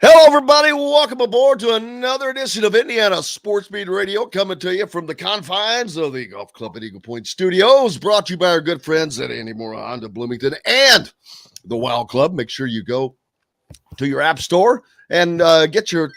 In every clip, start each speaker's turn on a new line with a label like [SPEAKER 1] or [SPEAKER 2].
[SPEAKER 1] Hello, everybody. Welcome aboard to another edition of Indiana Sports Beat Radio, coming to you from the confines of the Golf Club at Eagle Point Studios, brought to you by our good friends at Andy Moore Honda Bloomington and the Wild Club. Make sure you go to your app store and get your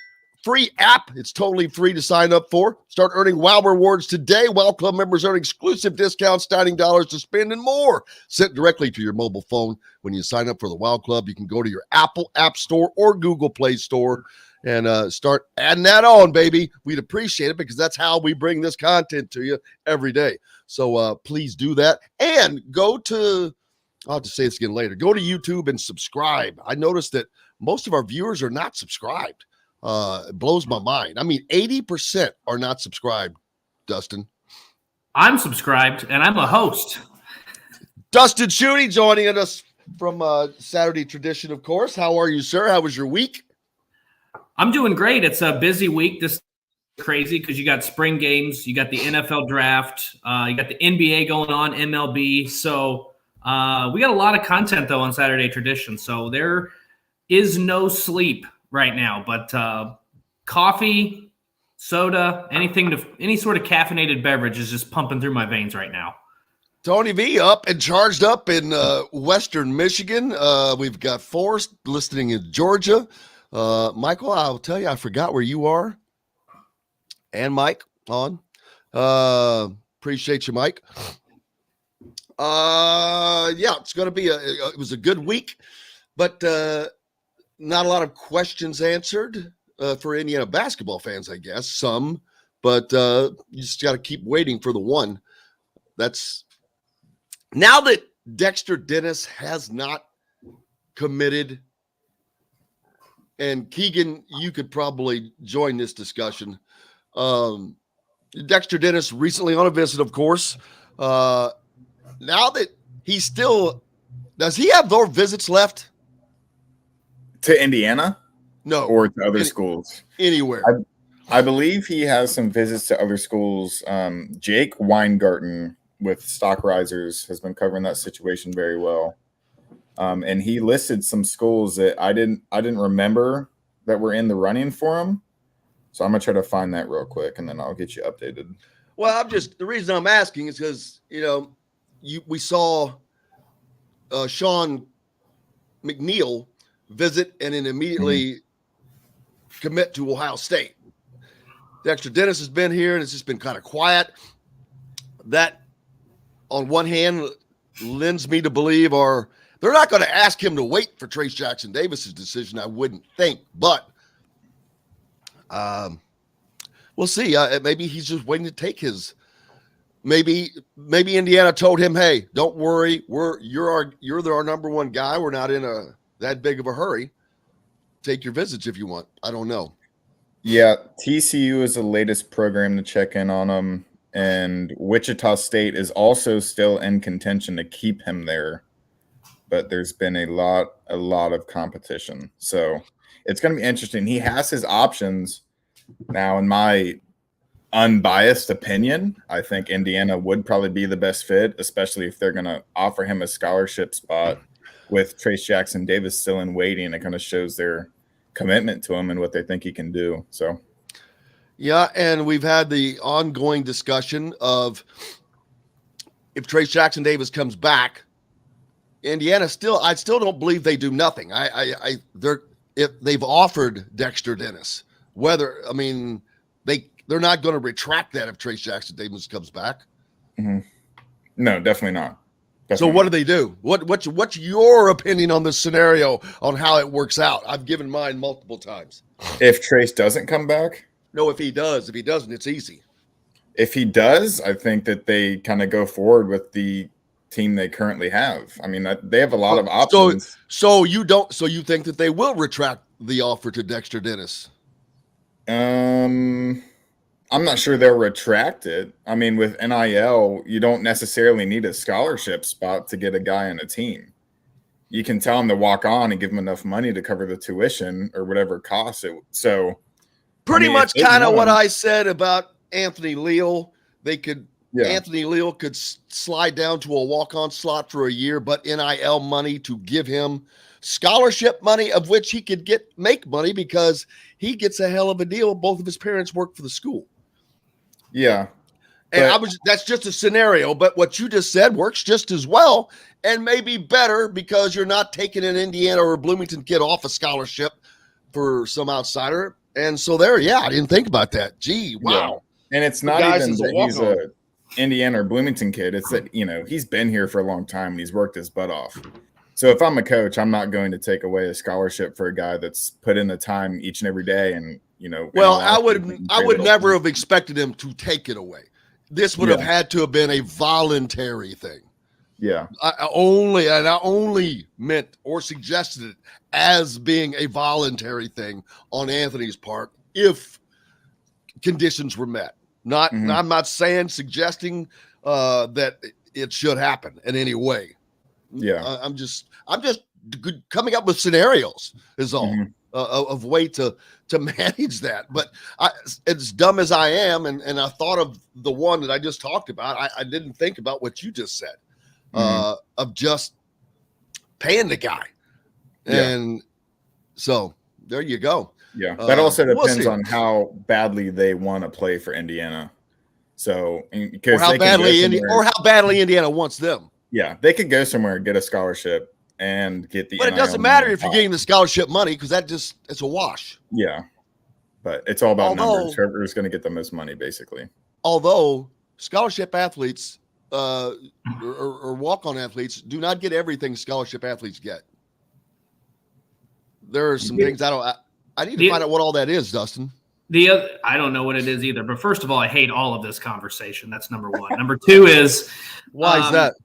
[SPEAKER 1] free app. It's totally free to sign up for. Start earning WOW rewards today. WOW Club members earn exclusive discounts, dining dollars to spend, and more sent directly to your mobile phone. When you sign up for the WOW Club, you can go to your Apple App Store or Google Play Store and start adding that on, baby. We'd appreciate it because that's how we bring this content to you every day. So please do that. And go to, I'll have to say this again later, go to YouTube and subscribe. I noticed that most of our viewers are not subscribed. It blows my mind. I mean, 80% are not subscribed, Dustin.
[SPEAKER 2] I'm subscribed, and I'm a host.
[SPEAKER 1] Dustin Schutte joining us from Saturday Tradition, of course. How are you, sir? How was your week?
[SPEAKER 2] I'm doing great. It's a busy week. This is crazy because you got spring games, you got the NFL draft, you got the NBA going on, MLB. So we got a lot of content, though, on Saturday Tradition. So there is no sleep right now, but coffee, soda, any sort of caffeinated beverage is just pumping through my veins right now.
[SPEAKER 1] Tony V up and charged up in Western Michigan. We've got Forrest listening in Georgia. Michael, I'll tell you, I forgot where you are. And Mike on. Appreciate you, Mike. Yeah, it's going to be it was a good week, but not a lot of questions answered for Indiana basketball fans, I guess. Some, but you just got to keep waiting for the one. That's now that Dexter Dennis has not committed, and Keegan, you could probably join this discussion. Dexter Dennis recently on a visit, of course. Now that he's still, does he have more visits left?
[SPEAKER 3] To Indiana?
[SPEAKER 1] No.
[SPEAKER 3] Or to other schools?
[SPEAKER 1] Anywhere.
[SPEAKER 3] I believe he has some visits to other schools. Jake Weingarten with Stock Risers has been covering that situation very well. And he listed some schools that I didn't remember that were in the running for him. So I'm going to try to find that real quick, and then I'll get you updated.
[SPEAKER 1] Well, the reason I'm asking is because, we saw Sean McNeil visit and then immediately commit to Ohio State. Dexter Dennis has been here, and it's just been kind of quiet. That, on one hand, lends me to believe they're not going to ask him to wait for Trace Jackson Davis's decision, I wouldn't think. But we'll see. Maybe he's just waiting to take his. Maybe Indiana told him, "Hey, don't worry. You're our number one guy. We're not in that big of a hurry. Take your visits if you want." I don't know.
[SPEAKER 3] Yeah, TCU is the latest program to check in on him, and Wichita State is also still in contention to keep him there. But there's been a lot of competition, so it's going to be interesting. He has his options now. In my unbiased opinion, I think Indiana would probably be the best fit, especially if they're going to offer him a scholarship spot with Trace Jackson Davis still in waiting. It kind of shows their commitment to him and what they think he can do. So,
[SPEAKER 1] yeah, and we've had the ongoing discussion of if Trace Jackson Davis comes back, Indiana I still don't believe they do nothing. If they've offered Dexter Dennis, they're not going to retract that if Trace Jackson Davis comes back.
[SPEAKER 3] Mm-hmm. No, definitely not.
[SPEAKER 1] So what do they do? What's your opinion on this scenario on how it works out? I've given mine multiple times.
[SPEAKER 3] If Trace doesn't come back?
[SPEAKER 1] No, if he does. If he doesn't, it's easy.
[SPEAKER 3] If he does, I think that they kind of go forward with the team they currently have. I mean, they have a lot of options.
[SPEAKER 1] So you think that they will retract the offer to Dexter Dennis?
[SPEAKER 3] I'm not sure they'll retract it. I mean, with NIL, you don't necessarily need a scholarship spot to get a guy on a team. You can tell him to walk on and give him enough money to cover the tuition or whatever it costs it. So
[SPEAKER 1] pretty much kind of what I said about Anthony Leal. Anthony Leal could slide down to a walk-on slot for a year, but NIL money to give him scholarship money of which he could make money because he gets a hell of a deal. Both of his parents work for the school.
[SPEAKER 3] Yeah.
[SPEAKER 1] And that's just a scenario, but what you just said works just as well and maybe better because you're not taking an Indiana or Bloomington kid off a scholarship for some outsider. And so I didn't think about that. Gee, wow.
[SPEAKER 3] Yeah. And it's not even that he's a Indiana or Bloomington kid. It's that, he's been here for a long time and he's worked his butt off. So if I'm a coach, I'm not going to take away a scholarship for a guy that's put in the time each and every day. And,
[SPEAKER 1] well, I would never have expected him to take it away. This would have had to have been a voluntary thing.
[SPEAKER 3] Yeah.
[SPEAKER 1] I only meant or suggested it as being a voluntary thing on Anthony's part if conditions were met. I'm not suggesting that it should happen in any way.
[SPEAKER 3] Yeah.
[SPEAKER 1] I'm just coming up with scenarios is all of way to manage that. But as dumb as I am, and I thought of the one that I just talked about, I didn't think about what you just said of just paying the guy. And so there you go.
[SPEAKER 3] Yeah. That also depends on how badly they want to play for Indiana. So, because
[SPEAKER 1] how badly Indiana wants them.
[SPEAKER 3] Yeah, they could go somewhere and get a scholarship and get the.
[SPEAKER 1] But it doesn't matter if you're getting the scholarship money because it's a wash.
[SPEAKER 3] Yeah, but it's all about numbers. Whoever's going to get the most money, basically.
[SPEAKER 1] Although scholarship athletes or walk-on athletes do not get everything scholarship athletes get. There are some things I need to find out what all that is, Dustin.
[SPEAKER 2] I don't know what it is either. But first of all, I hate all of this conversation. That's number one. Number two is
[SPEAKER 1] why is that?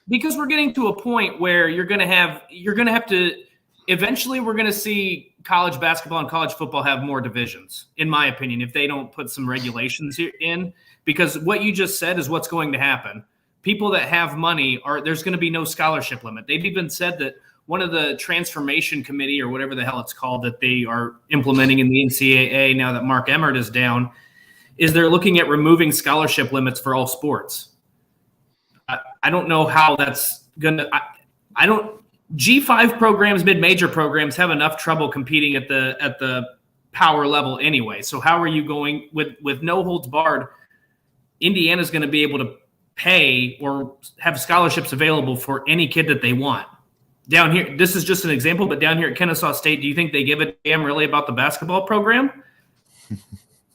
[SPEAKER 2] Because we're getting to a point where you're going to have to eventually we're going to see college basketball and college football have more divisions, in my opinion, if they don't put some regulations in, because what you just said is what's going to happen. People that have money there's going to be no scholarship limit. They've even said that one of the transformation committee or whatever the hell it's called that they are implementing in the NCAA now that Mark Emmert is down is they're looking at removing scholarship limits for all sports. I don't know how that's going to I don't G5 programs, mid-major programs have enough trouble competing at the power level anyway. So how are you going with no holds barred? Indiana's going to be able to pay or have scholarships available for any kid that they want. Down here, this is just an example, but down here at Kennesaw State, do you think they give a damn really about the basketball program?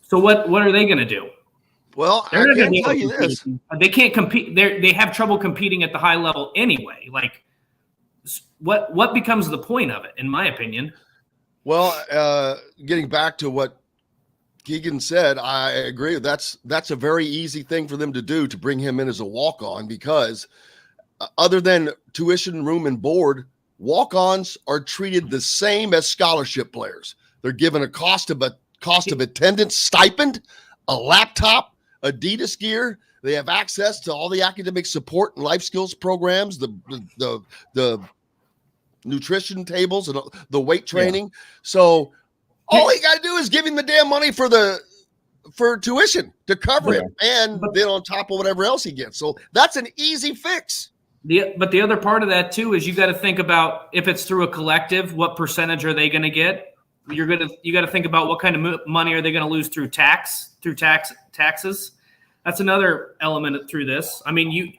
[SPEAKER 2] So what are they going to do?
[SPEAKER 1] Well, I can tell you this.
[SPEAKER 2] They can't compete. They have trouble competing at the high level anyway. Like, what becomes the point of it, in my opinion?
[SPEAKER 1] Well, getting back to what Keegan said, I agree. That's a very easy thing for them to do, to bring him in as a walk-on, because other than tuition, room, and board, walk-ons are treated the same as scholarship players. They're given a cost of attendance stipend, a laptop, Adidas gear. They have access to all the academic support and life skills programs, the nutrition tables and the weight training. Yeah. So all you got to do is give him the damn money for tuition to cover it, and then on top of whatever else he gets. So that's an easy fix.
[SPEAKER 2] But the other part of that too is you got to think about, if it's through a collective, what percentage are they going to get? You got to think about what kind of money are they going to lose through taxes. That's another element through this. I mean,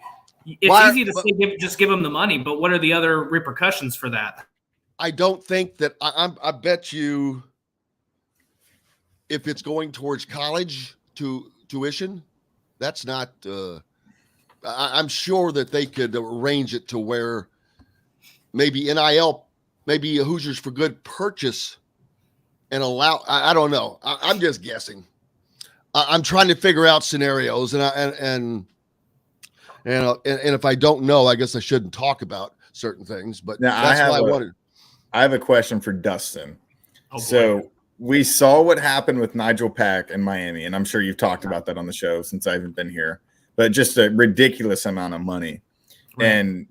[SPEAKER 2] it's easy to say just give them the money, but what are the other repercussions for that?
[SPEAKER 1] I don't think that I bet you if it's going towards college tuition, that's not. I'm sure that they could arrange it to where maybe NIL, maybe Hoosiers for Good purchase and allow. I don't know. I'm just guessing. I'm trying to figure out scenarios, and if I don't know, I guess I shouldn't talk about certain things. But
[SPEAKER 3] now,
[SPEAKER 1] that's why I wanted.
[SPEAKER 3] I have a question for Dustin. So we saw what happened with Nigel Pack in Miami, and I'm sure you've talked about that on the show since I haven't been here. But just a ridiculous amount of money, and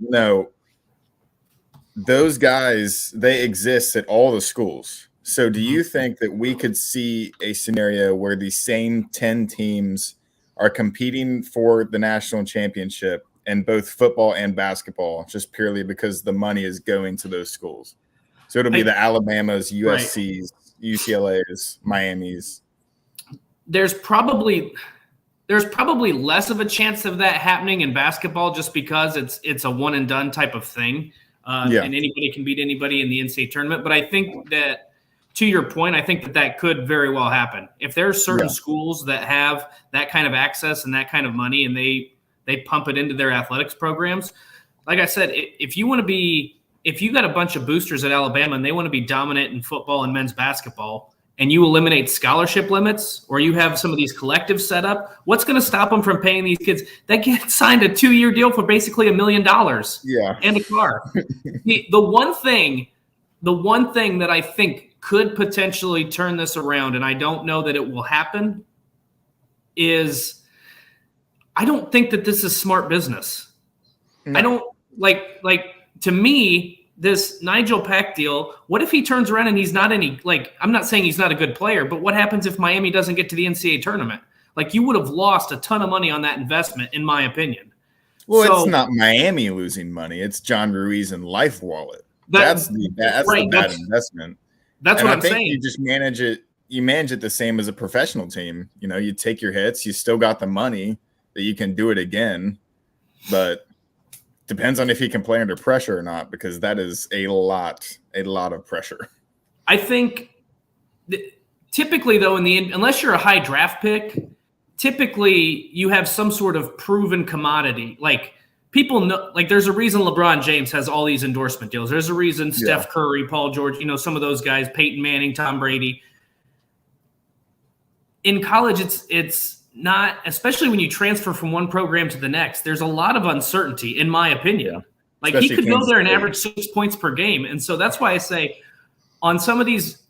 [SPEAKER 3] those guys, they exist at all the schools. So do you think that we could see a scenario where the same 10 teams are competing for the national championship in both football and basketball, just purely because the money is going to those schools. So it'll be the Alabamas, USCs, UCLAs, Miamis.
[SPEAKER 2] There's probably less of a chance of that happening in basketball just because it's a one and done type of thing. And anybody can beat anybody in the NCAA tournament. But I think that, to your point, I think that could very well happen. If there are certain schools that have that kind of access and that kind of money and they pump it into their athletics programs, like I said, if you got a bunch of boosters at Alabama and they want to be dominant in football and men's basketball, and you eliminate scholarship limits, or you have some of these collectives set up, what's going to stop them from paying these kids? They get signed a 2-year deal for basically $1 million and a car. The one thing that I think could potentially turn this around, and I don't know that it will happen, is I don't think that this is smart business. No. I don't like to me, this Nigel Pack deal, what if he turns around and he's not I'm not saying he's not a good player, but what happens if Miami doesn't get to the NCAA tournament? Like, you would have lost a ton of money on that investment, in my opinion.
[SPEAKER 3] Well, it's not Miami losing money. It's John Ruiz and Life Wallet. That's the bad investment.
[SPEAKER 2] That's what I'm saying.
[SPEAKER 3] You just manage it. You manage it the same as a professional team. You know, you take your hits. You still got the money that you can do it again, but depends on if he can play under pressure or not, because that is a lot of pressure.
[SPEAKER 2] I think typically, though, unless you're a high draft pick, typically you have some sort of proven commodity. Like, people know, like, there's a reason LeBron James has all these endorsement deals. There's a reason Steph Curry, Paul George, some of those guys, Peyton Manning, Tom Brady. In college, it's not, especially when you transfer from one program to the next, there's a lot of uncertainty, in my opinion. Yeah. Like, especially he could go there and average 6 points per game. And so that's why I say, on some of these,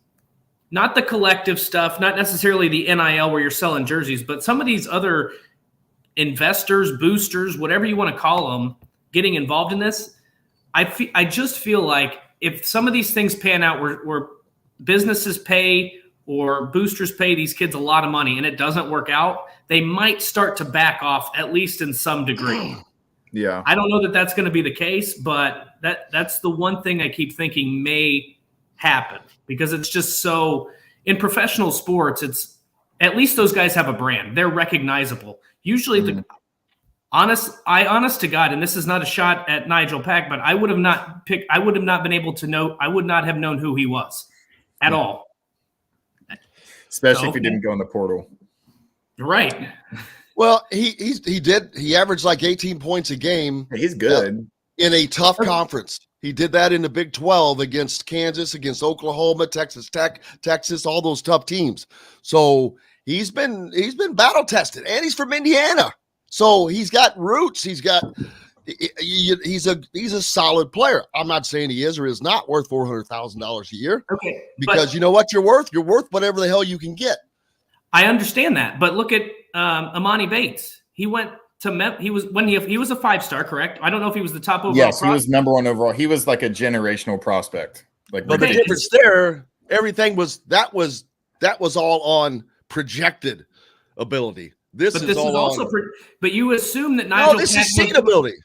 [SPEAKER 2] not the collective stuff, not necessarily the NIL where you're selling jerseys, but some of these other investors, boosters, whatever you want to call them, getting involved in this, I just feel like if some of these things pan out where businesses pay or boosters pay these kids a lot of money and it doesn't work out, they might start to back off, at least in some degree.
[SPEAKER 3] Yeah.
[SPEAKER 2] I don't know that that's going to be the case, but that's the one thing I keep thinking may happen, because it's just so, in professional sports, it's, at least those guys have a brand. They're recognizable. Usually honest to God, and this is not a shot at Nigel Pack, but I would have not been able to know, I would not have known who he was at all.
[SPEAKER 3] Especially if he didn't go in the portal.
[SPEAKER 2] Right.
[SPEAKER 1] Well, he averaged like 18 points a game.
[SPEAKER 3] He's good.
[SPEAKER 1] In a tough conference. He did that in the Big 12 against Kansas, against Oklahoma, Texas Tech, Texas, all those tough teams. So he's been battle tested, and he's from Indiana. So he's got roots. He's a solid player. I'm not saying he is or is not worth $400,000 a year.
[SPEAKER 2] Okay.
[SPEAKER 1] Because you know what you're worth? You're worth whatever the hell you can get.
[SPEAKER 2] I understand that, but look at Amani Bates. He went to he was a 5-star, correct? I don't know if he was the top overall.
[SPEAKER 3] Yes, he was number 1 overall. He was like a generational prospect. Like,
[SPEAKER 1] but the difference there, everything was all on projected ability. This is also
[SPEAKER 2] but you assume that Nigel.
[SPEAKER 1] No, this is seed ability.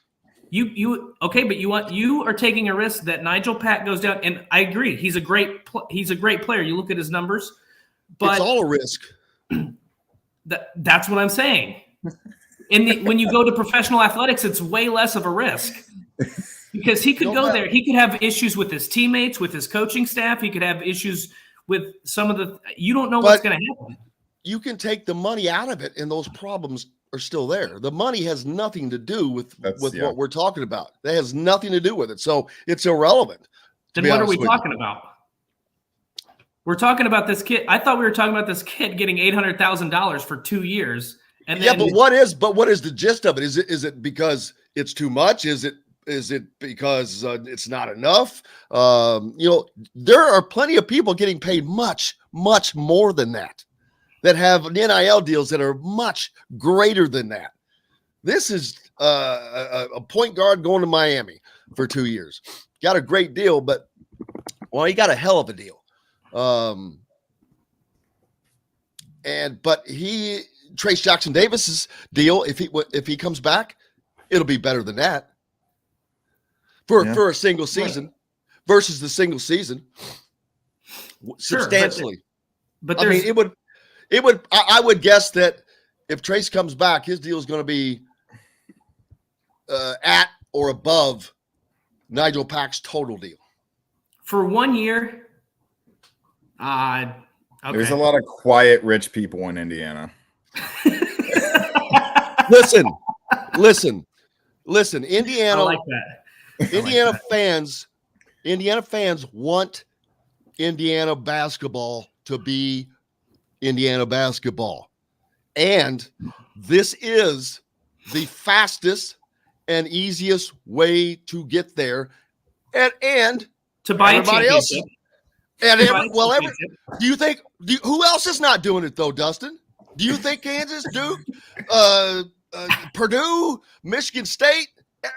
[SPEAKER 2] But you are taking a risk that Nigel Pack goes down, and I agree. He's a great player. You look at his numbers, but
[SPEAKER 1] it's all a risk.
[SPEAKER 2] That's what I'm saying. When you go to professional athletics, it's way less of a risk, because he could go there. He could have issues with his teammates, with his coaching staff. He could have issues with some of the. You don't know what's going to happen.
[SPEAKER 1] You can take the money out of it, and those problems are still there. The money has nothing to do with what we're talking about. That has nothing to do with it. So it's irrelevant.
[SPEAKER 2] Then what are we talking about? We're talking about this kid. I thought we were talking about this kid getting $800,000 for 2 years. And then,
[SPEAKER 1] but what is the gist of it? Is it because it's too much? Is it because it's not enough? There are plenty of people getting paid much, much more than that have NIL deals that are much greater than that. This is a point guard going to Miami for 2 years. Got a great deal, but he got a hell of a deal. Trace Jackson Davis's deal, if he comes back, it'll be better than that for a single season versus the single season.
[SPEAKER 2] Sure,
[SPEAKER 1] substantially.
[SPEAKER 2] But
[SPEAKER 1] I mean, it would. I would guess that if Trace comes back, his deal is going to be at or above Nigel Pack's total deal
[SPEAKER 2] for 1 year. Okay.
[SPEAKER 3] There's a lot of quiet rich people in Indiana.
[SPEAKER 1] Listen. Indiana.
[SPEAKER 2] I like that.
[SPEAKER 1] Indiana fans want Indiana basketball to be Indiana basketball. And this is the fastest and easiest way to get there. And
[SPEAKER 2] to buy
[SPEAKER 1] everybody
[SPEAKER 2] a
[SPEAKER 1] else.
[SPEAKER 2] championship.
[SPEAKER 1] And do you think who else is not doing it though, Dustin? Do you think Kansas, Duke, Purdue, Michigan State,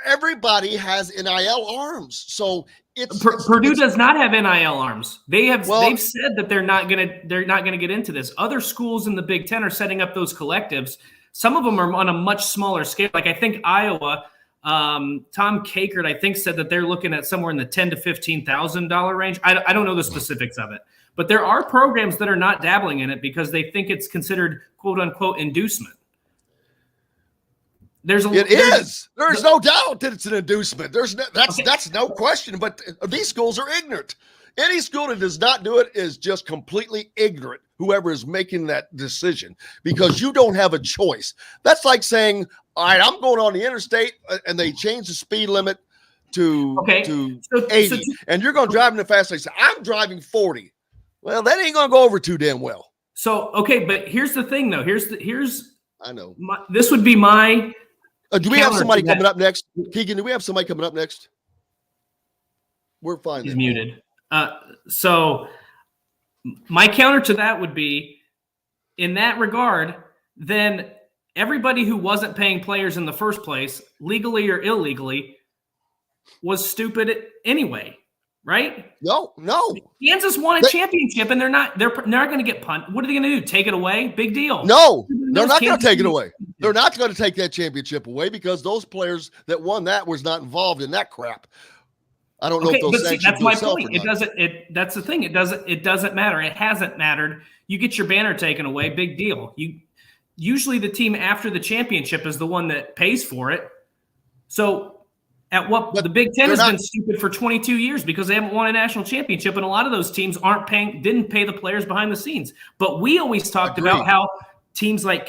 [SPEAKER 1] everybody has NIL arms. So
[SPEAKER 2] Purdue does not have NIL arms. They've said that they're not gonna get into this. Other schools in the Big Ten are setting up those collectives. Some of them are on a much smaller scale. Like I think Iowa, Tom Kakert, I think said that they're looking at somewhere in the $10,000 to $15,000 range. I don't know the specifics of it, but there are programs that are not dabbling in it because they think it's considered quote unquote inducement. There's no
[SPEAKER 1] doubt that it's an inducement. That's no question. But these schools are ignorant. Any school that does not do it is just completely ignorant. Whoever is making that decision, because you don't have a choice. That's like saying, "All right, I'm going on the interstate," and they change the speed limit to 80, and you're going to drive in the fast lane. Say, "I'm driving 40." Well, that ain't going to go over too damn well.
[SPEAKER 2] So but here's the thing, though.
[SPEAKER 1] I know
[SPEAKER 2] this would be my.
[SPEAKER 1] Do we have somebody coming up next? Keegan, do we have somebody coming up next? We're fine.
[SPEAKER 2] He's muted. So my counter to that would be, in that regard, then everybody who wasn't paying players in the first place, legally or illegally, was stupid anyway, right?
[SPEAKER 1] No.
[SPEAKER 2] Kansas won a championship, and they're not going to get punt. What are they going to do? Take it away? Big deal.
[SPEAKER 1] No, they're not going to take it away. They're not going to take that championship away because those players that won that was not involved in that crap. I don't know if those sanctions.
[SPEAKER 2] That's my point. That's the thing. It doesn't matter. It hasn't mattered. You get your banner taken away, big deal. Usually the team after the championship is the one that pays for it. So the Big Ten has been stupid for 22 years because they haven't won a national championship, and a lot of those teams didn't pay the players behind the scenes. But we always talked about how teams like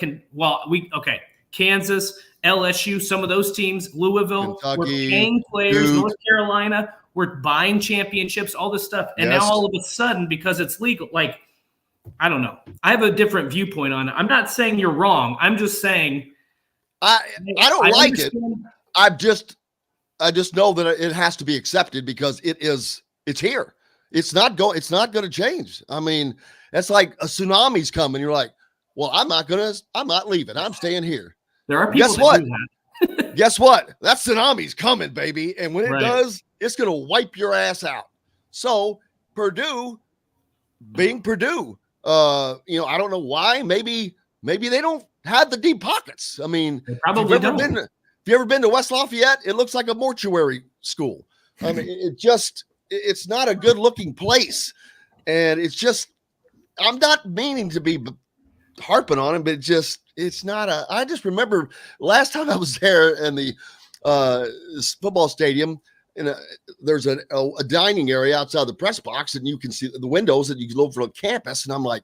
[SPEAKER 2] Kansas, LSU, some of those teams, Louisville,
[SPEAKER 1] Kentucky,
[SPEAKER 2] were paying players,
[SPEAKER 1] Duke.
[SPEAKER 2] North Carolina, we're buying championships, all this stuff. And now all of a sudden, because it's legal, like, I don't know. I have a different viewpoint on it. I'm not saying you're wrong. I'm just saying
[SPEAKER 1] I don't like it. I just know that it has to be accepted because it's here. It's not going to change. I mean, it's like a tsunamis coming. You're like, well, I'm not leaving. I'm staying here.
[SPEAKER 2] There are people
[SPEAKER 1] Guess what?
[SPEAKER 2] Do that.
[SPEAKER 1] Guess what? That tsunami's coming, baby. And when it does, it's going to wipe your ass out. So Purdue, being Purdue, I don't know why. Maybe they don't have the deep pockets. I mean,
[SPEAKER 2] they probably don't.
[SPEAKER 1] Have you ever been to West Lafayette? It looks like a mortuary school. I mean, it's not a good looking place. And it's just, I'm not meaning to be harping on him, but it's not I just remember last time I was there in the football stadium, and there's a dining area outside the press box, and you can see the windows that you can look for the campus. And I'm like,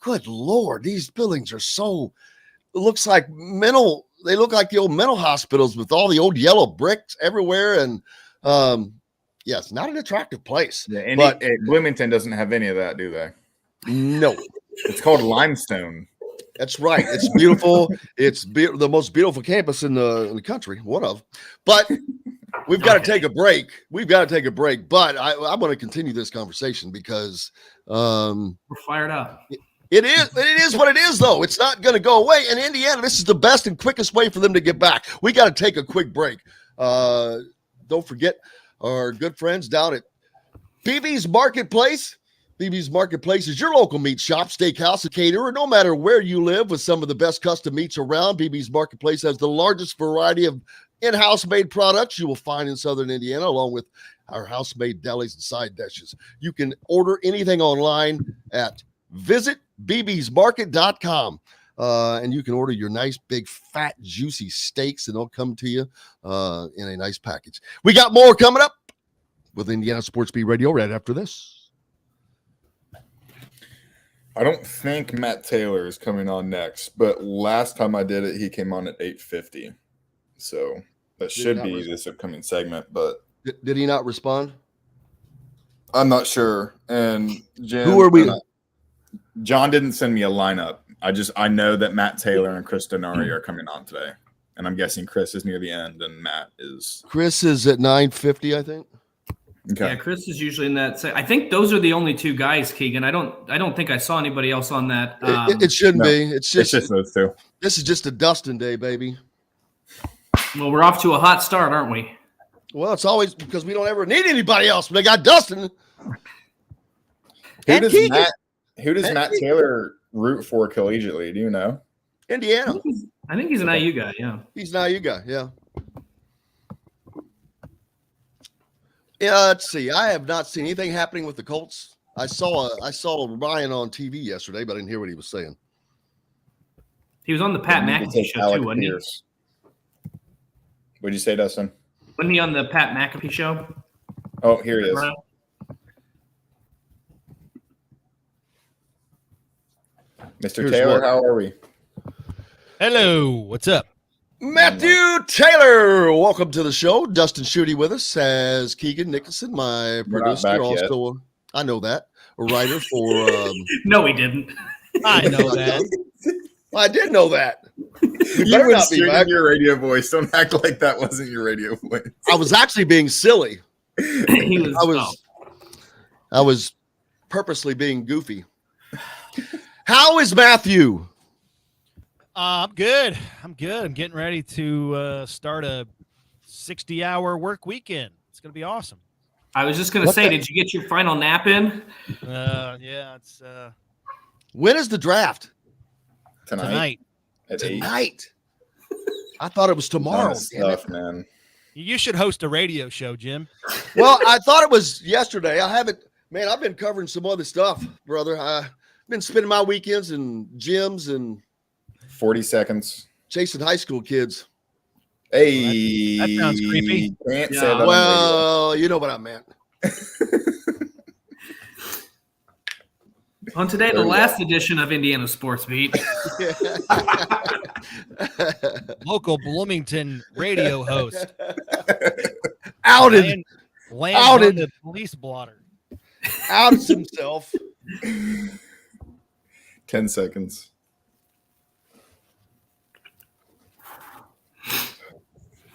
[SPEAKER 1] good Lord, these buildings are it looks like they look like the old mental hospitals with all the old yellow bricks everywhere. And it's not an attractive place.
[SPEAKER 3] Yeah, but Bloomington doesn't have any of that, do they?
[SPEAKER 1] No.
[SPEAKER 3] It's called limestone.
[SPEAKER 1] That's right. It's beautiful. It's the most beautiful campus in the country, one of. But we've got to take a break. But I want to continue this conversation because
[SPEAKER 2] we're fired up.
[SPEAKER 1] It is what it is, though. It's not going to go away. In Indiana, this is the best and quickest way for them to get back. We got to take a quick break. Don't forget our good friends down at BB's Marketplace. BB's Marketplace is your local meat shop, steakhouse, and caterer. No matter where you live, with some of the best custom meats around, BB's Marketplace has the largest variety of in-house made products you will find in Southern Indiana, along with our house-made delis and side dishes. You can order anything online at visitbbsmarket.com. And you can order your nice, big, fat, juicy steaks, and they'll come to you in a nice package. We got more coming up with Indiana Sports Beat Radio right after this.
[SPEAKER 3] I don't think Matt Taylor is coming on next, but last time I did it, he came on at 8:50. So that should be this upcoming segment, but
[SPEAKER 1] did he not respond?
[SPEAKER 3] I'm not sure. And Jim,
[SPEAKER 1] who are we?
[SPEAKER 3] John didn't send me a lineup. I know that Matt Taylor and Chris Denari are coming on today, and I'm guessing Chris is near the end, and Matt is.
[SPEAKER 1] Chris is at 9:50, I think.
[SPEAKER 3] Okay.
[SPEAKER 2] Yeah, Chris is usually in that. I think those are the only two guys, Keegan. I don't think I saw anybody else on that.
[SPEAKER 1] It shouldn't be. It's just
[SPEAKER 3] those two.
[SPEAKER 1] This is just a Dustin day, baby.
[SPEAKER 2] Well, we're off to a hot start, aren't we?
[SPEAKER 1] Well, it's always because we don't ever need anybody else. But they got Dustin.
[SPEAKER 3] Who does Matt Taylor root for collegiately? Do you know?
[SPEAKER 1] Indiana.
[SPEAKER 2] I think he's an IU guy. Yeah,
[SPEAKER 1] he's an IU guy. Yeah. Yeah. Let's see. I have not seen anything happening with the Colts. I saw Ryan on TV yesterday, but I didn't hear what he was saying.
[SPEAKER 2] He was on the Pat McAfee show too, wasn't he?
[SPEAKER 3] What'd you say, Dustin?
[SPEAKER 2] Wasn't he on the Pat McAfee show?
[SPEAKER 3] Oh, here he is. Mr. Taylor, how are we?
[SPEAKER 4] Hello, what's up?
[SPEAKER 1] Matthew Taylor, welcome to the show. Dustin Schutte with us as Keegan Nicholson, my producer. Also, I know that, a writer for.
[SPEAKER 2] No, he didn't.
[SPEAKER 4] I know that.
[SPEAKER 1] I did know that.
[SPEAKER 3] You were straight in your radio voice. Don't act like that wasn't your radio voice.
[SPEAKER 1] I was actually being silly.
[SPEAKER 2] I
[SPEAKER 1] was purposely being goofy. How is Matthew?
[SPEAKER 4] I'm good. I'm getting ready to start a 60-hour work weekend. It's going to be awesome.
[SPEAKER 2] I was just going to say, did you get your final nap in?
[SPEAKER 4] Yeah, it's
[SPEAKER 1] when is the draft?
[SPEAKER 4] Tonight.
[SPEAKER 1] Tonight. I thought it was tomorrow.
[SPEAKER 3] Stuff, man.
[SPEAKER 4] You should host a radio show, Jim.
[SPEAKER 1] Well, I thought it was yesterday. I haven't. Man, I've been covering some other stuff, brother. I've been spending my weekends in gyms and
[SPEAKER 3] 40 seconds.
[SPEAKER 1] Chasing high school kids.
[SPEAKER 3] Hey,
[SPEAKER 4] that sounds creepy.
[SPEAKER 3] Can't say that.
[SPEAKER 1] Well, you know what I meant.
[SPEAKER 2] On today, the last edition of Indiana Sports Beat.
[SPEAKER 4] Local Bloomington radio host.
[SPEAKER 1] Outed
[SPEAKER 4] on the police blotter.
[SPEAKER 1] Outs himself.
[SPEAKER 3] 10 seconds.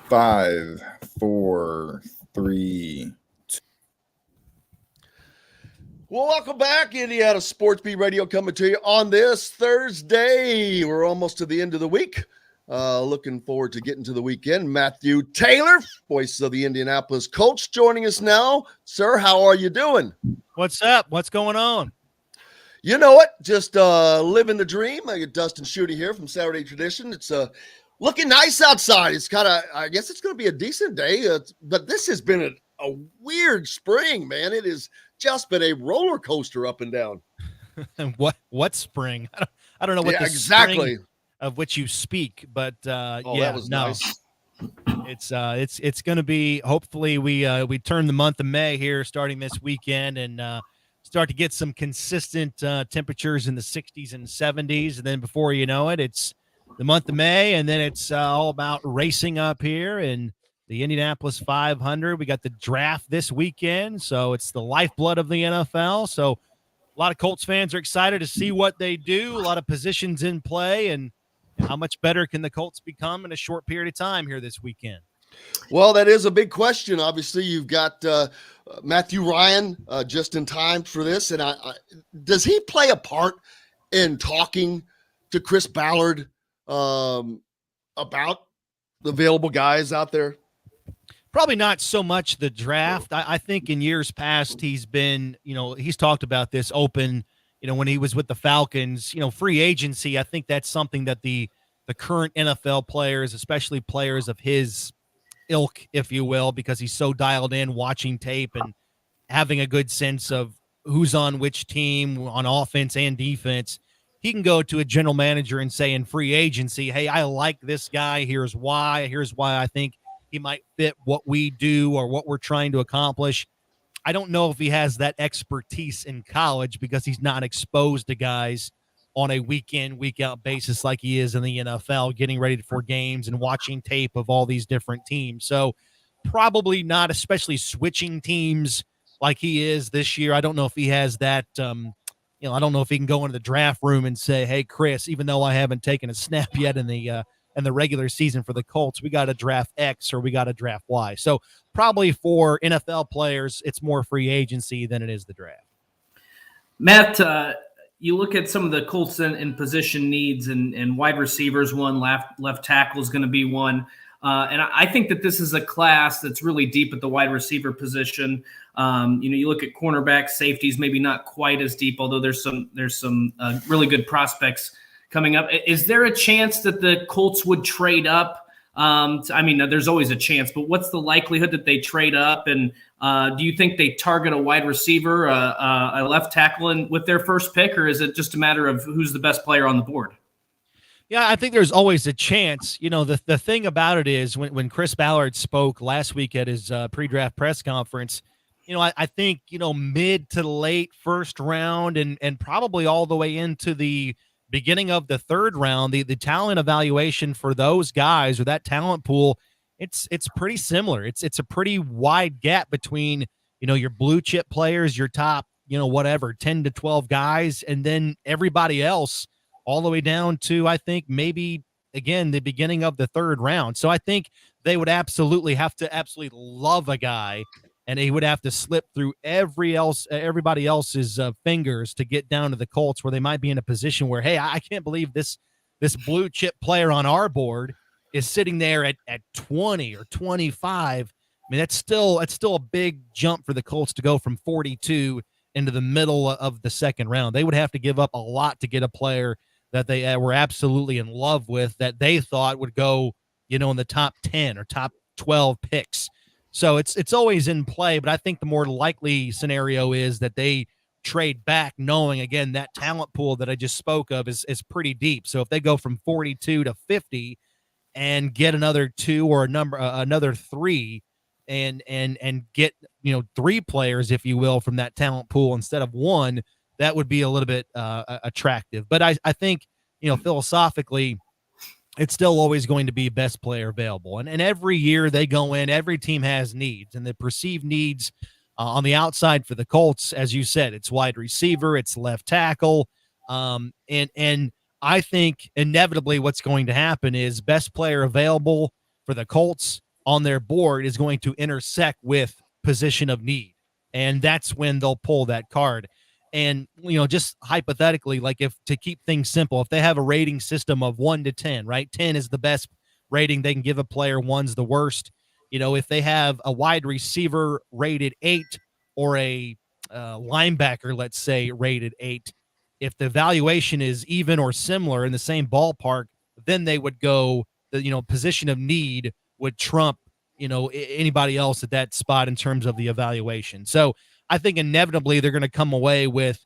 [SPEAKER 3] 5, 4, 3, 2.
[SPEAKER 1] Well, welcome back, Indiana Sports Beat Radio, coming to you on this Thursday. We're almost to the end of the week. Looking forward to getting to the weekend. Matthew Taylor, voice of the Indianapolis Colts, joining us now. Sir, how are you doing?
[SPEAKER 4] What's up? What's going on?
[SPEAKER 1] You know it. Just living the dream. I get Dustin Schutte here from Saturday Tradition. It's looking nice outside. It's kind of, I guess it's going to be a decent day. But this has been a weird spring, man. It has just been a roller coaster up and down.
[SPEAKER 4] What spring? I don't know what
[SPEAKER 1] exactly
[SPEAKER 4] spring of which you speak, but
[SPEAKER 1] that was nice.
[SPEAKER 4] It's going to be. Hopefully, we turn the month of May here, starting this weekend, and start to get some consistent temperatures in the 60s and 70s, and then before you know it, it's the month of May, and then it's all about racing up here and the Indianapolis 500. We got the draft this weekend, so it's the lifeblood of the NFL. So a lot of Colts fans are excited to see what they do, a lot of positions in play, and how much better can the Colts become in a short period of time here this weekend?
[SPEAKER 1] Well, that is a big question. Obviously, you've got Matthew Ryan just in time for this. And does he play a part in talking to Chris Ballard about the available guys out there?
[SPEAKER 4] Probably not so much the draft. I think in years past, he's been, he's talked about this open, when he was with the Falcons, free agency. I think that's something that the current NFL players, especially players of his ilk, if you will, because he's so dialed in watching tape and having a good sense of who's on which team on offense and defense. He can go to a general manager and say in free agency, hey, I like this guy. Here's why. Here's why I think he might fit what we do or what we're trying to accomplish. I don't know if he has that expertise in college because he's not exposed to guys on a week in, week out basis like he is in the NFL, getting ready for games and watching tape of all these different teams. So probably not, especially switching teams like he is this year. I don't know if he has that, I don't know if he can go into the draft room and say, hey, Chris, even though I haven't taken a snap yet in the regular season for the Colts, we got to draft X or we got to draft Y. So probably for NFL players, it's more free agency than it is the draft.
[SPEAKER 2] Matt, you look at some of the Colts in position needs, and wide receivers one, left tackle is going to be one. And I think that this is a class that's really deep at the wide receiver position. You look at cornerbacks, safeties, maybe not quite as deep, although there's some really good prospects coming up. Is there a chance that the Colts would trade up? There's always a chance, but what's the likelihood that they trade up? And do you think they target a wide receiver, a left tackle with their first pick, or is it just a matter of who's the best player on the board?
[SPEAKER 4] Yeah, I think there's always a chance. The thing about it is when Chris Ballard spoke last week at his pre-draft press conference, I think, mid to late first round and probably all the way into the beginning of the third round, the talent evaluation for those guys or that talent pool, it's pretty similar. It's a pretty wide gap between, your blue chip players, your top, 10 to 12 guys, and then everybody else all the way down to, I think, maybe, again, the beginning of the third round. So I think they would absolutely have to love a guy, and he would have to slip through everybody else's fingers to get down to the Colts, where they might be in a position where, hey, I can't believe this blue chip player on our board is sitting there at 20 or 25. I mean, that's still a big jump for the Colts to go from 42 into the middle of the second round. They would have to give up a lot to get a player that they were absolutely in love with, that they thought would go, in the top 10 or top 12 picks. So it's always in play, but I think the more likely scenario is that they trade back, knowing, again, that talent pool that I just spoke of is pretty deep. So if they go from 42 to 50 and get another two or another three and get, 3 players, if you will, from that talent pool instead of one, that would be a little bit attractive. But I think, philosophically, it's still always going to be best player available. And every year they go in, every team has needs, and the perceived needs on the outside for the Colts, as you said, it's wide receiver, it's left tackle. And I think inevitably what's going to happen is best player available for the Colts on their board is going to intersect with position of need. And that's when they'll pull that card. And, just hypothetically, like, if to keep things simple, if they have a rating system of 1 to 10, right? 10 is the best rating they can give a player, 1's the worst. If they have a wide receiver rated 8 or a linebacker, let's say, rated 8, if the valuation is even or similar in the same ballpark, then they would go, position of need would trump, anybody else at that spot in terms of the evaluation. So I think inevitably they're going to come away with,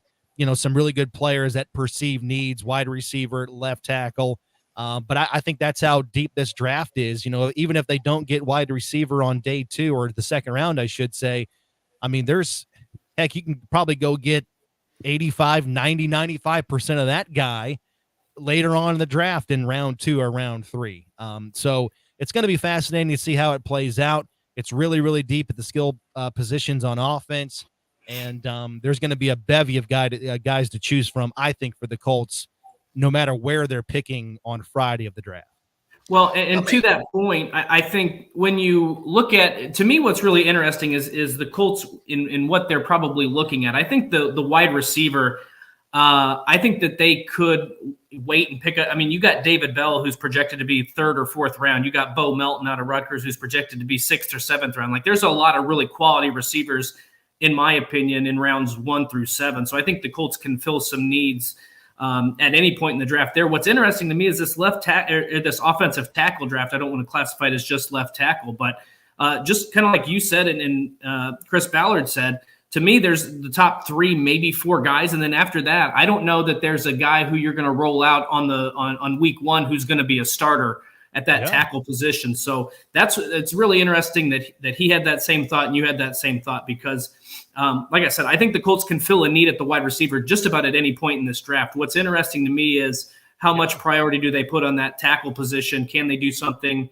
[SPEAKER 4] some really good players that perceive needs, wide receiver, left tackle. But I think that's how deep this draft is. Even if they don't get wide receiver on day 2 or the second round, I should say, I mean, you can probably go get 85, 90, 95% of that guy later on in the draft in round 2 or round 3. So it's going to be fascinating to see how it plays out. It's really, really deep at the skill positions on offense. And there's going to be a bevy of guys to choose from, I think, for the Colts, no matter where they're picking on Friday of the draft.
[SPEAKER 2] Well, and to that point, I think when you look at, to me, what's really interesting is the Colts in what they're probably looking at. I think the wide receiver, I think that they could wait and pick up. I mean, you got David Bell, who's projected to be 3rd or 4th round. You got Bo Melton out of Rutgers, who's projected to be 6th or 7th round. Like, there's a lot of really quality receivers, in my opinion, in rounds 1 through 7. So I think the Colts can fill some needs at any point in the draft there. What's interesting to me is this this offensive tackle draft. I don't want to classify it as just left tackle, but just kind of like you said and Chris Ballard said, to me, there's the top 3, maybe 4 guys. And then after that, I don't know that there's a guy who you're going to roll out on week 1 who's going to be a starter at that tackle position. So it's really interesting that he had that same thought and you had that same thought because, like I said, I think the Colts can fill a need at the wide receiver just about at any point in this draft. What's interesting to me is how much priority do they put on that tackle position? Can they do something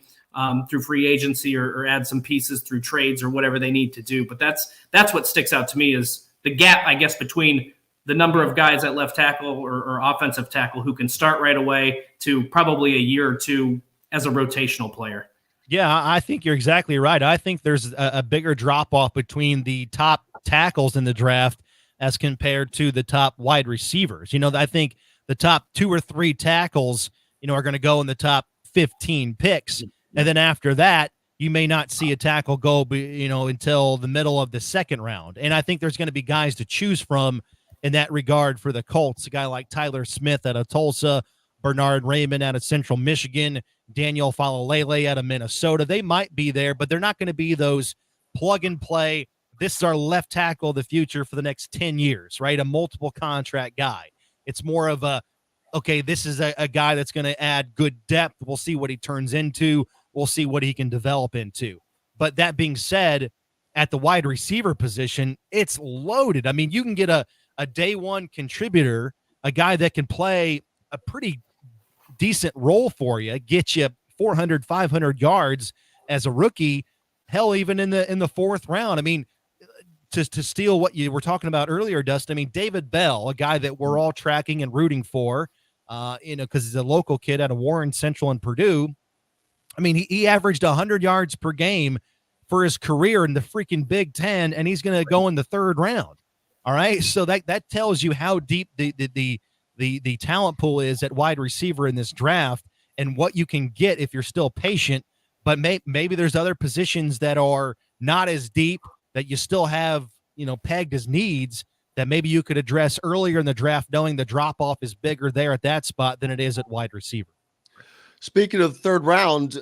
[SPEAKER 2] through free agency or add some pieces through trades or whatever they need to do? But that's what sticks out to me is the gap, I guess, between the number of guys at left tackle or offensive tackle who can start right away to probably a year or 2 as a rotational player.
[SPEAKER 4] Yeah, I think you're exactly right. I think there's a bigger drop-off between the top tackles in the draft as compared to the top wide receivers. I think the top 2 or 3 tackles, are going to go in the top 15 picks. And then after that, you may not see a tackle go, until the middle of the 2nd round. And I think there's going to be guys to choose from in that regard for the Colts. A guy like Tyler Smith out of Tulsa, Bernard Raymond out of Central Michigan, Daniel Falalele out of Minnesota. They might be there, but they're not going to be those plug and play. This is our left tackle of the future for the next 10 years, right? A multiple contract guy. It's more of this is a guy that's going to add good depth. We'll see what he turns into. We'll see what he can develop into. But that being said, at the wide receiver position, it's loaded. I mean, you can get a day 1 contributor, a guy that can play a pretty decent role for you, get you 400, 500 yards as a rookie, hell, even in the 4th round. I mean, to steal what you were talking about earlier, Dustin, I mean, David Bell, a guy that we're all tracking and rooting for, because he's a local kid out of Warren Central and Purdue. I mean, he averaged 100 yards per game for his career in the freaking Big Ten, and he's going to go in the 3rd round. All right, so that tells you how deep the talent pool is at wide receiver in this draft and what you can get if you're still patient. But maybe there's other positions that are not as deep that you still have, pegged as needs that maybe you could address earlier in the draft, knowing the drop-off is bigger there at that spot than it is at wide receiver.
[SPEAKER 1] Speaking of 3rd round,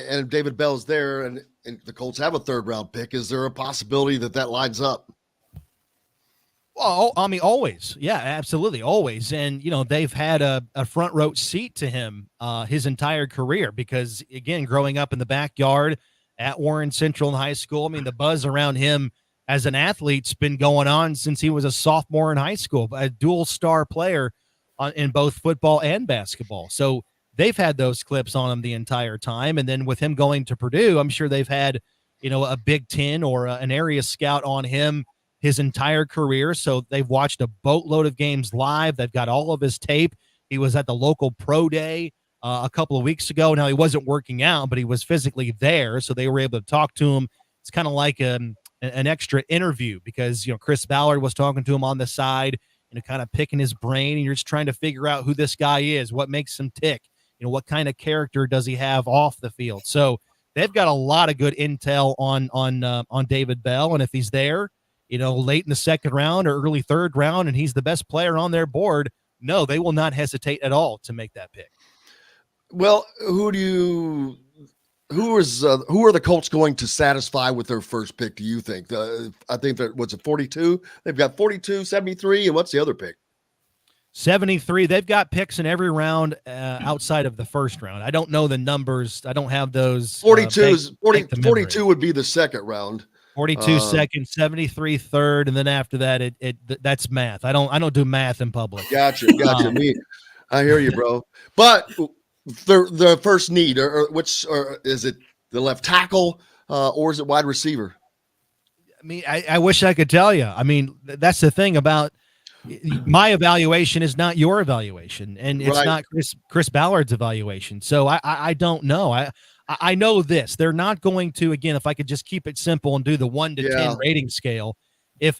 [SPEAKER 1] and David Bell's there, and the Colts have a 3rd round pick, is there a possibility that lines up?
[SPEAKER 4] Well, I mean, always. Yeah, absolutely. Always. And, they've had a front row seat to him his entire career because, again, growing up in the backyard at Warren Central in high school, I mean, the buzz around him as an athlete's been going on since he was a sophomore in high school, a dual star player in both football and basketball. So they've had those clips on him the entire time. And then with him going to Purdue, I'm sure they've had, a Big Ten or an area scout on him his entire career. So they've watched a boatload of games live. They've got all of his tape. He was at the local pro day a couple of weeks ago. Now, he wasn't working out, but he was physically there. So they were able to talk to him. It's kind of like an extra interview because, Chris Ballard was talking to him on the side, kind of picking his brain. And you're just trying to figure out who this guy is, what makes him tick. What kind of character does he have off the field? So they've got a lot of good intel on David Bell. And if he's there, late in the 2nd round or early 3rd round, and he's the best player on their board, no, they will not hesitate at all to make that pick.
[SPEAKER 1] Well, who are the Colts going to satisfy with their first pick, do you think? I think that, what's it, 42? They've got 42, 73, and what's the other pick?
[SPEAKER 4] 73. They've got picks in every round outside of the 1st round. I don't know the numbers. I don't have those.
[SPEAKER 1] 42 would be the 2nd round.
[SPEAKER 4] 42 second, 73 third, and then after that, that's math. I don't do math in public.
[SPEAKER 1] Gotcha. I hear you, bro. But the first need, or is it the left tackle, or is it wide receiver?
[SPEAKER 4] I mean, I wish I could tell you. I mean, that's the thing about my evaluation is not your evaluation, and it's not Chris Ballard's evaluation. So I don't know. I know this. They're not going to, again, if I could just keep it simple and do the 1 to 10 rating scale. If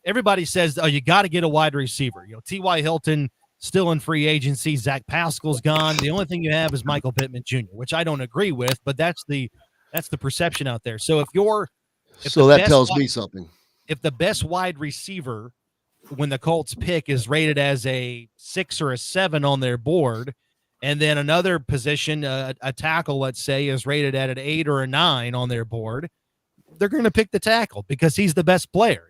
[SPEAKER 4] everybody says, oh, you got to get a wide receiver, T.Y. Hilton still in free agency, Zach Pascal's gone. The only thing you have is Michael Pittman Jr., which I don't agree with, but that's the perception out there. So that tells me something. If the best wide receiver when the Colts pick is rated as a 6 or a 7 on their board, and then another position, a tackle, let's say, is rated at an 8 or a 9 on their board, they're going to pick the tackle because he's the best player.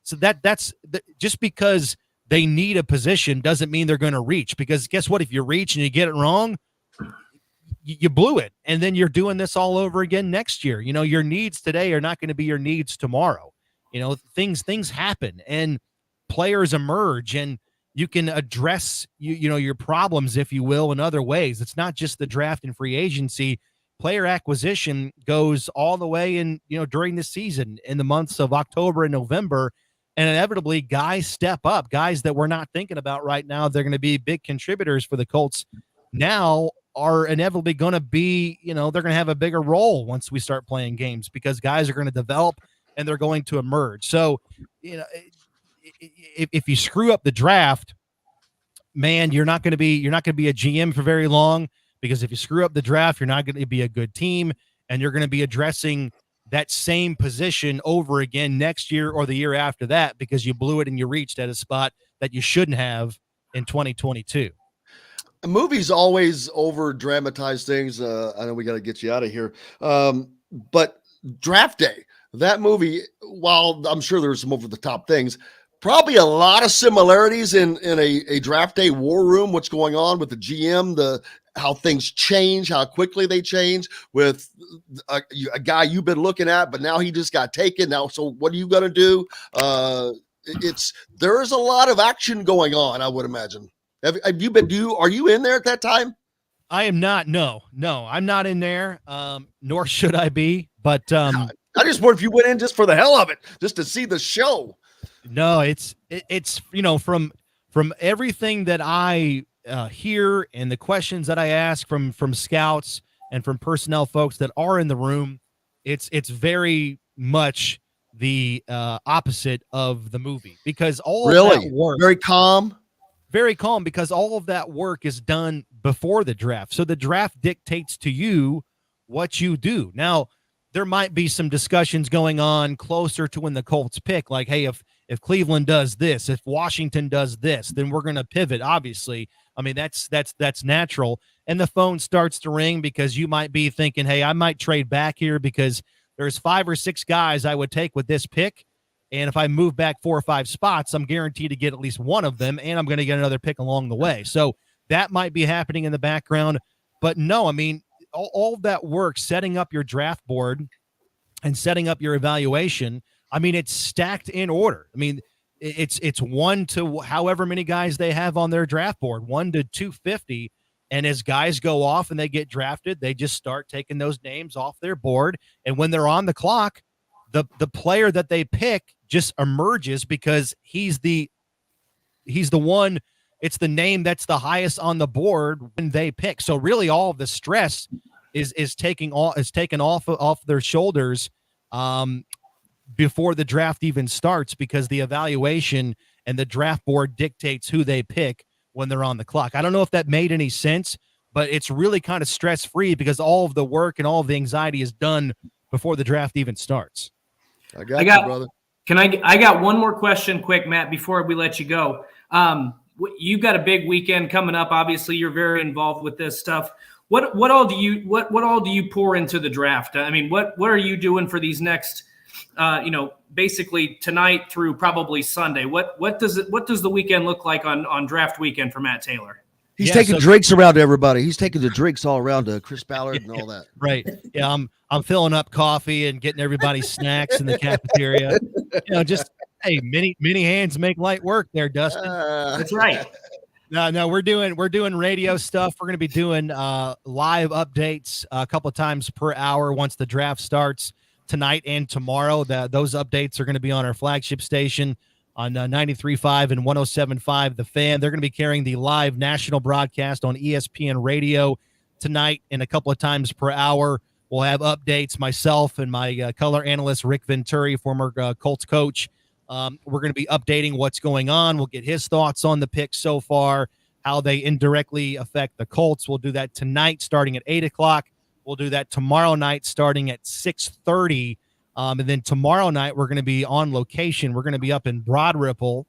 [SPEAKER 4] So that's just because they need a position doesn't mean they're going to reach, because guess what? If you reach and you get it wrong, you blew it. And then you're doing this all over again next year. Your needs today are not going to be your needs tomorrow. Things happen and players emerge, and you can address your problems, if you will, in other ways. It's not just the draft and free agency. Player acquisition goes all the way in, during the season in the months of October and November, and inevitably guys step up, guys that we're not thinking about right now. They're going to be big contributors for the Colts now are inevitably going to be, they're going to have a bigger role once we start playing games, because guys are going to develop and they're going to emerge. So, if you screw up the draft, man, you're not going to be a GM for very long, because if you screw up the draft, you're not going to be a good team, and you're going to be addressing that same position over again next year or the year after that, because you blew it and you reached at a spot that you shouldn't have in 2022.
[SPEAKER 1] Movies always over dramatize things. I know we got to get you out of here. But Draft Day, that movie, while I'm sure there's some over the top things, probably a lot of similarities in a draft day war room, what's going on with the GM, how things change, how quickly they change with a guy you've been looking at, but now he just got taken. Now, so what are you going to do? There is a lot of action going on, I would imagine. Have you been, are you in there at that time?
[SPEAKER 4] I am not. No, I'm not in there. Nor should I be, but
[SPEAKER 1] I just wondered if you went in just for the hell of it, just to see the show.
[SPEAKER 4] No, it's from everything that I hear and the questions that I ask from scouts and from personnel folks that are in the room, it's very much the opposite of the movie, because all of that work, very calm, because all of that work is done before the draft. So the draft dictates to you what you do. Now, there might be some discussions going on closer to when the Colts pick, like, hey, if Cleveland does this, if Washington does this, then we're going to pivot. Obviously, I mean, that's natural. And the phone starts to ring because you might be thinking, hey, I might trade back here because there's 5 or 6 guys I would take with this pick. And if I move back 4 or 5 spots, I'm guaranteed to get at least one of them, and I'm going to get another pick along the way. So that might be happening in the background. But no, I mean, all that work, setting up your draft board and setting up your evaluation, I mean, it's stacked in order. I mean, it's 1 to however many guys they have on their draft board, 1 to 250. And as guys go off and they get drafted, they just start taking those names off their board. And when they're on the clock, the player that they pick just emerges because he's the one. It's the name that's the highest on the board when they pick. So really, all of the stress is taken off their shoulders before the draft even starts, because the evaluation and the draft board dictates who they pick when they're on the clock. I don't know if that made any sense, but it's really kind of stress-free because all of the work and all of the anxiety is done before the draft even starts.
[SPEAKER 1] I got you, brother.
[SPEAKER 2] I got one more question quick, Matt, before we let you go. You've got a big weekend coming up. Obviously, you're very involved with this stuff. What all do you pour into the draft? I mean, what are you doing for these next, basically tonight through probably Sunday? What does the weekend look like on draft weekend for Matt Taylor?
[SPEAKER 1] He's taking drinks around to everybody. He's taking the drinks all around to Chris Ballard and all that.
[SPEAKER 4] Right. Yeah, I'm filling up coffee and getting everybody snacks in the cafeteria. Just hey, many hands make light work there, Dustin.
[SPEAKER 2] That's right.
[SPEAKER 4] No, we're doing radio stuff. We're going to be doing live updates a couple of times per hour once the draft starts tonight and tomorrow. Those updates are going to be on our flagship station on 93.5 and 107.5 The Fan. They're going to be carrying the live national broadcast on ESPN Radio tonight and a couple of times per hour. We'll have updates, myself and my color analyst, Rick Venturi, former Colts coach. We're going to be updating what's going on. We'll get his thoughts on the picks so far, how they indirectly affect the Colts. We'll do that tonight starting at 8 o'clock. We'll do that tomorrow night starting at 6:30. And then tomorrow night, we're going to be on location. We're going to be up in Broad Ripple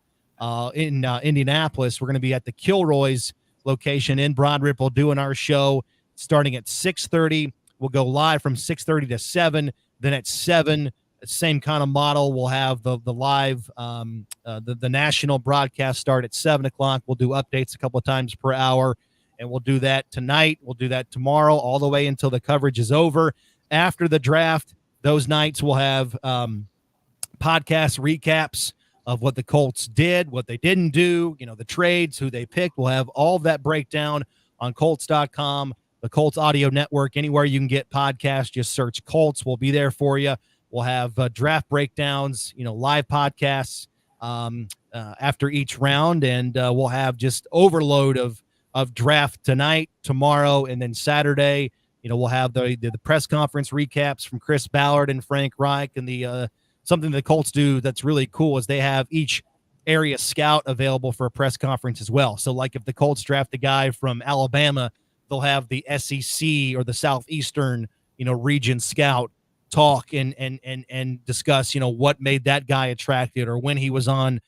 [SPEAKER 4] in Indianapolis. We're going to be at the Kilroy's location in Broad Ripple doing our show starting at 6:30. We'll go live from 6:30 to 7. Then at 7, same kind of model. We'll have the live, the national broadcast start at 7 o'clock. We'll do updates a couple of times per hour, and we'll do that tonight. We'll do that tomorrow, all the way until the coverage is over. After the draft, those nights we'll have podcast recaps of what the Colts did, what they didn't do, the trades, who they picked. We'll have all of that breakdown on Colts.com, the Colts Audio Network, anywhere you can get podcasts. Just search Colts. We'll be there for you. We'll have draft breakdowns, live podcasts after each round, and we'll have just overload of draft tonight, tomorrow, and then Saturday. We'll have the press conference recaps from Chris Ballard and Frank Reich, and the something the Colts do that's really cool is they have each area scout available for a press conference as well. So, like if the Colts draft a guy from Alabama, they'll have the SEC or the Southeastern, region scout talk and discuss, what made that guy attracted or when he was on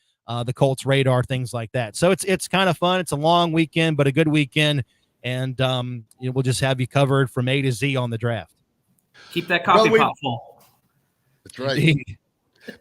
[SPEAKER 4] the Colts radar, things like that. So it's kind of fun. It's a long weekend, but a good weekend. And we'll just have you covered from A to Z on the draft.
[SPEAKER 2] Keep that coffee pot full.
[SPEAKER 1] That's right.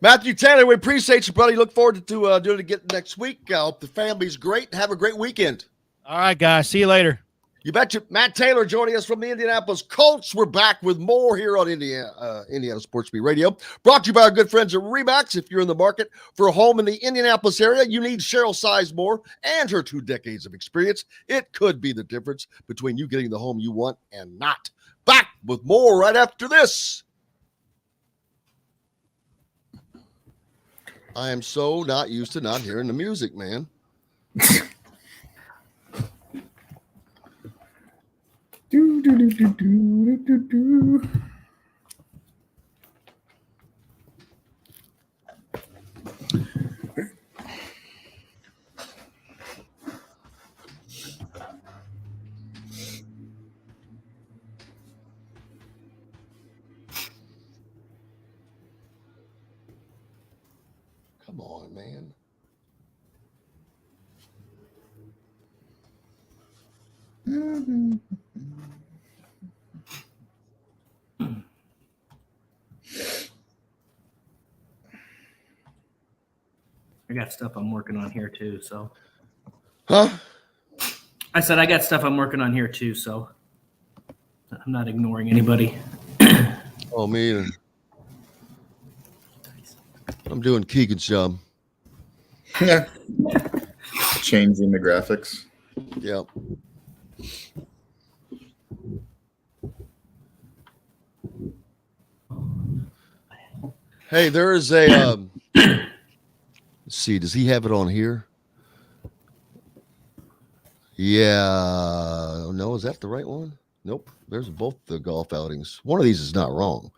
[SPEAKER 1] Matthew Taylor, we appreciate you, buddy. Look forward to doing it again next week. I hope the family's great. Have a great weekend.
[SPEAKER 4] All right, guys. See you later.
[SPEAKER 1] You betcha. Matt Taylor joining us from the Indianapolis Colts. We're back with more here on Indiana Sports Beat Radio. Brought to you by our good friends at Remax. If you're in the market for a home in the Indianapolis area, you need Cheryl Sizemore and her 2 decades of experience. It could be the difference between you getting the home you want and not. Back with more right after this. I am so not used to not hearing the music, man.
[SPEAKER 3] Do, do, do, do, do, do, do.
[SPEAKER 1] Come on, man.
[SPEAKER 3] Mm-hmm.
[SPEAKER 2] I got stuff I'm working on here too, so.
[SPEAKER 1] Huh?
[SPEAKER 2] I said I got stuff I'm working on here too, so I'm not ignoring anybody.
[SPEAKER 1] Oh, me either. I'm doing Keegan's job.
[SPEAKER 3] Yeah. Changing the graphics.
[SPEAKER 1] Yep. Hey, there is a let's see, does he have it on here? Yeah. No, is that the right one? Nope. There's both the golf outings. One of these is not wrong.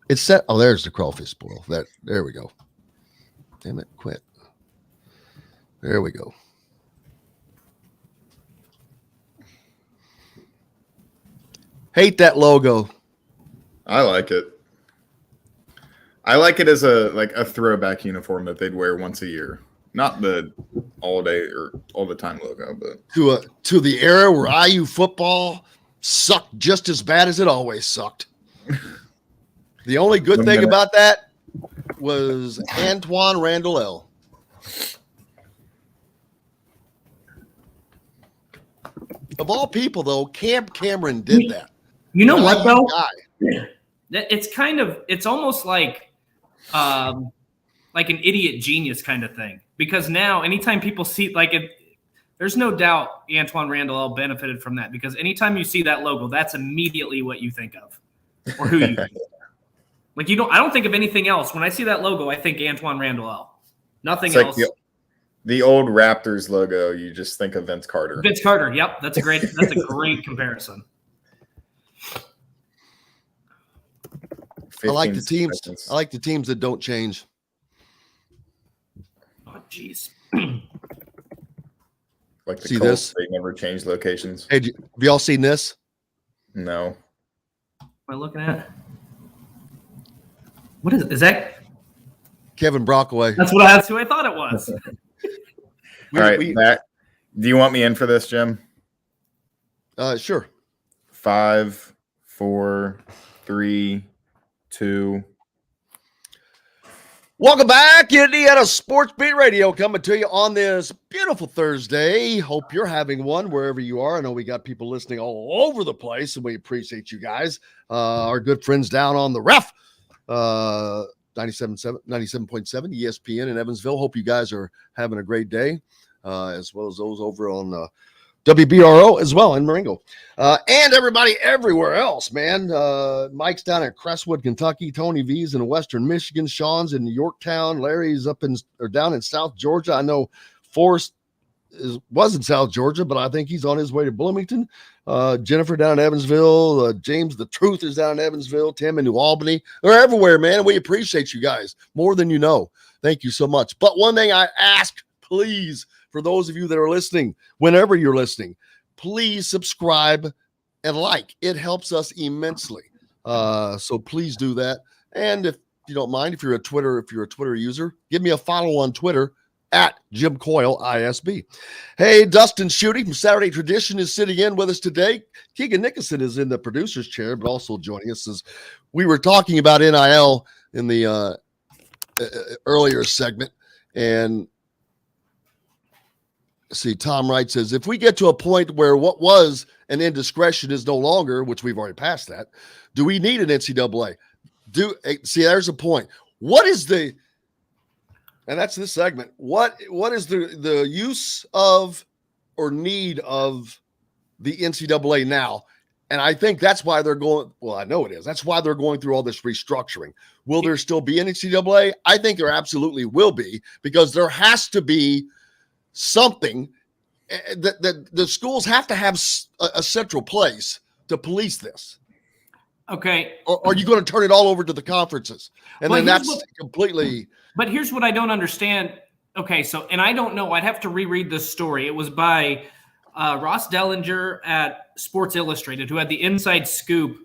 [SPEAKER 1] It's set. Oh, there's the crawfish spoil. There we go. Damn it, quit. There we go. Hate that logo.
[SPEAKER 3] I like it. I like it as a throwback uniform that they'd wear once a year. Not the all day or all the time logo, but
[SPEAKER 1] to the era where IU football sucked just as bad as it always sucked. The only good thing about that was Antoine Randall L. Of all people, though, Cam Cameron did that.
[SPEAKER 2] You know what, though? It's almost like an idiot genius kind of thing. Because now, anytime people see, there's no doubt Antoine Randall L benefited from that. Because anytime you see that logo, that's immediately what you think of, or who you think of. I don't think of anything else. When I see that logo, I think Antoine Randall L. Nothing else.
[SPEAKER 3] The old Raptors logo, you just think of Vince Carter.
[SPEAKER 2] Vince Carter, yep. That's a great comparison.
[SPEAKER 1] I like the teams. Seconds. I like the teams that don't change.
[SPEAKER 2] Oh, jeez.
[SPEAKER 3] Like the
[SPEAKER 1] see
[SPEAKER 3] Colts,
[SPEAKER 1] this?
[SPEAKER 3] They never change locations.
[SPEAKER 1] Hey, have y'all seen this?
[SPEAKER 3] No.
[SPEAKER 2] What am I looking at? What is that?
[SPEAKER 1] Kevin Brockway.
[SPEAKER 2] That's who I thought it was.
[SPEAKER 3] All right, Matt, do you want me in for this, Jim?
[SPEAKER 1] Sure.
[SPEAKER 3] 5, 4, 3, 2.
[SPEAKER 1] Welcome back, Indiana Sports Beat Radio, coming to you on this beautiful Thursday. Hope you're having one wherever you are. I know we got people listening all over the place, and we appreciate you guys. Our good friends down on the ref, 97.7 ESPN in Evansville. Hope you guys are having a great day, as well as those over on WBRO as well in Marengo. And everybody everywhere else, man. Mike's down in Crestwood, Kentucky. Tony V's in Western Michigan. Sean's in Yorktown. Larry's down in South Georgia. I know Forrest was in South Georgia, but I think he's on his way to Bloomington. Jennifer down in Evansville. James the Truth is down in Evansville. Tim in New Albany. They're everywhere, man. We appreciate you guys more than you know. Thank you so much. But one thing I ask, please, for those of you that are listening, whenever you're listening, please subscribe and like. It helps us immensely. So please do that. And if you don't mind, if you're a Twitter user, give me a follow on Twitter at Jim Coyle ISB. Hey, Dustin Schutte from Saturday Tradition is sitting in with us today. Keegan Nicholson is in the producer's chair, but also joining us as we were talking about NIL in the earlier segment. And see, Tom Wright says, if we get to a point where what was an indiscretion is no longer, which we've already passed that, do we need an NCAA? See, there's a point. What is the, and that's this segment, what is the use of or need of the NCAA now? And I think that's why they're going, well, I know it is. That's why they're going through all this restructuring. Will there still be an NCAA? I think there absolutely will be, because there has to be something that the schools have to have a central place to police this.
[SPEAKER 2] Okay.
[SPEAKER 1] Or are you going to turn it all over to the conferences? And then that's completely.
[SPEAKER 2] But here's what I don't understand. Okay, so, and I don't know. I'd have to reread this story. It was by Ross Dellinger at Sports Illustrated, who had the inside scoop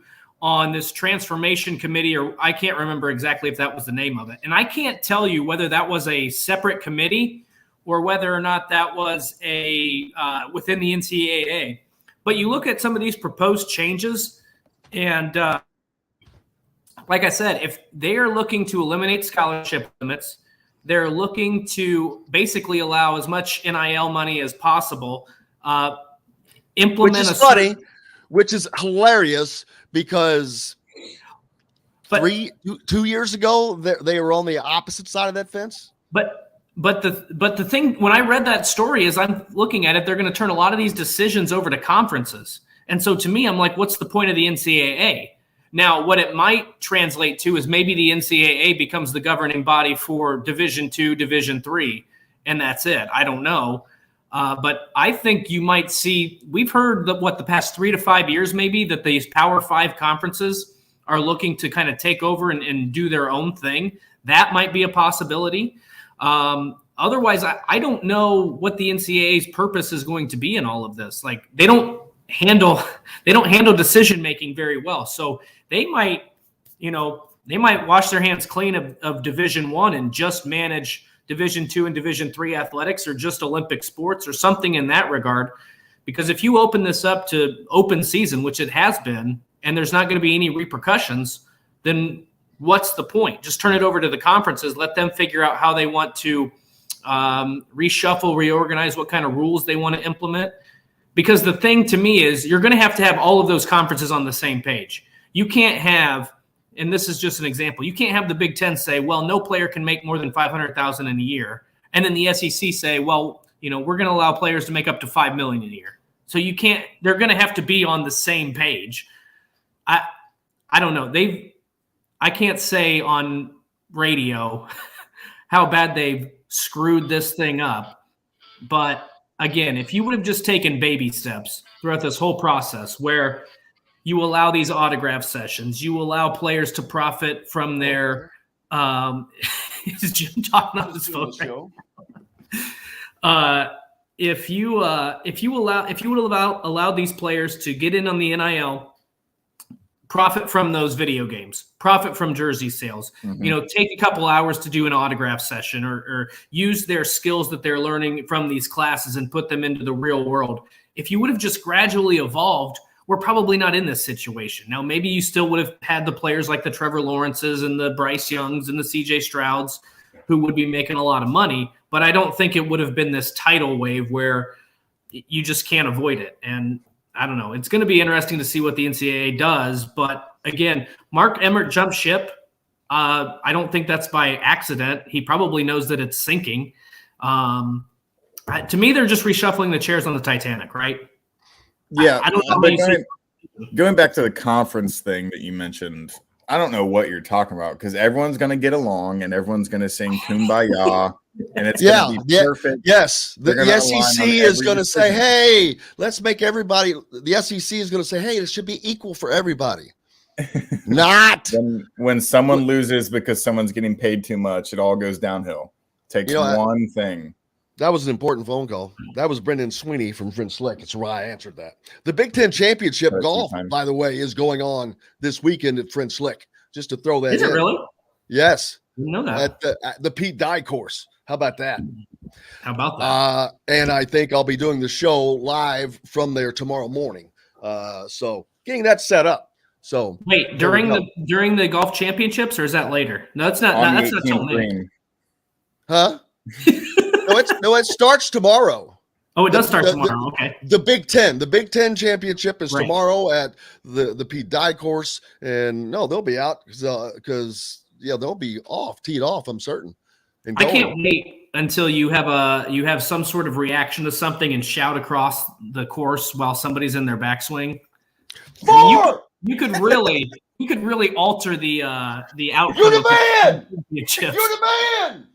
[SPEAKER 2] on this transformation committee, or I can't remember exactly if that was the name of it. And I can't tell you whether that was a separate committee or whether or not that was a within the NCAA. But you look at some of these proposed changes, and like I said, if they are looking to eliminate scholarship limits, they're looking to basically allow as much NIL money as possible. Implement
[SPEAKER 1] which is funny, which is hilarious, because 2 years ago they were on the opposite side of that fence. But
[SPEAKER 2] the thing, when I read that story, is I'm looking at it, they're going to turn a lot of these decisions over to conferences. And so to me, I'm like, what's the point of the NCAA? Now, what it might translate to is maybe the NCAA becomes the governing body for Division II, Division III, and that's it. I don't know. But I think you might see, we've heard that the past 3 to 5 years maybe, that these Power 5 conferences are looking to kind of take over and do their own thing. That might be a possibility. Otherwise, I don't know what the NCAA's purpose is going to be in all of this. Like, they don't handle decision making very well. So they might wash their hands clean of Division I and just manage Division II and Division III athletics, or just Olympic sports, or something in that regard. Because if you open this up to open season, which it has been, and there's not going to be any repercussions, then what's the point? Just turn it over to the conferences. Let them figure out how they want to reshuffle, reorganize, what kind of rules they want to implement. Because the thing to me is, you're going to have all of those conferences on the same page. You can't have, and this is just an example, you can't have the Big Ten say, well, no player can make more than $500,000 in a year. And then the SEC say, well, we're going to allow players to make up to $5 million a year. So you can't, they're going to have to be on the same page. I don't know. I can't say on radio how bad they've screwed this thing up. But again, if you would have just taken baby steps throughout this whole process, where you allow these autograph sessions, you allow players to profit from their is Jim talking on his phone right? If you would allow these players to get in on the NIL, profit from those video games, profit from jersey sales, take a couple hours to do an autograph session, or use their skills that they're learning from these classes and put them into the real world. if you would have just gradually evolved, we're probably not in this situation. Now, maybe you still would have had the players like the Trevor Lawrences and the Bryce Youngs and the CJ Strouds who would be making a lot of money, but I don't think it would have been this tidal wave where you just can't avoid it. And I don't know. It's going to be interesting to see what the NCAA does. But again, Mark Emmert jumped ship. I don't think that's by accident. He probably knows that it's sinking. To me, they're just reshuffling the chairs on the Titanic, right?
[SPEAKER 3] Yeah.
[SPEAKER 2] I don't know.
[SPEAKER 3] Going back to the conference thing that you mentioned, I don't know what you're talking about because everyone's going to get along and everyone's going to sing Kumbaya and it's going to be perfect.
[SPEAKER 1] Yes. The SEC is going to say, hey, let's make everybody – the SEC is going to say, hey, it should be equal for everybody. Not.
[SPEAKER 3] When someone loses because someone's getting paid too much, it all goes downhill. Takes one thing.
[SPEAKER 1] That was an important phone call. That was Brendan Sweeney from French Slick. That's why I answered that. The Big Ten Championship golf, by the way, is going on this weekend at French Slick. Just to throw that in.
[SPEAKER 2] Is it really?
[SPEAKER 1] Yes.
[SPEAKER 2] Didn't know that.
[SPEAKER 1] At the Pete Dye course. How about that?
[SPEAKER 2] How about that?
[SPEAKER 1] And I think I'll be doing the show live from there tomorrow morning. So getting that set up. So
[SPEAKER 2] wait, during the golf championships, or is that later? No, that's not. That's not till May.
[SPEAKER 1] Huh? No, it starts tomorrow.
[SPEAKER 2] Oh, it does start tomorrow. Okay.
[SPEAKER 1] The Big Ten championship is tomorrow at the Pete Dye course, and no, they'll be out because they'll be teed off. I'm certain.
[SPEAKER 2] I can't wait until you have some sort of reaction to something and shout across the course while somebody's in their backswing. You could really alter the outcome.
[SPEAKER 1] You're the man. You're the man.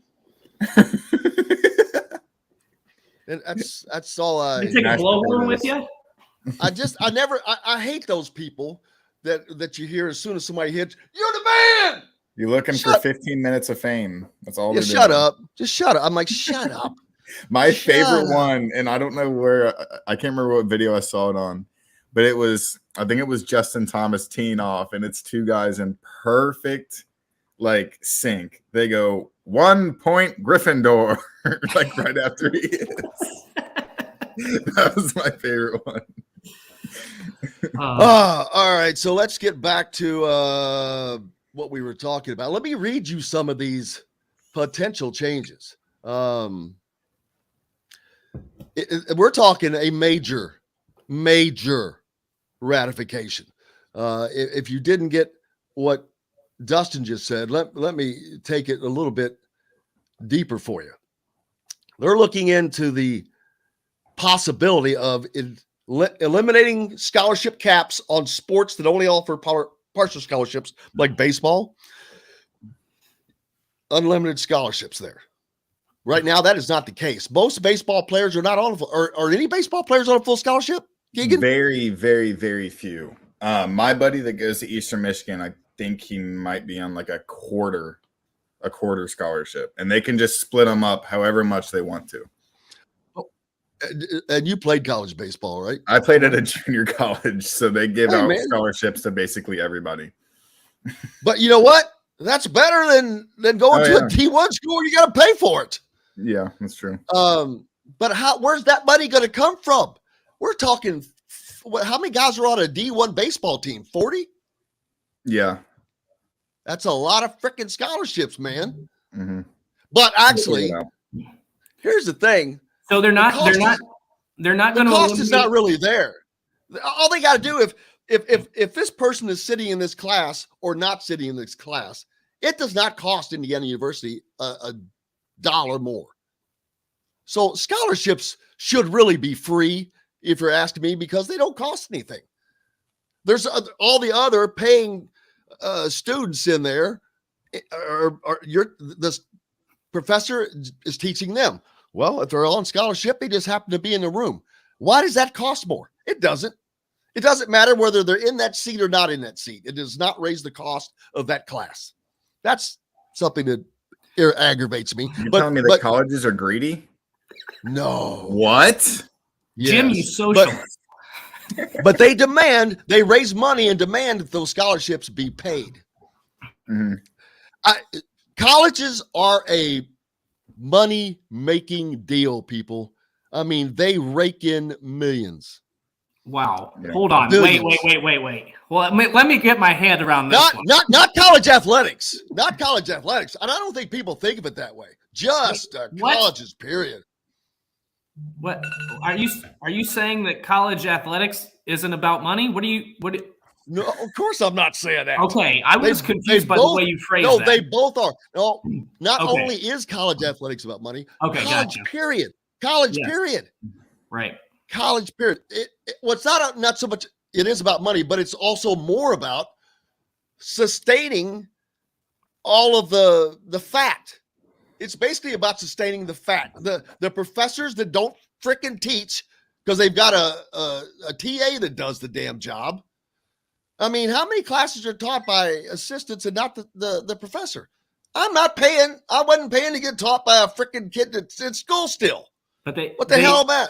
[SPEAKER 1] And that's all I
[SPEAKER 2] you take a blowhorn with you.
[SPEAKER 1] I hate those people that you hear as soon as somebody hits. You're the man.
[SPEAKER 3] You're looking for 15 minutes of fame. That's all.
[SPEAKER 1] Shut up. Just shut up. I'm like, shut up.
[SPEAKER 3] My favorite one, and I don't know where. I can't remember what video I saw it on, but I think it was Justin Thomas teeing off, and it's two guys in perfect sync. They go 1 point Gryffindor, right after he is. That was my favorite one.
[SPEAKER 1] All right. So let's get back to what we were talking about. Let me read you some of these potential changes. We're talking a major ratification. If you didn't get what Dustin just said, let me take it a little bit deeper for you. They're looking into the possibility of eliminating scholarship caps on sports that only offer partial scholarships, like baseball. Unlimited scholarships there. Right now, that is not the case. Most baseball players are not on are any baseball players on a full scholarship? Keegan?
[SPEAKER 3] Very, very, very few. My buddy that goes to Eastern Michigan, I think he might be on a quarter scholarship, and they can just split them up however much they want to.
[SPEAKER 1] And you played college baseball, right?
[SPEAKER 3] I played at a junior college, so they give out scholarships to basically everybody.
[SPEAKER 1] But you know what? That's better than going to a D1 school. You got to pay for it.
[SPEAKER 3] Yeah, that's true.
[SPEAKER 1] But where's that money going to come from? We're talking. How many guys are on a D1 baseball team? 40?
[SPEAKER 3] Yeah.
[SPEAKER 1] That's a lot of freaking scholarships, man.
[SPEAKER 3] Mm-hmm.
[SPEAKER 1] But actually, here's the thing.
[SPEAKER 2] So they're not going to. The
[SPEAKER 1] cost is not really there. All they got to do if this person is sitting in this class or not sitting in this class, it does not cost Indiana University a dollar more. So scholarships should really be free, if you're asking me, because they don't cost anything. There's all the other paying students in there. This professor is teaching them. Well, if they're on scholarship, they just happen to be in the room. Why does that cost more? It doesn't. It doesn't matter whether they're in that seat or not in that seat. It does not raise the cost of that class. That's something that aggravates me.
[SPEAKER 3] You're telling me that colleges are greedy?
[SPEAKER 1] No.
[SPEAKER 3] What?
[SPEAKER 1] Yes.
[SPEAKER 2] Jim, you socialist.
[SPEAKER 1] But they raise money and demand that those scholarships be paid.
[SPEAKER 3] Mm-hmm.
[SPEAKER 1] Colleges are a money-making deal, people. I mean, they rake in millions.
[SPEAKER 2] Wow.
[SPEAKER 3] Yeah.
[SPEAKER 2] Hold on.
[SPEAKER 1] Billions.
[SPEAKER 2] Wait. Well, let me get my head around this one.
[SPEAKER 1] Not college athletics. Not college athletics. And I don't think people think of it that way. Just
[SPEAKER 2] What?
[SPEAKER 1] colleges, period.
[SPEAKER 2] What are you saying that college athletics isn't about money? What?
[SPEAKER 1] No, of course I'm not saying that.
[SPEAKER 2] Okay, I was
[SPEAKER 1] They
[SPEAKER 2] confused by
[SPEAKER 1] both-
[SPEAKER 2] the way you phrased
[SPEAKER 1] No,
[SPEAKER 2] that.
[SPEAKER 1] they both are. No, not
[SPEAKER 2] Okay.
[SPEAKER 1] only is college athletics about money,
[SPEAKER 2] Okay,
[SPEAKER 1] college,
[SPEAKER 2] gotcha.
[SPEAKER 1] period. College,
[SPEAKER 2] Yes.
[SPEAKER 1] period.
[SPEAKER 2] Right.
[SPEAKER 1] College, period. Well, it's not so much, it is about money, but it's also more about sustaining all of the fat. It's basically about sustaining the fat. The professors that don't frickin' teach because they've got a TA that does the damn job. I mean, how many classes are taught by assistants and not the professor? I wasn't paying to get taught by a freaking kid that's in school still.
[SPEAKER 2] But
[SPEAKER 1] What the hell am I?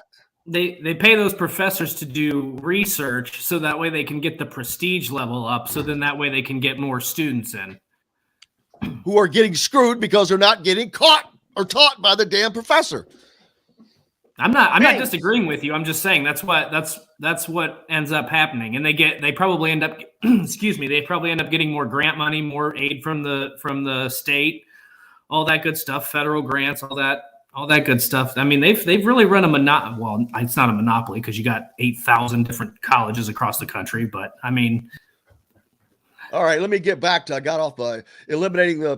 [SPEAKER 2] They pay those professors to do research so that way they can get the prestige level up. So then that way they can get more students in.
[SPEAKER 1] Who are getting screwed because they're not getting caught or taught by the damn professor.
[SPEAKER 2] I'm not
[SPEAKER 1] Thanks.
[SPEAKER 2] disagreeing with you. I'm just saying that's what ends up happening. And they probably end up they probably end up getting more grant money, more aid from the state, all that good stuff, federal grants, all that good stuff. I mean, they've really run a monopoly. Well, it's not a monopoly because you got 8,000 different colleges across the country, but I mean,
[SPEAKER 1] All right, let me get back to, I got off by eliminating the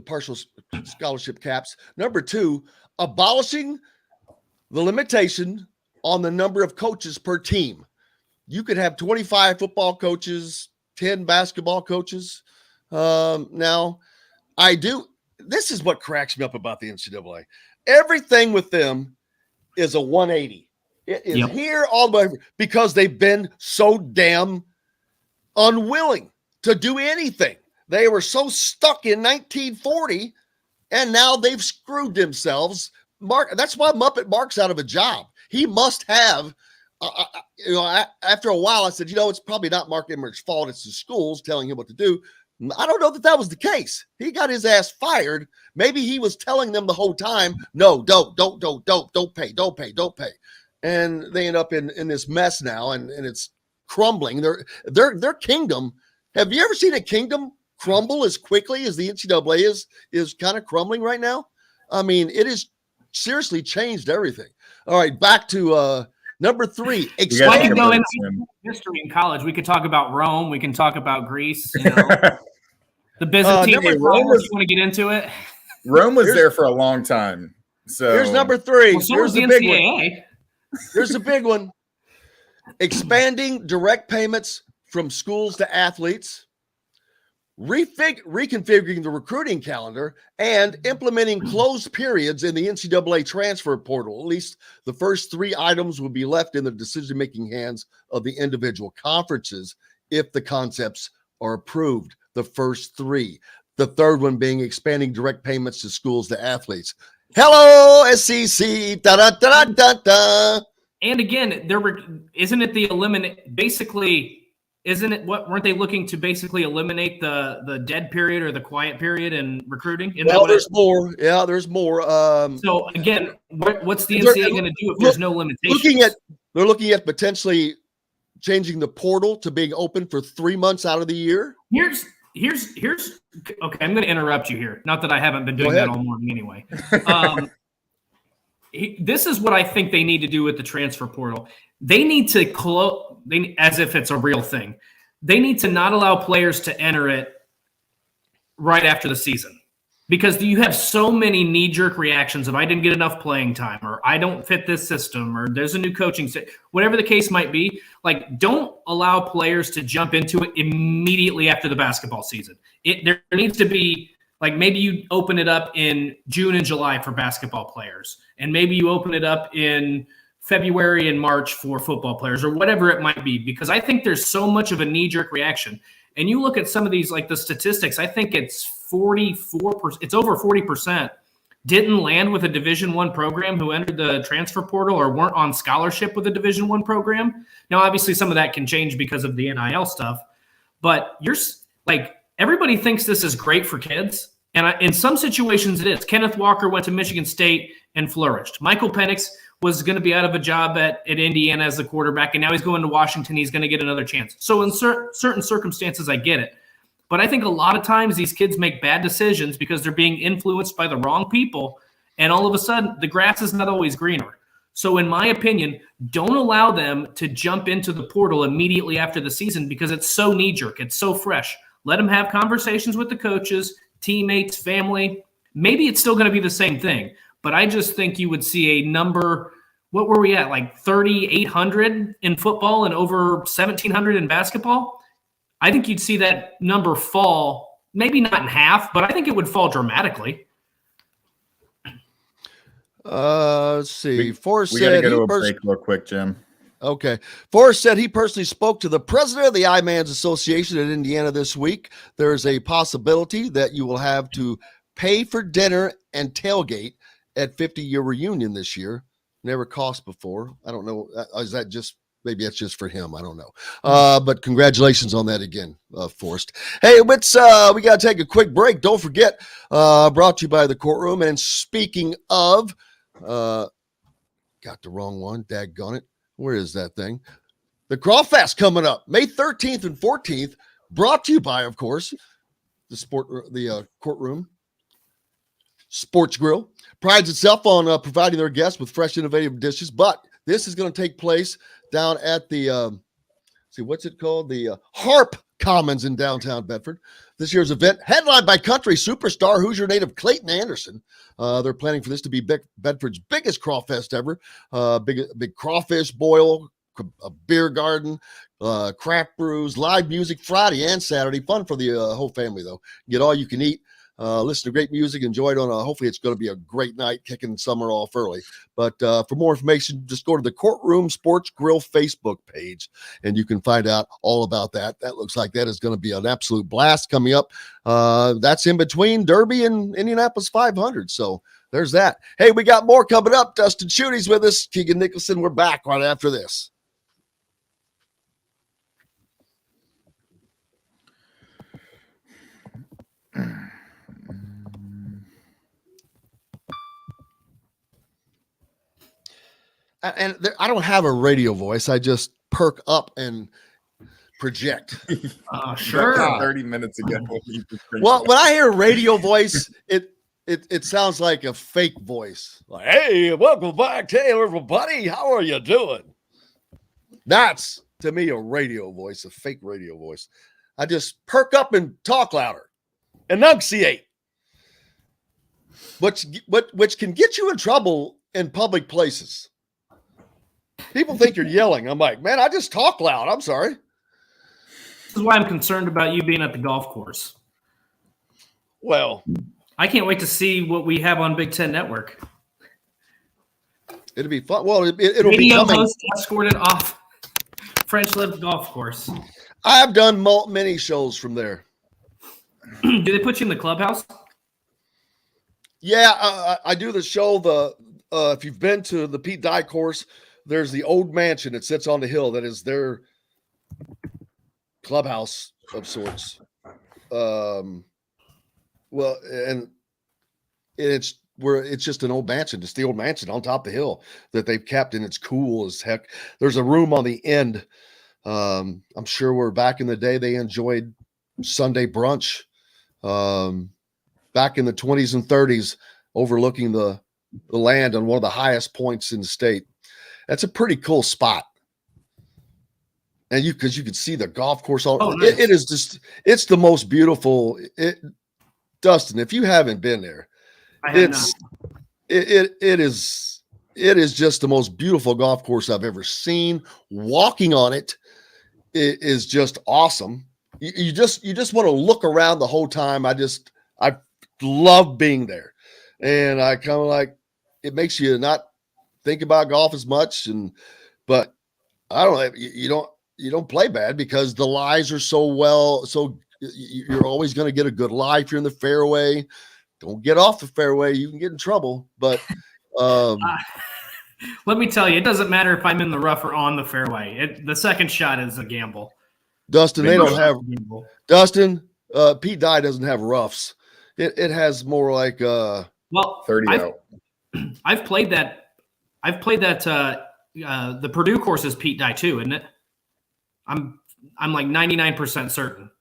[SPEAKER 1] partial scholarship caps. Number 2, abolishing the limitation on the number of coaches per team. You could have 25 football coaches, 10 basketball coaches. Now, this is what cracks me up about the NCAA. Everything with them is a 180. It is here all the way because they've been so damn unwilling to do anything. They were so stuck in 1940, and now they've screwed themselves. That's why Muppet Mark's out of a job. He must have, after a while, I said, it's probably not Mark Emmerich fault. It's the schools telling him what to do. I don't know that was the case. He got his ass fired. Maybe he was telling them the whole time, no, don't pay. And they end up in this mess now, and it's crumbling. Their kingdom. Have you ever seen a kingdom crumble as quickly as the NCAA is kind of crumbling right now? I mean, it has seriously changed everything. All right, back to number 3.
[SPEAKER 2] I can go into history in college. We could talk about Rome. We can talk about Greece. The Byzantine Empire. You want to get into it?
[SPEAKER 3] Rome was there for a long time. So
[SPEAKER 1] here's number 3.
[SPEAKER 2] Well, so
[SPEAKER 1] here's
[SPEAKER 2] was the
[SPEAKER 1] big
[SPEAKER 2] NCAA.
[SPEAKER 1] one. Here's the big one. Expanding direct payments from schools to athletes, reconfiguring the recruiting calendar, and implementing closed periods in the NCAA transfer portal. At least the first 3 items will be left in the decision-making hands of the individual conferences if the concepts are approved. The first 3. The third one being expanding direct payments to schools to athletes. Hello, SEC. Da, da, da, da, da.
[SPEAKER 2] And again, isn't it weren't they looking to basically eliminate the dead period or the quiet period in recruiting?
[SPEAKER 1] There's more. Yeah, there's more.
[SPEAKER 2] So again, what's the NCAA going to do if there's no limitations?
[SPEAKER 1] They're looking at potentially changing the portal to being open for 3 months out of the year.
[SPEAKER 2] Here's okay. I'm going to interrupt you here. Not that I haven't been doing that all morning anyway. This is what I think they need to do with the transfer portal. They need to as if it's a real thing. They need to not allow players to enter it right after the season, because you have so many knee-jerk reactions of I didn't get enough playing time, or I don't fit this system, or there's a new coaching whatever the case might be. Like, don't allow players to jump into it immediately after the basketball season. There needs to be, like, maybe you open it up in June and July for basketball players, and maybe you open it up in February and March for football players, or whatever it might be, because I think there's so much of a knee-jerk reaction. And you look at some of these, like the statistics, I think it's 44%, it's over 40% didn't land with a Division I program who entered the transfer portal or weren't on scholarship with a Division I program. Now, obviously, some of that can change because of the NIL stuff, but everybody thinks this is great for kids. And in some situations it is. Kenneth Walker went to Michigan State and flourished. Michael Penix was going to be out of a job at Indiana as the quarterback, and now he's going to Washington. He's going to get another chance. So in certain circumstances, I get it. But I think a lot of times these kids make bad decisions because they're being influenced by the wrong people, and all of a sudden the grass is not always greener. So in my opinion, don't allow them to jump into the portal immediately after the season because it's so knee-jerk. It's so fresh. Let them have conversations with the coaches, teammates, family. Maybe it's still going to be the same thing, but I just think you would see a number. What were we at? Like 3,800 in football and over 1,700 in basketball. I think you'd see that number fall, maybe not in half, but I think it would fall dramatically.
[SPEAKER 1] Let's see. Forrest
[SPEAKER 3] we got to
[SPEAKER 1] said
[SPEAKER 3] go to a break real quick, Jim.
[SPEAKER 1] Okay. Forrest said he personally spoke to the president of the I-Mans Association in Indiana this week. There is a possibility that you will have to pay for dinner and tailgate at 50-year reunion this year. Never cost before. I don't know. Is that just, maybe that's just for him. I don't know. But congratulations on that again, Forrest. Hey, we got to take a quick break. Don't forget, brought to you by the Courtroom. And speaking of, got the wrong one. Daggone it. Where is that thing? The Crawfest coming up May 13th and 14th. Brought to you by, of course, the Courtroom Sports Grill. Prides itself on providing their guests with fresh, innovative dishes. But this is going to take place down at the, what's it called? The Harp Commons in downtown Bedford. This year's event, headlined by country superstar Hoosier native Clayton Anderson. They're planning for this to be Bedford's biggest crawfest ever. Big crawfish boil, a beer garden, craft brews, live music Friday and Saturday. Fun for the whole family, though. Get all you can eat. Listen to great music, enjoy it on hopefully it's going to be a great night, kicking summer off early. But for more information, just go to the Courtroom Sports Grill Facebook page, and you can find out all about that. That looks like that is going to be an absolute blast coming up. That's in between Derby and Indianapolis 500. So there's that. Hey, we got more coming up. Dustin Schutte's with us. Keegan Nicholson, we're back right after this. And I don't have a radio voice. I just perk up and project.
[SPEAKER 2] Sure.
[SPEAKER 3] 30 minutes ago.
[SPEAKER 1] Well, when I hear radio voice, it sounds like a fake voice. Like, hey, welcome back. Hey, everybody. How are you doing? That's, to me, a radio voice, a fake radio voice. I just perk up and talk louder. Enunciate. Which can get you in trouble in public places. People think you're yelling. I'm like, man, I just talk loud. I'm sorry.
[SPEAKER 2] This is why I'm concerned about you being at the golf course.
[SPEAKER 1] Well,
[SPEAKER 2] I can't wait to see what we have on Big Ten Network.
[SPEAKER 1] It'll be fun. Well, it'll be
[SPEAKER 2] Radio
[SPEAKER 1] coming.
[SPEAKER 2] host escorted off French Lift Golf Course.
[SPEAKER 1] I've done many shows from there.
[SPEAKER 2] Do they put you in the clubhouse?
[SPEAKER 1] Yeah, I do the show. If you've been to the Pete Dye course, there's the old mansion that sits on the hill that is their clubhouse of sorts. And it's just an old mansion. It's the old mansion on top of the hill that they've kept, and it's cool as heck. There's a room on the end. I'm sure where back in the day they enjoyed Sunday brunch. Back in the 20s and 30s, overlooking the land on one of the highest points in the state. That's a pretty cool spot. And because you can see the golf course.
[SPEAKER 2] Nice.
[SPEAKER 1] It is just, it's the most beautiful. Dustin, if you haven't been there, it is just the most beautiful golf course I've ever seen. Walking on it is just awesome. You just want to look around the whole time. I love being there. And I kind of like, it makes you not think about golf as much. But I don't know, you don't play bad because the lies are so you're always going to get a good lie if you're in the fairway. Don't get off the fairway. You can get in trouble. But
[SPEAKER 2] let me tell you, it doesn't matter if I'm in the rough or on the fairway. The second shot is a gamble.
[SPEAKER 1] Dustin, Pete Dye doesn't have roughs. It has more like
[SPEAKER 3] 30 out.
[SPEAKER 2] I've played that I've played that. The Purdue course is Pete Dye too, isn't it? I'm like 99% certain.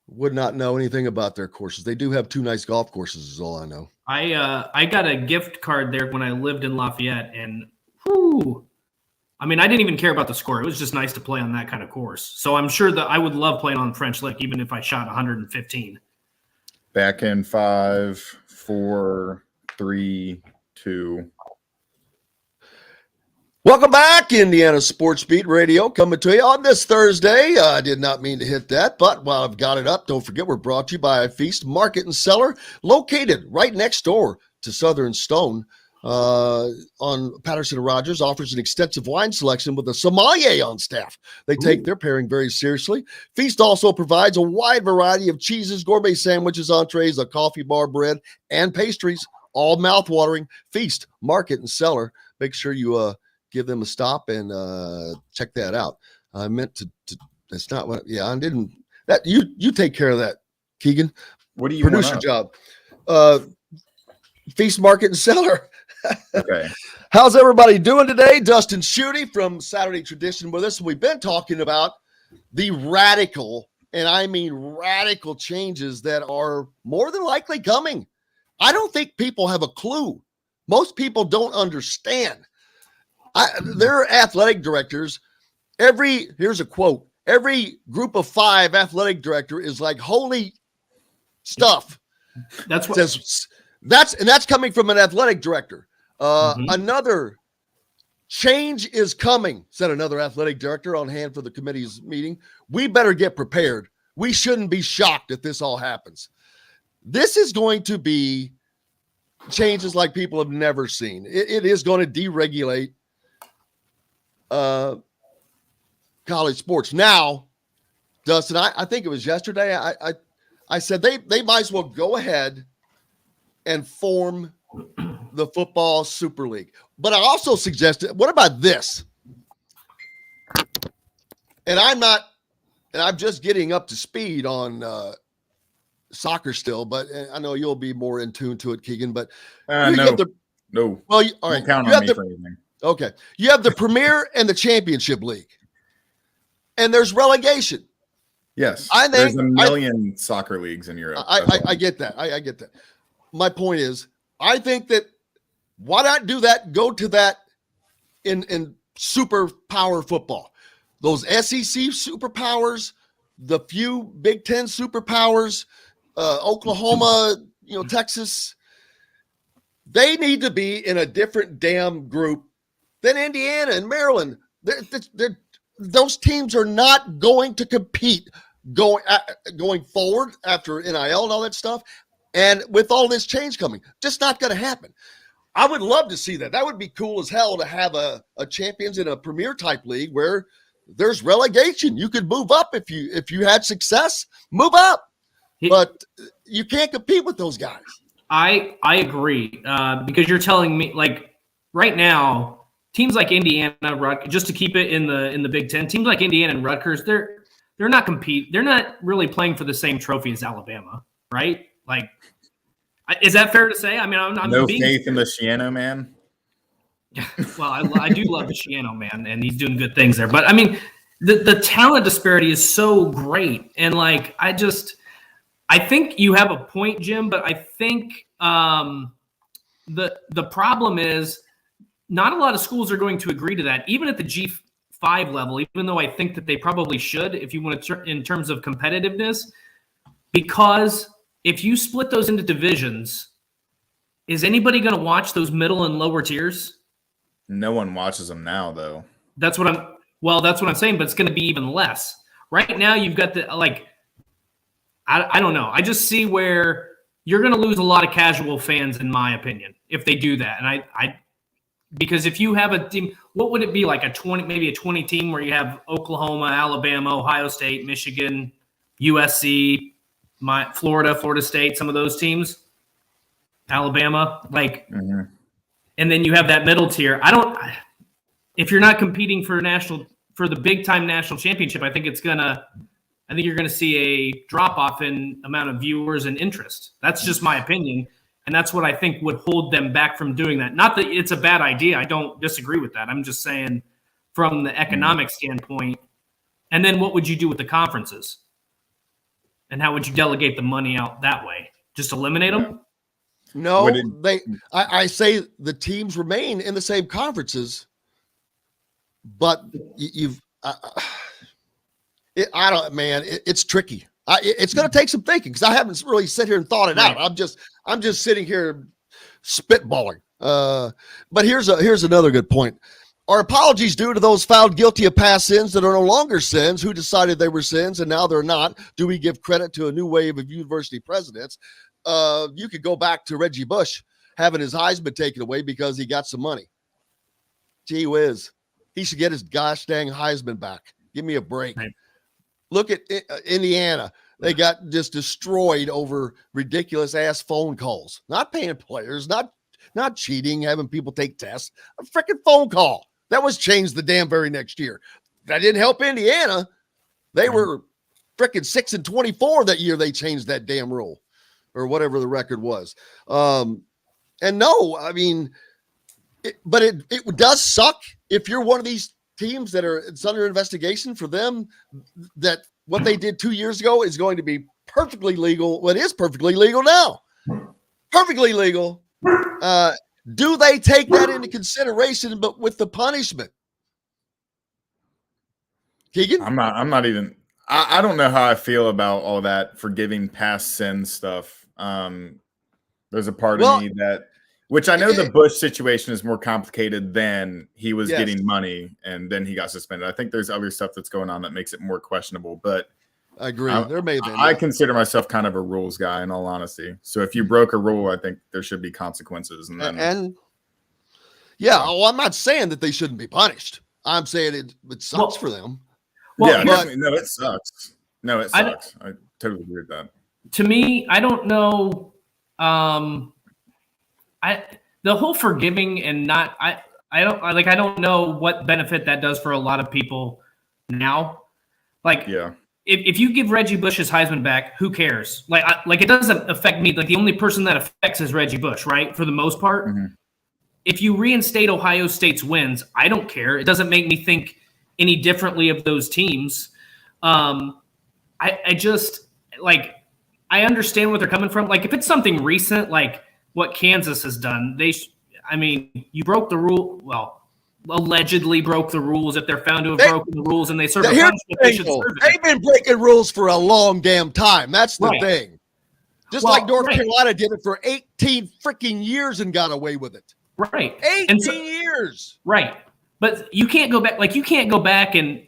[SPEAKER 1] Would not know anything about their courses. They do have 2 nice golf courses, is all I know.
[SPEAKER 2] I got a gift card there when I lived in Lafayette, and whew, I mean, I didn't even care about the score. It was just nice to play on that kind of course. So I'm sure that I would love playing on French Lick, even if I shot 115.
[SPEAKER 3] Back in 5, 4, 3, 2.
[SPEAKER 1] Welcome back, Indiana Sports Beat Radio, coming to you on this Thursday. I did not mean to hit that, but while I've got it up, don't forget we're brought to you by Feast Market and Cellar, located right next door to Southern Stone on Patterson and Rogers, offers an extensive wine selection with a sommelier on staff. They take their pairing very seriously. Feast also provides a wide variety of cheeses, gourmet sandwiches, entrees, a coffee bar, bread, and pastries, all mouth-watering. Feast Market and Cellar. Make sure you give them a stop and check that out. I meant to that's not what, yeah, I didn't, that you take care of that, Keegan.
[SPEAKER 3] What do you
[SPEAKER 1] producer job? Feast Market and Cellar.
[SPEAKER 3] Okay.
[SPEAKER 1] How's everybody doing today? Dustin Schutte from Saturday Tradition with us. We've been talking about the radical, and I mean radical changes that are more than likely coming. I don't think people have a clue. Most people don't understand. Their athletic directors, here's a quote, every group of 5 athletic director is like holy stuff.
[SPEAKER 2] That's what
[SPEAKER 1] that's coming from an athletic director. Another change is coming, said another athletic director on hand for the committee's meeting. We better get prepared. We shouldn't be shocked if this all happens. This is going to be changes like people have never seen. It is going to deregulate college sports. Now, Dustin, I think it was yesterday, I said they might as well go ahead and form the football super league. But I also suggested, what about this? And I'm just getting up to speed on soccer still, but I know you'll be more in tune to it, Keegan. But
[SPEAKER 3] No.
[SPEAKER 1] Well, all right.
[SPEAKER 3] Don't count on me for anything.
[SPEAKER 1] Okay. You have the Premier and the Championship League. And there's relegation.
[SPEAKER 3] Yes.
[SPEAKER 1] I think
[SPEAKER 3] there's a million soccer leagues in Europe.
[SPEAKER 1] I get that. I get that. My point is, I think that why not do that? Go to that in super power football. Those SEC superpowers, the few Big Ten superpowers, Oklahoma, Texas, they need to be in a different damn group than Indiana and Maryland. Those teams are not going to compete going forward after NIL and all that stuff. And with all this change coming, just not going to happen. I would love to see that. That would be cool as hell to have a champions in a premier type league where there's relegation. You could move up if you had success, move up. But you can't compete with those guys. I
[SPEAKER 2] agree because you're telling me, like, right now, teams like Indiana, just to keep it in the Big Ten, teams like Indiana and Rutgers, they're not They're not really playing for the same trophy as Alabama, right? Like, is that fair to say? I mean, I'm
[SPEAKER 3] no faith in the Schiano man.
[SPEAKER 2] Well, I do love the Schiano man, and he's doing good things there. But I mean, the talent disparity is so great, and like I think you have a point, Jim. But I think the problem is not a lot of schools are going to agree to that, even at the G5 level. Even though I think that they probably should, if you want to, in terms of competitiveness, because if you split those into divisions, is anybody going to watch those middle and lower tiers?
[SPEAKER 3] No one watches them now, though.
[SPEAKER 2] That's what I'm saying, but it's going to be even less. Right now, you've got I don't know. I just see where you're going to lose a lot of casual fans, in my opinion, if they do that. And because if you have a team, what would it be like maybe a 20 team where you have Oklahoma, Alabama, Ohio State, Michigan, USC, Florida State, some of those teams, Alabama, and then you have that middle tier. If you're not competing for the big time national championship, I think you're going to see a drop off in amount of viewers and interest. That's just my opinion. And that's what I think would hold them back from doing that. Not that it's a bad idea. I don't disagree with that. I'm just saying from the economic standpoint. And then what would you do with the conferences? And how would you delegate the money out that way? Just eliminate them?
[SPEAKER 1] No, I say the teams remain in the same conferences, but it's tricky. It's going to take some thinking because I haven't really sit here and thought it out. I'm just sitting here spitballing. But here's another good point. Are apologies due to those found guilty of past sins that are no longer sins, who decided they were sins and now they're not? Do we give credit to a new wave of university presidents? You could go back to Reggie Bush having his Heisman taken away because he got some money. Gee whiz. He should get his gosh dang Heisman back. Give me a break. Right. Look at Indiana. They got just destroyed over ridiculous ass phone calls. Not paying players, not cheating, having people take tests. A freaking phone call. That was changed the damn very next year. That didn't help Indiana. They were freaking 6-24 that year. They changed that damn rule or whatever the record was. And no, I mean, but it does suck if you're one of these teams that it's under investigation for them, that what they did 2 years ago is going to be perfectly legal. Well, it is perfectly legal now. Perfectly legal. Do they take that into consideration, but with the punishment? Keegan?
[SPEAKER 3] I'm not even, I don't know how I feel about all that forgiving past sin stuff. There's a part of me that, which I know the Bush situation is more complicated than he was getting money and then he got suspended. I think there's other stuff that's going on that makes it more questionable, but
[SPEAKER 1] I agree. There may be.
[SPEAKER 3] I consider myself kind of a rules guy in all honesty. So if you broke a rule, I think there should be consequences. And I'm not saying that they shouldn't be punished. I'm saying it sucks for them. Well, no, it sucks. No, it sucks. I totally agree with that.
[SPEAKER 2] To me, I don't know. The whole forgiving and not, I don't know what benefit that does for a lot of people now. If you give Reggie Bush his Heisman back, who cares? It doesn't affect me. Like the only person that affects is Reggie Bush, right? For the most part. Mm-hmm. If you reinstate Ohio State's wins, I don't care. It doesn't make me think any differently of those teams. I understand what they're coming from. Like if it's something recent, like what Kansas has done, you broke the rule. Well, allegedly broke the rules. If they're found to have broken the rules and they serve a punishment, they should serve it.
[SPEAKER 1] They've been breaking rules for a long damn time. That's the thing. Just like North Carolina did it for 18 freaking years and got away with it.
[SPEAKER 2] Right.
[SPEAKER 1] 18 years.
[SPEAKER 2] Right. But you can't go back. Like you can't go back and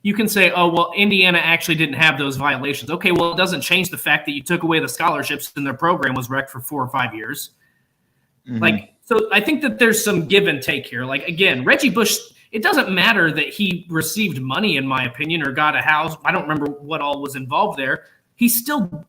[SPEAKER 2] you can say, oh, well, Indiana actually didn't have those violations. Okay, well, it doesn't change the fact that you took away the scholarships and their program was wrecked for 4 or 5 years. Mm-hmm. So I think that there's some give and take here. Like, again, Reggie Bush, it doesn't matter that he received money, in my opinion, or got a house. I don't remember what all was involved there. He still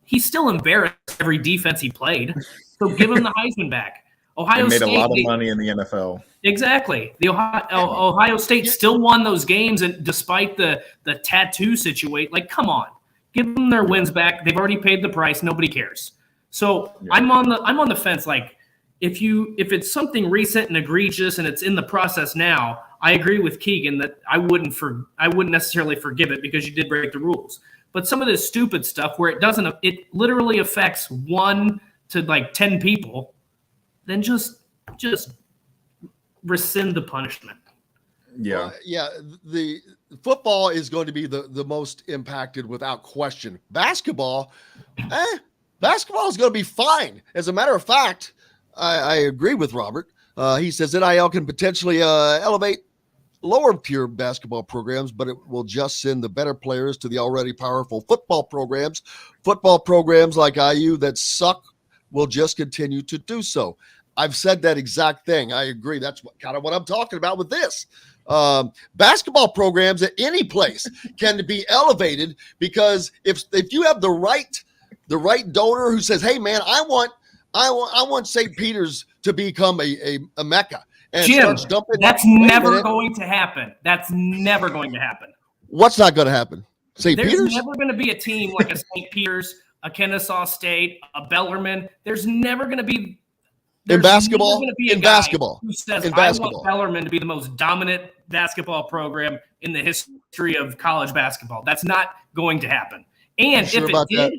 [SPEAKER 2] embarrassed every defense he played. So give him the Heisman back. Ohio State
[SPEAKER 3] made a lot of money in the NFL.
[SPEAKER 2] Exactly. The Ohio State still won those games, and despite the tattoo situation, like, come on, give them their wins back. They've already paid the price. Nobody cares. So I'm on the fence. Like, if it's something recent and egregious and it's in the process now, I agree with Keegan that I wouldn't necessarily forgive it because you did break the rules. But some of this stupid stuff where it literally affects 1 to 10 people. Then just rescind the punishment.
[SPEAKER 1] Yeah. The football is going to be the most impacted without question. Basketball is going to be fine. As a matter of fact, I agree with Robert. He says NIL can potentially elevate lower tier basketball programs, but it will just send the better players to the already powerful football programs. Football programs like IU that suck will just continue to do so. I've said that exact thing. I agree. That's kind of what I'm talking about with this. Basketball programs at any place can be elevated because if you have the right donor who says, "Hey, man, I want St. Peter's to become a Mecca," and
[SPEAKER 2] Jim,
[SPEAKER 1] starts dumping.
[SPEAKER 2] That's never going to happen. That's never going to happen.
[SPEAKER 1] What's not going to happen?
[SPEAKER 2] There's never going to be a team like a St. Peter's, a Kennesaw State, a Bellarmine. There's never going to be
[SPEAKER 1] in basketball.
[SPEAKER 2] Who says I want Bellarmine to be the most dominant basketball program in the history of college basketball. That's not going to happen. And if it did,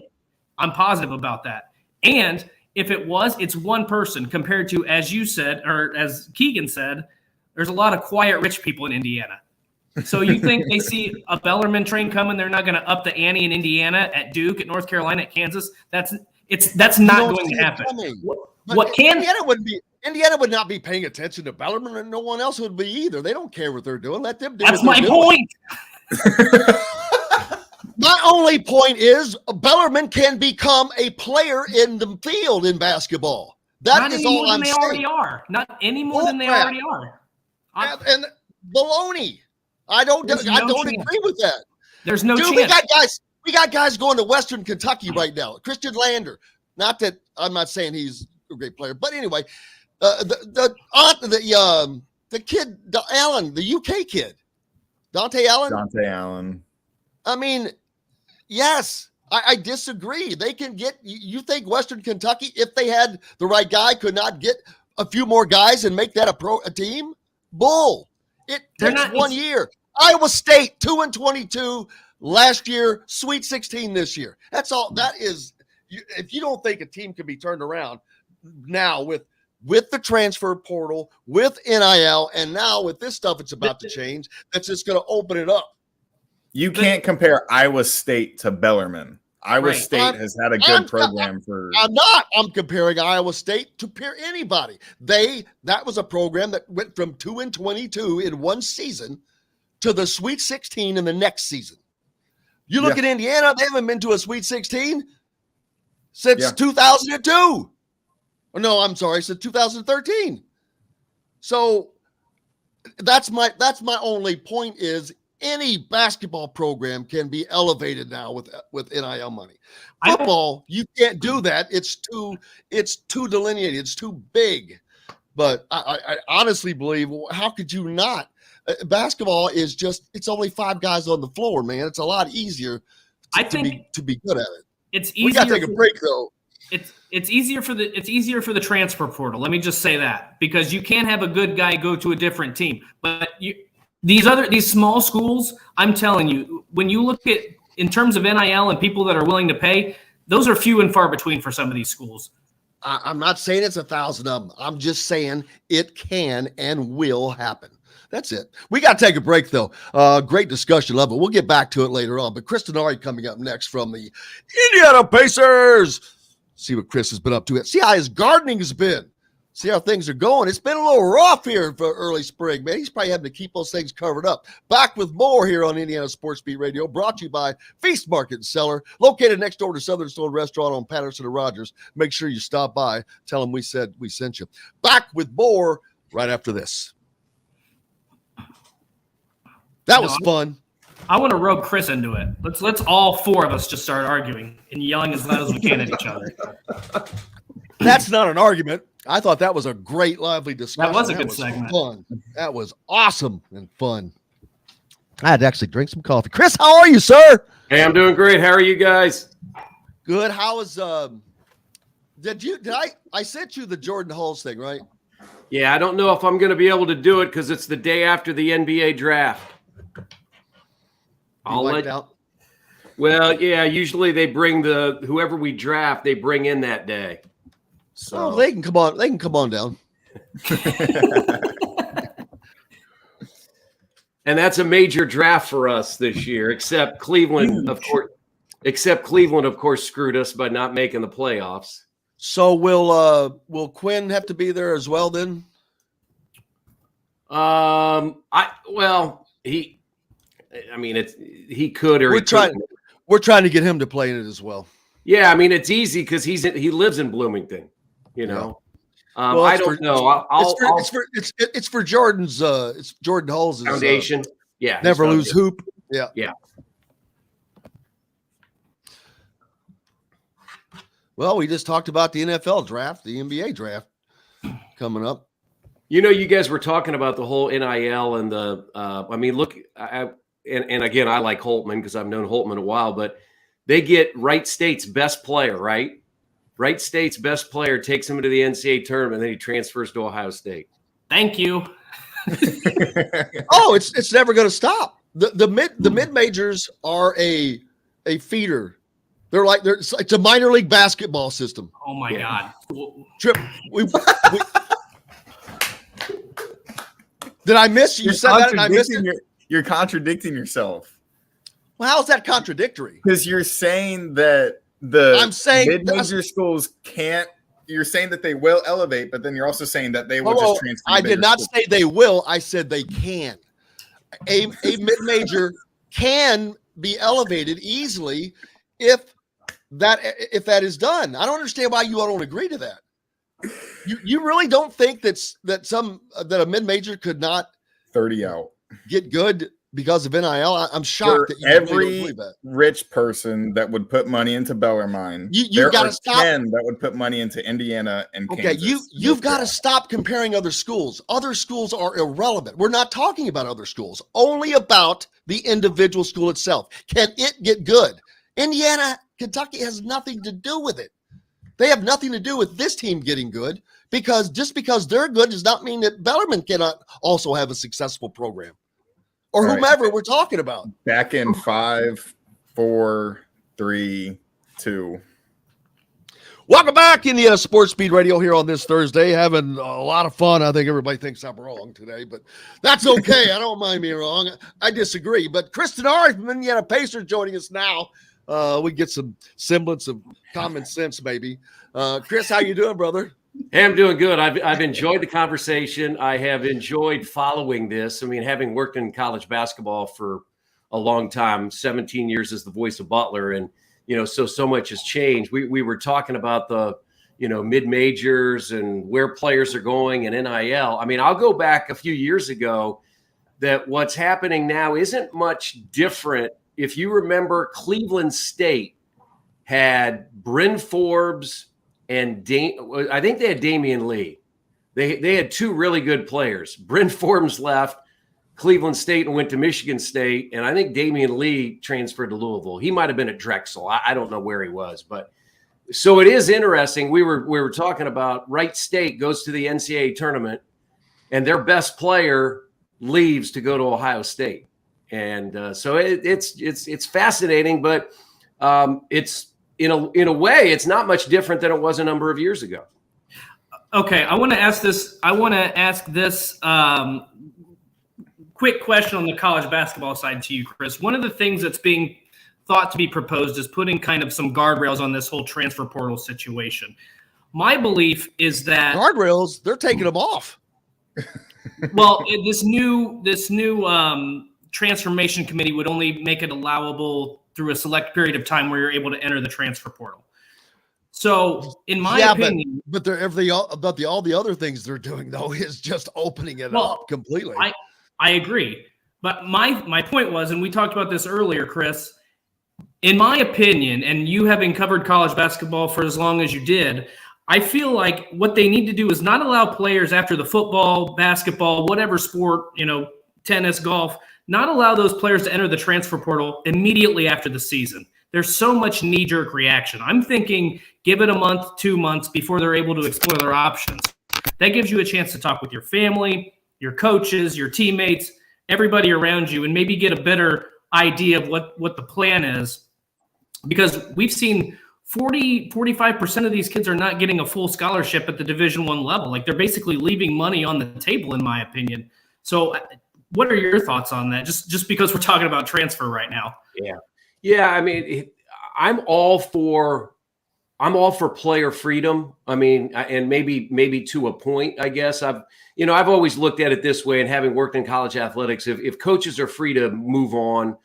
[SPEAKER 2] I'm positive about that. And if it was, it's one person compared to, as you said, or as Keegan said, there's a lot of quiet rich people in Indiana. So you think they see a Bellarmine train coming, they're not going to up the ante in Indiana, at Duke, at North Carolina, at Kansas? That's not going to happen.
[SPEAKER 1] Indiana would not be paying attention to Bellarmine, and no one else would be either. They don't care what they're doing. Let them do.
[SPEAKER 2] That's my point.
[SPEAKER 1] My only point is Bellarmine can become a player in the field in basketball. That is all I'm saying.
[SPEAKER 2] Already are. Not any more than they already are.
[SPEAKER 1] And baloney. I don't agree with that.
[SPEAKER 2] There's no chance.
[SPEAKER 1] We got guys going to Western Kentucky right now. Christian Lander. Not that I'm not saying he's a great player, but anyway, the kid, Allen, the UK kid, Dante Allen. I mean, yes, I disagree. They can get. You think Western Kentucky, if they had the right guy, could not get a few more guys and make that a team? Bull. It takes 1 year. Iowa State 2-22 last year, Sweet 16 this year. That's all. That is. If you don't think a team can be turned around now with the transfer portal, with NIL, and now with this stuff, it's about to change. That's just going to open it up.
[SPEAKER 3] You can't compare Iowa State to Bellarmine. Iowa State has had a good program for.
[SPEAKER 1] I'm comparing Iowa State to anybody. That was a program that went from 2-22 in one season to the Sweet 16 in the next season. You look at Indiana; they haven't been to a Sweet 16 since 2002. No, I'm sorry, since 2013. So that's my only point is. Any basketball program can be elevated now with NIL money. Football, you can't do that. It's too delineated. It's too big. But I honestly believe, how could you not? Basketball is it's only 5 guys on the floor, man. It's a lot easier to be good at it.
[SPEAKER 2] It's easier.
[SPEAKER 1] We got to take a break though.
[SPEAKER 2] It's easier for the transfer portal. Let me just say that, because you can't have a good guy go to a different team, but these small schools, I'm telling you, when you look at in terms of NIL and people that are willing to pay, those are few and far between for some of these schools.
[SPEAKER 1] I'm not saying it's 1,000 of them. I'm just saying it can and will happen. That's it. We got to take a break, though. Great discussion, love it. We'll get back to it later on. But Chris Denari coming up next from the Indiana Pacers. See what Chris has been up to. See how his gardening has been. See how things are going. It's been a little rough here for early spring, man. He's probably having to keep those things covered up. Back with more here on Indiana Sports Beat Radio, brought to you by Feast Market and Cellar, located next door to Southern Stone Restaurant on Patterson and Rogers. Make sure you stop by. Tell them we said we sent you. Back with more right after this. That was fun.
[SPEAKER 2] I want to rope Chris into it. Let's all 4 of us just start arguing and yelling as loud as we can at each other.
[SPEAKER 1] That's not an argument. I thought that was a great, lively discussion.
[SPEAKER 2] That was a good segment.
[SPEAKER 1] Fun. That was awesome and fun. I had to actually drink some coffee. Chris, how are you, sir?
[SPEAKER 5] Hey, I'm doing great. How are you guys?
[SPEAKER 1] Good. How was I sent you the Jordan Hulls thing, right?
[SPEAKER 5] Yeah, I don't know if I'm going to be able to do it because it's the day after the NBA draft. Well, yeah, usually they bring whoever we draft, they bring in that day. So
[SPEAKER 1] they can come on. They can come on down.
[SPEAKER 5] And that's a major draft for us this year, except Cleveland, of course. Except Cleveland, of course, screwed us by not making the playoffs.
[SPEAKER 1] So will Quinn have to be there as well then?
[SPEAKER 5] He could or
[SPEAKER 1] we're trying to get him to play in it as well.
[SPEAKER 5] Yeah, I mean it's easy because he lives in Bloomington. You know, I don't know.
[SPEAKER 1] It's for Jordan's. It's Jordan Hulls'
[SPEAKER 5] foundation. Yeah,
[SPEAKER 1] never lose hoop. Yeah. Well, we just talked about the NFL draft, the NBA draft coming up.
[SPEAKER 5] You know, you guys were talking about the whole NIL and the. Look, and again, I like Holtman because I've known Holtman a while, but They get Wright State's best player, right? Wright State's best player takes him to the NCAA tournament, and then he transfers to Ohio State.
[SPEAKER 2] Thank you.
[SPEAKER 1] Oh, it's never going to stop. The mid majors are a feeder. It's a minor league basketball system.
[SPEAKER 2] Oh my God.
[SPEAKER 1] Trip. Did I miss you? Said that and I missed it.
[SPEAKER 3] You're contradicting yourself.
[SPEAKER 1] Well, how is that contradictory?
[SPEAKER 3] Because you're saying that mid-major schools can't. You're saying that they will elevate, but then you're also saying that they will just transfer.
[SPEAKER 1] I did not say they will. I said they can. A mid-major can be elevated easily if that is done. I don't understand why you all don't agree to that. You really don't think that a mid-major could not
[SPEAKER 3] 30 out
[SPEAKER 1] get good because of NIL? I'm shocked that you
[SPEAKER 3] every
[SPEAKER 1] don't believe that.
[SPEAKER 3] Rich person that would put money into Bellarmine.
[SPEAKER 1] You've got to stop.
[SPEAKER 3] 10 that would put money into Indiana and Kansas.
[SPEAKER 1] You've got to stop comparing other schools. Other schools are irrelevant. We're not talking about other schools, only about the individual school itself. Can it get good? Indiana, Kentucky has nothing to do with it. They have nothing to do with this team getting good, because just because they're good does not mean that Bellarmine cannot also have a successful program, or whomever we're talking about.
[SPEAKER 3] Back in 5, 4, 3, 2.
[SPEAKER 1] Welcome back in the Sports Speed Radio here on this Thursday. Having a lot of fun. I think everybody thinks I'm wrong today, but that's okay. I don't mind being wrong. I disagree. But Chris Denari from Indiana Pacers joining us now. We get some semblance of common sense, maybe. Chris, how you doing, brother?
[SPEAKER 5] Hey, I'm doing good. I've enjoyed the conversation. I have enjoyed following this. I mean, having worked in college basketball for a long time, 17 years as the voice of Butler, and so much has changed. We were talking about the mid majors and where players are going and NIL. I mean, I'll go back a few years ago. That what's happening now isn't much different. If you remember, Cleveland State had Bryn Forbes and I think they had Damian Lee. They had two really good players. Bryn Forbes left Cleveland State and went to Michigan State, and I think Damian Lee transferred to Louisville. He might have been at Drexel. I don't know where he was, but so it is interesting. We were talking about Wright State goes to the NCAA tournament, and their best player leaves to go to Ohio State. And so it's fascinating, but it's in a way it's not much different than it was a number of years ago.
[SPEAKER 2] Okay, I want to ask this quick question on the college basketball side to you, Chris. One of the things that's being thought to be proposed is putting kind of some guardrails on this whole transfer portal situation. My belief is that
[SPEAKER 1] guardrails, they're taking them off.
[SPEAKER 2] Well, this new transformation committee would only make it allowable through a select period of time where you're able to enter the transfer portal. So, in my opinion,
[SPEAKER 1] but all the other things they're doing though is just opening it up completely.
[SPEAKER 2] I agree, but my point was, and we talked about this earlier, Chris. In my opinion, and you having covered college basketball for as long as you did, I feel like what they need to do is not allow players after the football, basketball, whatever sport, tennis, golf, not allow those players to enter the transfer portal immediately after the season. There's so much knee-jerk reaction. I'm thinking give it a month, 2 months before they're able to explore their options. That gives you a chance to talk with your family, your coaches, your teammates, everybody around you, and maybe get a better idea of what the plan is. Because we've seen 45% of these kids are not getting a full scholarship at the Division I level. Like, they're basically leaving money on the table, in my opinion. So what are your thoughts on that? Just because we're talking about transfer right now.
[SPEAKER 5] Yeah. I mean, I'm all for player freedom. I mean, and maybe to a point, I guess. I've always looked at it this way, and having worked in college athletics, if coaches are free to move on,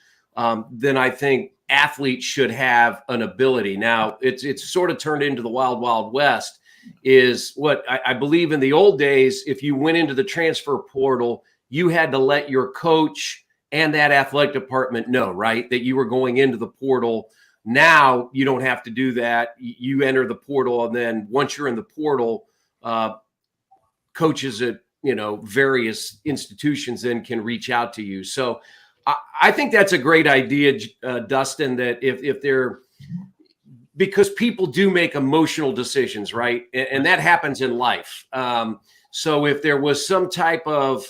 [SPEAKER 5] then I think athletes should have an ability. Now, it's sort of turned into the wild, wild west. Is what I believe in the old days. If you went into the transfer portal, you had to let your coach and that athletic department know, right, that you were going into the portal. Now you don't have to do that. You enter the portal, and then once you're in the portal, coaches at various institutions then can reach out to you. So I think that's a great idea, Dustin, that if they're because people do make emotional decisions, right? And that happens in life. So if there was some type of,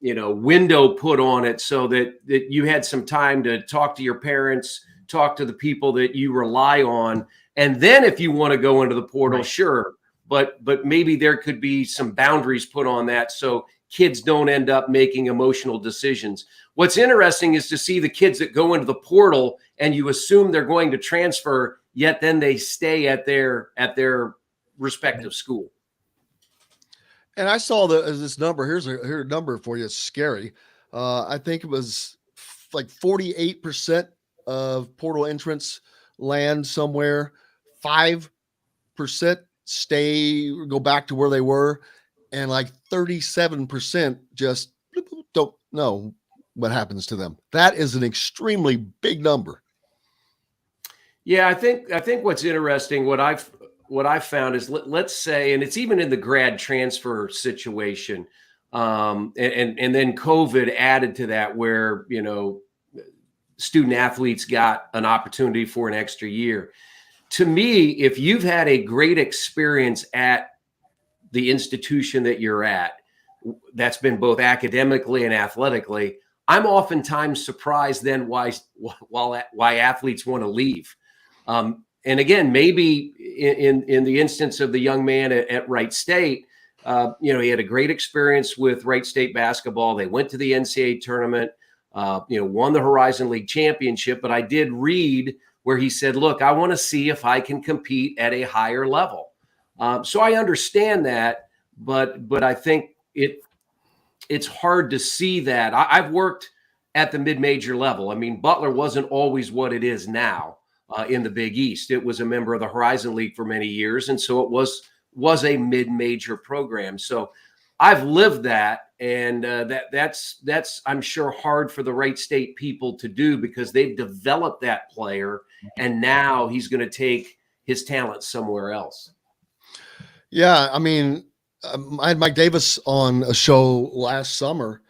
[SPEAKER 5] window put on it so that you had some time to talk to your parents, talk to the people that you rely on. And then if you want to go into the portal, sure. But maybe there could be some boundaries put on that so kids don't end up making emotional decisions. What's interesting is to see the kids that go into the portal and you assume they're going to transfer, yet then they stay at their respective school.
[SPEAKER 1] And I saw this number. Here's a number for you. It's scary. I think it was like 48% of portal entrants land somewhere. 5% go back to where they were. And like 37% just don't know what happens to them. That is an extremely big number.
[SPEAKER 5] Yeah, I think what's interesting, what I've found is, let's say, and it's even in the grad transfer situation, and then COVID added to that, where student athletes got an opportunity for an extra year. To me, if you've had a great experience at the institution that you're at, that's been both academically and athletically, I'm oftentimes surprised then why athletes want to leave. And again, maybe in the instance of the young man at Wright State, he had a great experience with Wright State basketball. They went to the NCAA tournament, won the Horizon League championship. But I did read where he said, look, I want to see if I can compete at a higher level. So I understand that, but I think it's hard to see that. I've worked at the mid-major level. I mean, Butler wasn't always what it is now in the Big East. It was a member of the Horizon League for many years, and so it was a mid-major program. So I've lived that, and that's I'm sure hard for the Wright State people to do, because they've developed that player, and now he's going to take his talent somewhere else.
[SPEAKER 1] Yeah, I mean, I had Mike Davis on a show last summer,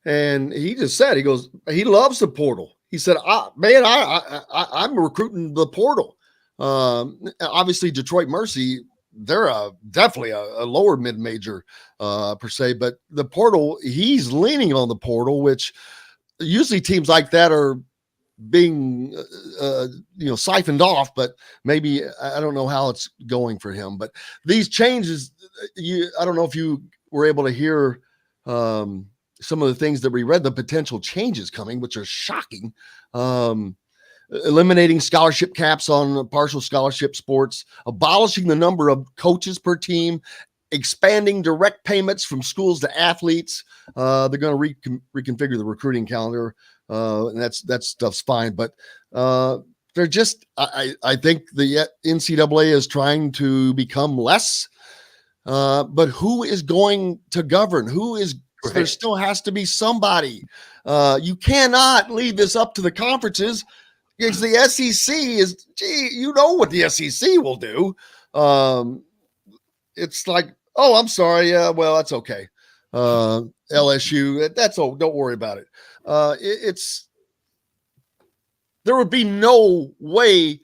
[SPEAKER 1] and he just said, he goes, he loves the portal. He said, I'm recruiting the portal. Obviously, Detroit Mercy, they're definitely a lower mid-major per se, but the portal, he's leaning on the portal, which usually teams like that are being siphoned off, but maybe I don't know how it's going for him. But these changes, I don't know if you were able to hear some of the things that we read, the potential changes coming, which are shocking. Eliminating scholarship caps on partial scholarship sports, abolishing the number of coaches per team, expanding direct payments from schools to athletes. They're going to reconfigure the recruiting calendar. And that stuff's fine, but they're just, I think the NCAA is trying to become less, but who is going to govern? There still has to be somebody. You cannot leave this up to the conferences, because the SEC is, what the SEC will do. It's like, oh, I'm sorry. Well, that's okay. LSU, that's all. Don't worry about it. There would be no way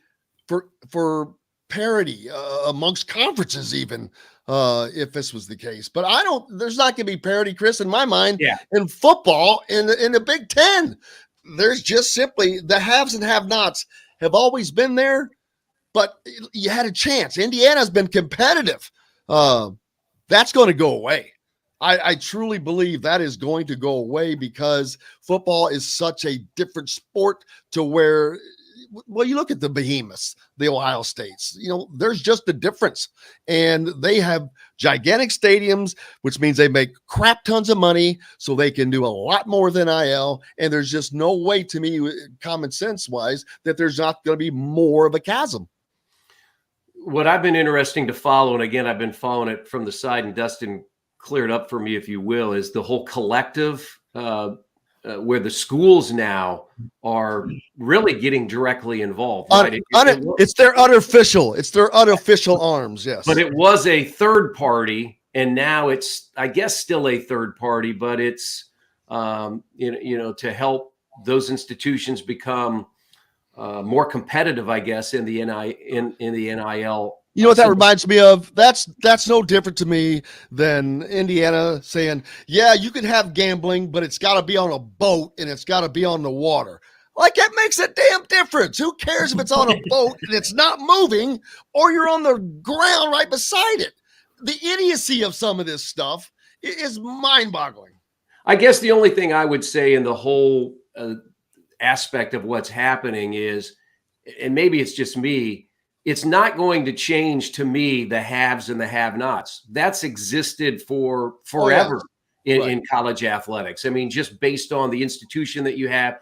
[SPEAKER 1] for parity amongst conferences, even if this was the case. But there's not going to be parity, Chris, in my mind.
[SPEAKER 5] Yeah.
[SPEAKER 1] In football, in the Big Ten, there's just simply the haves and have-nots have always been there, but you had a chance. Indiana's been competitive. That's going to go away. I truly believe that is going to go away, because football is such a different sport to where, well, you look at the behemoths, the Ohio States, there's just a difference, and they have gigantic stadiums, which means they make crap tons of money, so they can do a lot more than NIL. And there's just no way, to me, common sense wise, that there's not going to be more of a chasm.
[SPEAKER 5] What I've been interesting to follow, and again, I've been following it from the side, and Dustin cleared up for me, if you will, is the whole collective, where the schools now are really getting directly involved. Right?
[SPEAKER 1] It's their unofficial. It's their unofficial arms. Yes,
[SPEAKER 5] but it was a third party, and now it's, I guess, still a third party, but it's to help those institutions become more competitive, I guess, in the NIL.
[SPEAKER 1] You know what that reminds me of? That's no different to me than Indiana saying, yeah, you can have gambling, but it's got to be on a boat and it's got to be on the water. Like, that makes a damn difference. Who cares if it's on a boat and it's not moving or you're on the ground right beside it? The idiocy of some of this stuff is mind-boggling.
[SPEAKER 5] I guess the only thing I would say in the whole aspect of what's happening is, and maybe it's just me, it's not going to change to me the haves and the have-nots. That's existed for forever in college athletics. I mean, just based on the institution that you have,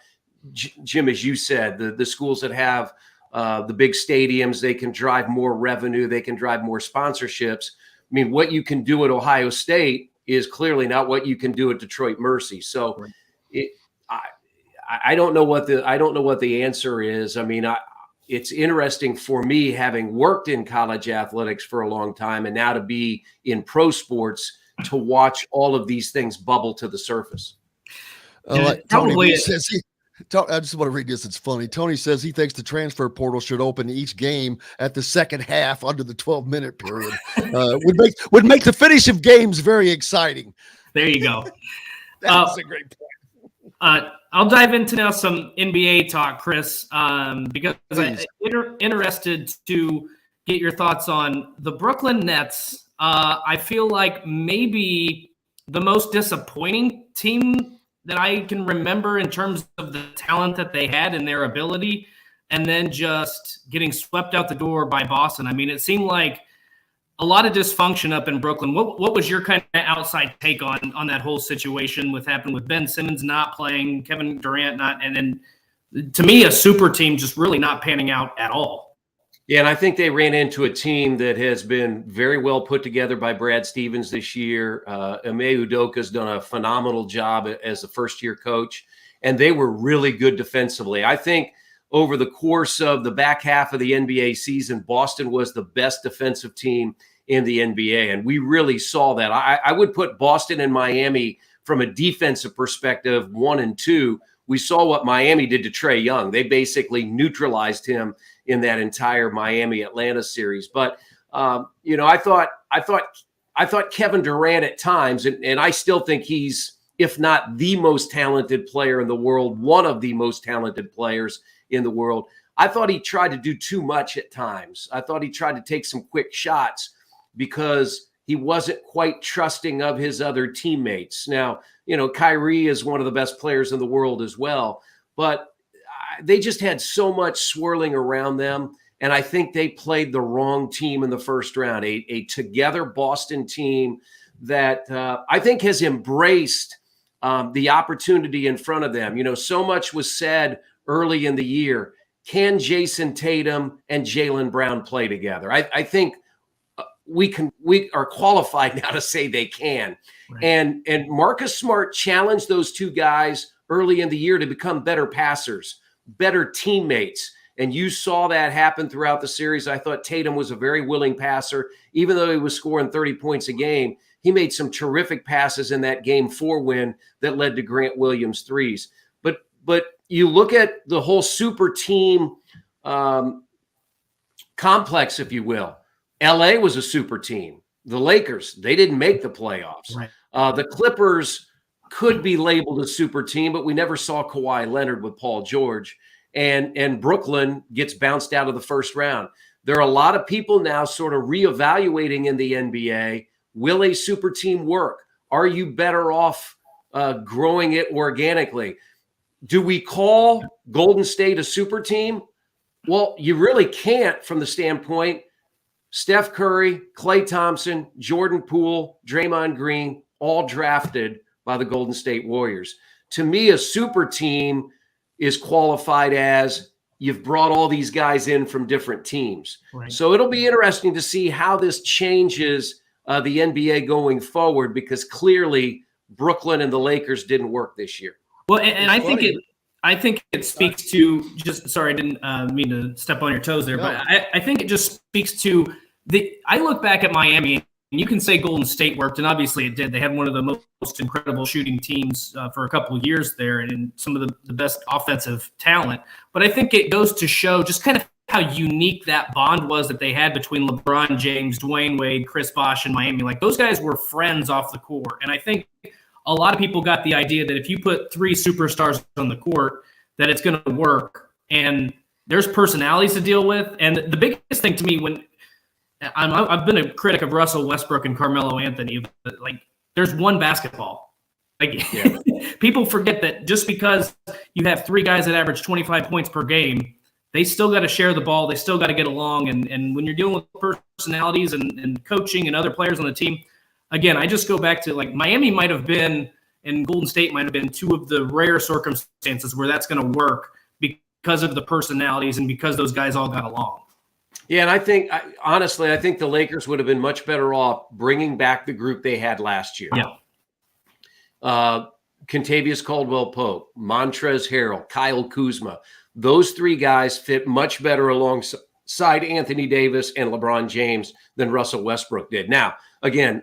[SPEAKER 5] Jim, as you said, the schools that have the big stadiums, they can drive more revenue, they can drive more sponsorships. I mean, what you can do at Ohio State is clearly not what you can do at Detroit Mercy. So I don't know what the answer is. I mean, it's interesting for me, having worked in college athletics for a long time and now to be in pro sports, to watch all of these things bubble to the surface.
[SPEAKER 1] Tony says I just want to read this. It's funny. Tony says he thinks the transfer portal should open each game at the second half under the 12-minute period. Would make the finish of games very exciting.
[SPEAKER 2] There you go.
[SPEAKER 1] That's a great point.
[SPEAKER 2] I'll dive into now some NBA talk, Chris, because I'm interested to get your thoughts on the Brooklyn Nets. I feel like maybe the most disappointing team that I can remember in terms of the talent that they had and their ability, and then just getting swept out the door by Boston. I mean, it seemed like a lot of dysfunction up in Brooklyn. What was your kind of outside take on that whole situation with happened with Ben Simmons not playing, Kevin Durant not, and then to me, a super team just really not panning out at all?
[SPEAKER 5] Yeah, and I think they ran into a team that has been very well put together by Brad Stevens this year. Ime Udoka's done a phenomenal job as a first-year coach, and they were really good defensively. I think over the course of the back half of the NBA season, Boston was the best defensive team in the NBA, and we really saw that. I would put Boston and Miami from a defensive perspective 1 and 2. We saw what Miami did to Trae Young. They basically neutralized him in that entire Miami-Atlanta series. But I thought Kevin Durant at times, and I still think he's, if not the most talented player in the world, one of the most talented players in the world. I thought he tried to do too much at times. I thought he tried to take some quick shots because he wasn't quite trusting of his other teammates. Now, Kyrie is one of the best players in the world as well, but they just had so much swirling around them. And I think they played the wrong team in the first round, a together Boston team that I think has embraced the opportunity in front of them. So much was said early in the year. Can Jayson Tatum and Jaylen Brown play together? I think we are qualified now to say they can. Right. And Marcus Smart challenged those two guys early in the year to become better passers, better teammates. And you saw that happen throughout the series. I thought Tatum was a very willing passer. Even though he was scoring 30 points a game, he made some terrific passes in that Game 4 win that led to Grant Williams threes. But you look at the whole super team complex, if you will. LA was a super team. The Lakers, they didn't make the playoffs. Right. The Clippers could be labeled a super team, but we never saw Kawhi Leonard with Paul George. And Brooklyn gets bounced out of the first round. There are a lot of people now sort of reevaluating in the NBA. Will a super team work? Are you better off growing it organically? Do we call Golden State a super team? Well, you really can't from the standpoint Steph Curry, Klay Thompson, Jordan Poole, Draymond Green, all drafted by the Golden State Warriors. To me, a super team is qualified as you've brought all these guys in from different teams. Right. So it'll be interesting to see how this changes the NBA going forward, because clearly Brooklyn and the Lakers didn't work this year.
[SPEAKER 2] Well, and I think it speaks to just, sorry, I didn't mean to step on your toes there, but I think it just speaks to I look back at Miami you can say Golden State worked, and obviously it did. They had one of the most incredible shooting teams for a couple of years there, and some of the best offensive talent. But I think it goes to show just kind of how unique that bond was that they had between LeBron James, Dwayne Wade, Chris Bosh, and Miami. Like, those guys were friends off the court. And I think a lot of people got the idea that if you put three superstars on the court, that it's going to work. And there's personalities to deal with. And the biggest thing to me, when I've been a critic of Russell Westbrook and Carmelo Anthony, like, there's one basketball. Like, yeah. People forget that just because you have three guys that average 25 points per game, they still got to share the ball. They still got to get along. And when you're dealing with personalities and coaching and other players on the team, again, I just go back to, like, Miami might have been and Golden State might have been two of the rare circumstances where that's going to work because of the personalities and because those guys all got along.
[SPEAKER 5] Yeah, and I think, honestly, I think the Lakers would have been much better off bringing back the group they had last year.
[SPEAKER 2] Yeah.
[SPEAKER 5] Kentavious Caldwell-Pope, Montrezl Harrell, Kyle Kuzma. Those three guys fit much better alongside Anthony Davis and LeBron James than Russell Westbrook did. Now, again,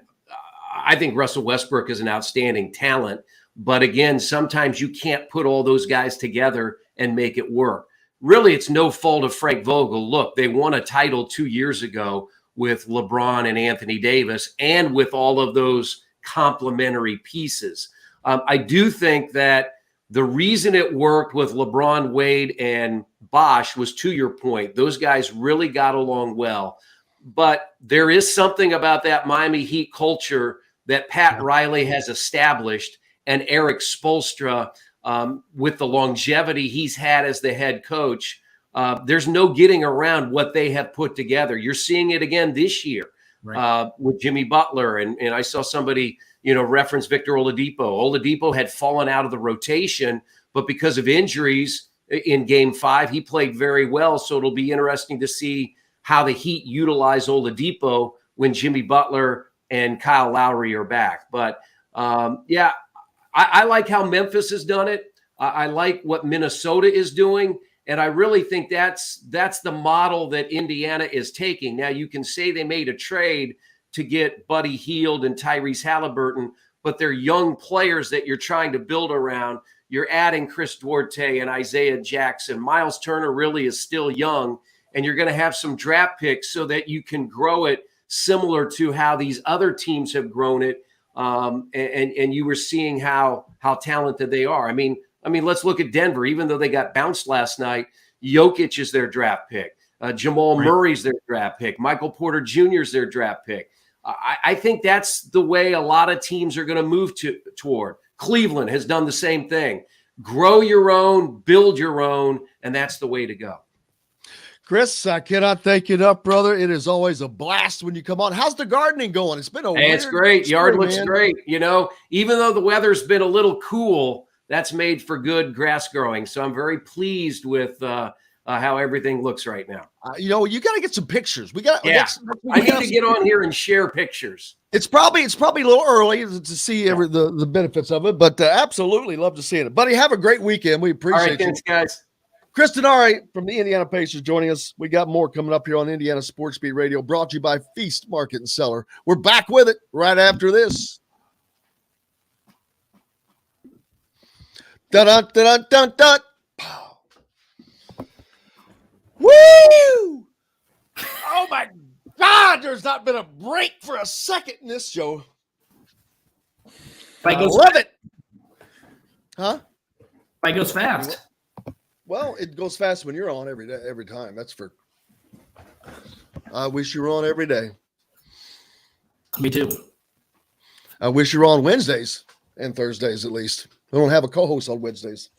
[SPEAKER 5] I think Russell Westbrook is an outstanding talent, but again, sometimes you can't put all those guys together and make it work. Really, it's no fault of Frank Vogel. Look, they won a title 2 years ago with LeBron and Anthony Davis and with all of those complementary pieces. I do think that the reason it worked with LeBron, Wade, and Bosh was, to your point, those guys really got along well. But there is something about that Miami Heat culture that Pat Riley has established, and Eric Spoelstra, with the longevity he's had as the head coach, there's no getting around what they have put together. You're seeing it again this year, right, with Jimmy Butler. And I saw somebody, reference Victor Oladipo. Oladipo had fallen out of the rotation, but because of injuries in Game 5, he played very well. So it'll be interesting to see how the Heat utilize Oladipo when Jimmy Butler and Kyle Lowry are back. But I like how Memphis has done it. I like what Minnesota is doing. And I really think that's the model that Indiana is taking. Now, you can say they made a trade to get Buddy Hield and Tyrese Halliburton, but they're young players that you're trying to build around. You're adding Chris Duarte and Isaiah Jackson. Miles Turner really is still young, and you're going to have some draft picks so that you can grow it similar to how these other teams have grown it. And you were seeing how talented they are. I mean, let's look at Denver. Even though they got bounced last night, Jokic is their draft pick. Jamal Murray's their draft pick. Michael Porter Jr. is their draft pick. I think that's the way a lot of teams are going to move toward. Cleveland has done the same thing. Grow your own, build your own, and that's the way to go.
[SPEAKER 1] Chris, I cannot thank you enough, brother. It is always a blast when you come on. How's the gardening going? It's been
[SPEAKER 5] it's great. Yard looks great. Even though the weather's been a little cool, that's made for good grass growing. So I'm very pleased with how everything looks right now.
[SPEAKER 1] You got to get some pictures.
[SPEAKER 5] I need to get on here and share pictures. It's probably
[SPEAKER 1] a little early to see the benefits of it, but absolutely love to see it. Buddy, have a great weekend. We appreciate
[SPEAKER 5] All right, thanks, guys.
[SPEAKER 1] Chris Denari from the Indiana Pacers joining us. We got more coming up here on Indiana Sports Beat Radio, brought to you by Feast Market and Cellar. We're back with it right after this. Dun dun dun dun dun. Woo! Oh my God! There's not been a break for a second in this show. I love it. Huh?
[SPEAKER 2] It goes fast.
[SPEAKER 1] Well, it goes fast when you're on every time. That's for. I wish you were on every day.
[SPEAKER 2] Me too.
[SPEAKER 1] I wish you were on Wednesdays and Thursdays at least. I don't have a co-host on Wednesdays.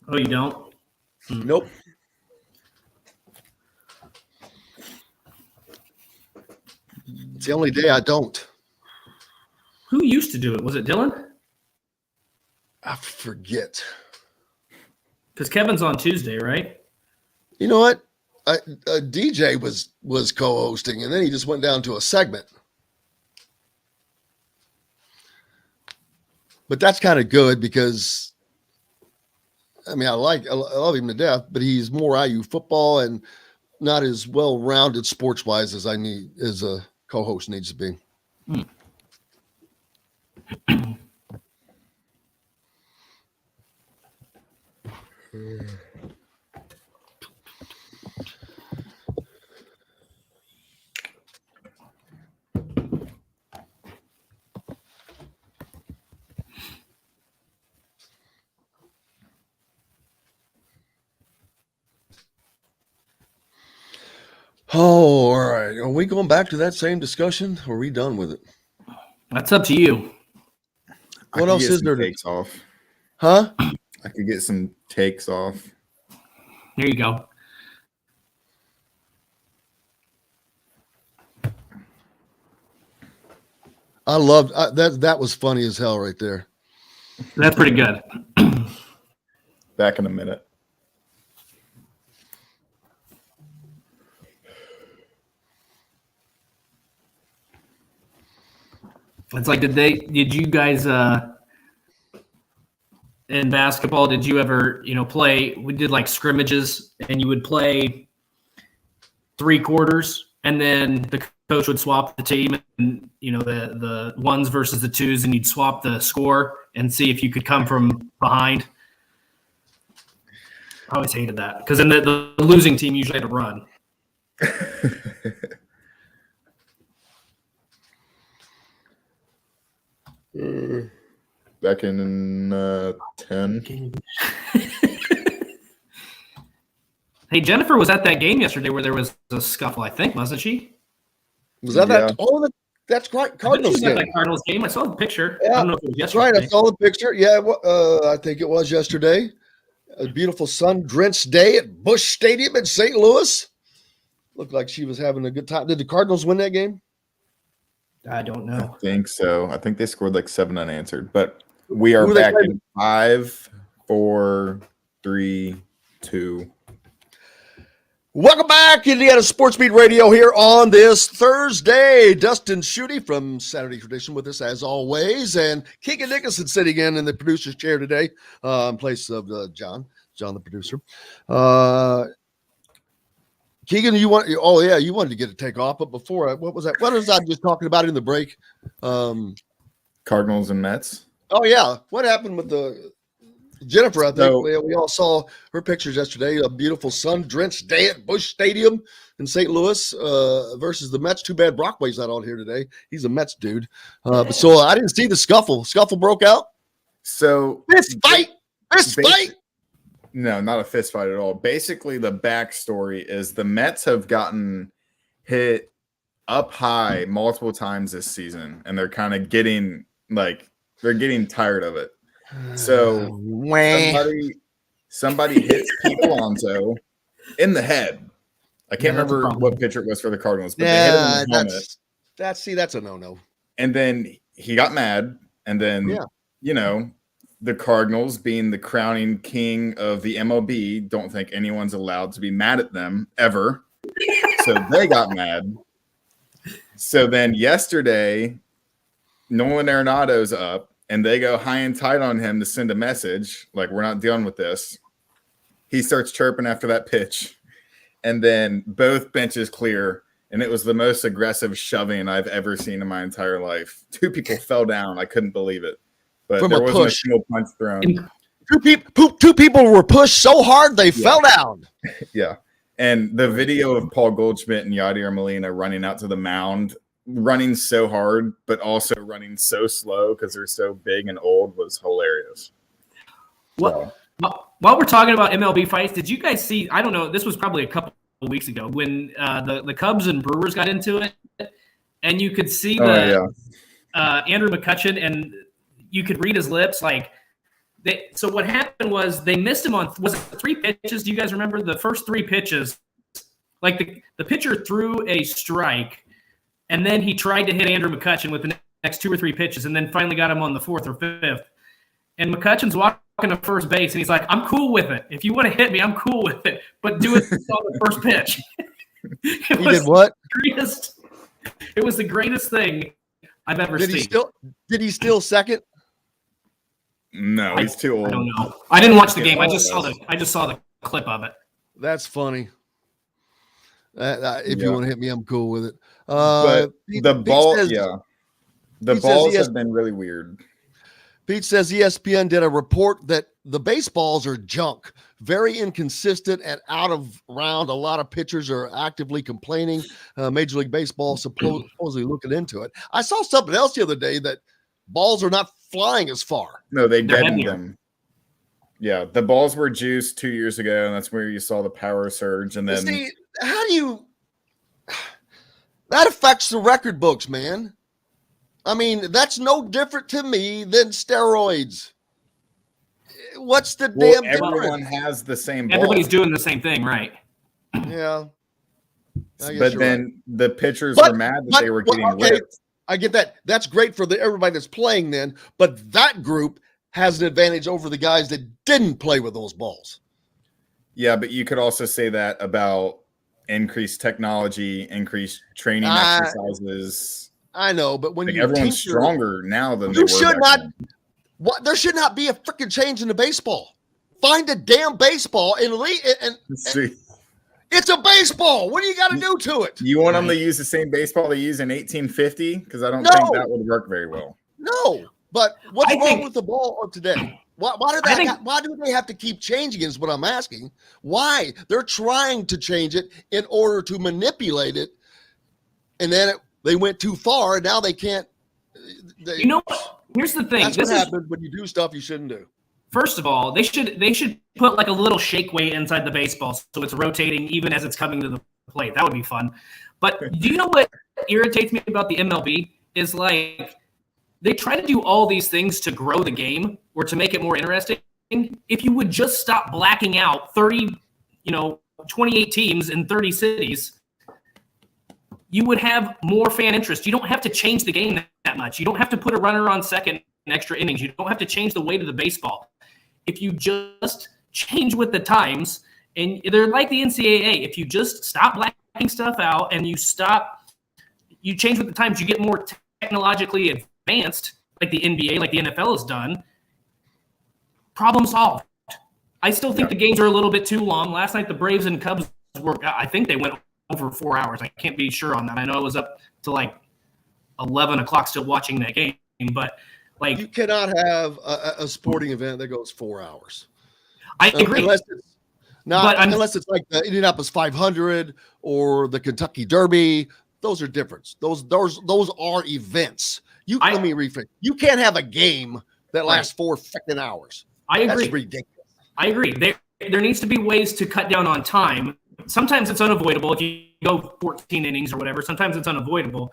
[SPEAKER 2] Oh, you don't?
[SPEAKER 1] Nope. It's the only day I don't.
[SPEAKER 2] Who used to do it? Was it Dylan?
[SPEAKER 1] I forget.
[SPEAKER 2] Because Kevin's on Tuesday, right?
[SPEAKER 1] You know what? DJ was co-hosting, and then he just went down to a segment. But that's kind of good because, I love him to death, but he's more IU football and not as well-rounded sports-wise as a co-host needs to be. Oh, all right. Are we going back to that same discussion? Or are we done with it?
[SPEAKER 2] That's up to you.
[SPEAKER 1] What else is there?
[SPEAKER 3] Takes off.
[SPEAKER 1] Huh?
[SPEAKER 3] I could get some takes off.
[SPEAKER 2] There you go.
[SPEAKER 1] I loved that. That was funny as hell right there.
[SPEAKER 2] That's pretty good.
[SPEAKER 3] Back in a minute.
[SPEAKER 2] It's like, did you guys in basketball, did you ever, play, we did like scrimmages and you would play 3 quarters and then the coach would swap the team and, the ones versus the twos, and you'd swap the score and see if you could come from behind. I always hated that because then the losing team usually had to run.
[SPEAKER 3] Back in 10.
[SPEAKER 2] Hey, Jennifer was at that game yesterday where there was a scuffle, I think, wasn't she?
[SPEAKER 1] Was that that? Oh, that's right. Cardinals game.
[SPEAKER 2] That Cardinals game. I saw the picture.
[SPEAKER 1] Yeah,
[SPEAKER 2] I don't know if it was
[SPEAKER 1] that's
[SPEAKER 2] yesterday.
[SPEAKER 1] right. I saw the picture. Yeah, I think it was yesterday. A beautiful sun-drenched day at Busch Stadium in St. Louis. Looked like she was having a good time. Did the Cardinals win that game?
[SPEAKER 2] I don't know.
[SPEAKER 3] I think so. I think they scored like 7 unanswered. But we are back in 5, 4, 3, 2.
[SPEAKER 1] Welcome back, Indiana Sports Beat Radio here on this Thursday. Dustin Schutte from Saturday Tradition with us as always, and Keegan Nicholson sitting in the producer's chair today in place of John the producer. Keegan, you wanted to get a takeoff, but before, what was that? What was I just talking about in the break?
[SPEAKER 3] Cardinals and Mets.
[SPEAKER 1] Oh yeah, what happened with the Jennifer? I think we all saw her pictures yesterday. A beautiful sun-drenched day at Busch Stadium in St. Louis versus the Mets. Too bad Brockway's not on here today. He's a Mets dude. So I didn't see the scuffle. Scuffle broke out.
[SPEAKER 3] So
[SPEAKER 1] Fist fight.
[SPEAKER 3] No, not a fist fight at all. Basically, the backstory is the Mets have gotten hit up high multiple times this season, and they're kind of getting tired of it. So somebody hits Pete Alonso in the head. I can't remember what pitcher it was for the Cardinals, but they hit him in the helmet. That's a no-no. And then he got mad, and then the Cardinals, being the crowning king of the MLB, don't think anyone's allowed to be mad at them ever. So they got mad. So then yesterday, Nolan Arenado's up, and they go high and tight on him to send a message, like, we're not dealing with this. He starts chirping after that pitch, and then both benches clear, and it was the most aggressive shoving I've ever seen in my entire life. 2 people fell down. I couldn't believe it. But
[SPEAKER 1] From
[SPEAKER 3] there
[SPEAKER 1] a
[SPEAKER 3] wasn't
[SPEAKER 1] push.
[SPEAKER 3] a single punch thrown.
[SPEAKER 1] 2 people were pushed so hard they fell down.
[SPEAKER 3] Yeah. And the video of Paul Goldschmidt and Yadier Molina running out to the mound, running so hard, but also running so slow because they're so big and old, was hilarious.
[SPEAKER 2] Well, while we're talking about MLB fights, did you guys see, I don't know, this was probably a couple of weeks ago when the Cubs and Brewers got into it, and you could see Andrew McCutchen, and you could read his lips. So what happened was they missed him on, was it 3 pitches? Do you guys remember the first 3 pitches? Like the pitcher threw a strike, and then he tried to hit Andrew McCutchen with the next 2 or 3 pitches, and then finally got him on the 4th or 5th. And McCutchen's walking to first base, and he's like, I'm cool with it. If you want to hit me, I'm cool with it. But do it on the first pitch.
[SPEAKER 1] He did what?
[SPEAKER 2] It was the greatest thing I've ever seen.
[SPEAKER 1] Did he steal second?
[SPEAKER 3] No, he's too old.
[SPEAKER 2] I don't know. I didn't watch the game. I just saw the clip of it.
[SPEAKER 1] That's funny. If you want to hit me, I'm cool with it.
[SPEAKER 3] But the ball, The
[SPEAKER 1] Pete
[SPEAKER 3] balls
[SPEAKER 1] says
[SPEAKER 3] have been really weird.
[SPEAKER 1] Pete says ESPN did a report that the baseballs are junk, very inconsistent and out of round. A lot of pitchers are actively complaining. Major League Baseball supposedly looking into it. I saw something else the other day that balls are not flying as far.
[SPEAKER 3] No, they
[SPEAKER 2] They're
[SPEAKER 3] deadened
[SPEAKER 2] heavier.
[SPEAKER 3] them. Yeah, the balls were juiced 2 years ago, and that's where you saw the power surge. And then
[SPEAKER 1] See, how do you – that affects the record books, man. I mean, that's no different to me than steroids. What's the damn
[SPEAKER 3] everyone
[SPEAKER 1] difference?
[SPEAKER 3] has the same ball.
[SPEAKER 2] Everybody's doing the same thing, right?
[SPEAKER 1] Yeah.
[SPEAKER 3] But then the pitchers were mad that they were getting ripped.
[SPEAKER 1] I get that. That's great for everybody that's playing then, but that group has an advantage over the guys that didn't play with those balls.
[SPEAKER 3] Yeah, but you could also say that about increased technology, increased training exercises.
[SPEAKER 1] I know, but when
[SPEAKER 3] everyone's stronger now than they
[SPEAKER 1] you
[SPEAKER 3] were
[SPEAKER 1] should
[SPEAKER 3] back
[SPEAKER 1] not.
[SPEAKER 3] then.
[SPEAKER 1] What there should not be a freaking change in the baseball. Find a damn baseball and
[SPEAKER 3] See.
[SPEAKER 1] It's a baseball. What do you got to do to it?
[SPEAKER 3] You want them to use the same baseball they used in 1850? Because I don't think that would work very well.
[SPEAKER 1] No, but what's wrong with the ball of today? Why do they have to keep changing it is what I'm asking. Why? They're trying to change it in order to manipulate it, and then they went too far, and now they can't.
[SPEAKER 2] You know what? Here's the thing.
[SPEAKER 1] That's what happens when you do stuff you shouldn't do.
[SPEAKER 2] First of all, they should put like a little shake weight inside the baseball so it's rotating even as it's coming to the plate. That would be fun. But do you know what irritates me about the MLB is like they try to do all these things to grow the game or to make it more interesting. If you would just stop blacking out 28 teams in 30 cities, you would have more fan interest. You don't have to change the game that much. You don't have to put a runner on second in extra innings. You don't have to change the weight of the baseball. If you just change with the times, and they're like the NCAA, if you just stop blacking stuff out and you change with the times, you get more technologically advanced, like the NBA, like the NFL has done. Problem solved. I still think the games are a little bit too long. Last night, the Braves and Cubs I think they went over 4 hours. I can't be sure on that. I know it was up to like 11 o'clock still watching that game, but like
[SPEAKER 1] you cannot have a sporting event that goes 4 hours.
[SPEAKER 2] I agree.
[SPEAKER 1] Unless it's like the Indianapolis 500 or the Kentucky Derby. Those are different. Those are events. Let me rephrase. You can't have a game that lasts 4 freaking hours.
[SPEAKER 2] I agree.
[SPEAKER 1] That's ridiculous.
[SPEAKER 2] I agree. There needs to be ways to cut down on time. Sometimes it's unavoidable. If you go 14 innings or whatever, sometimes it's unavoidable.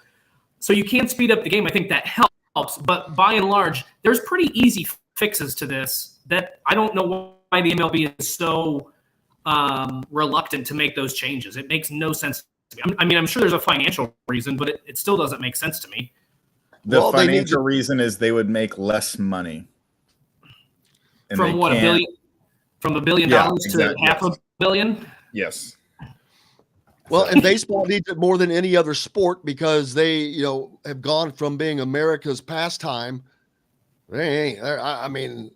[SPEAKER 2] So you can speed up the game. I think that helps. But by and large, there's pretty easy fixes to this that I don't know why the MLB is so reluctant to make those changes. It makes no sense to me. I mean, I'm sure there's a financial reason, but it still doesn't make sense to me.
[SPEAKER 3] The financial reason is they would make less money. And
[SPEAKER 2] from what, $1 billion? From $1 billion to half a billion?
[SPEAKER 3] Yes.
[SPEAKER 1] Well, and baseball needs it more than any other sport because they, have gone from being America's pastime. I mean,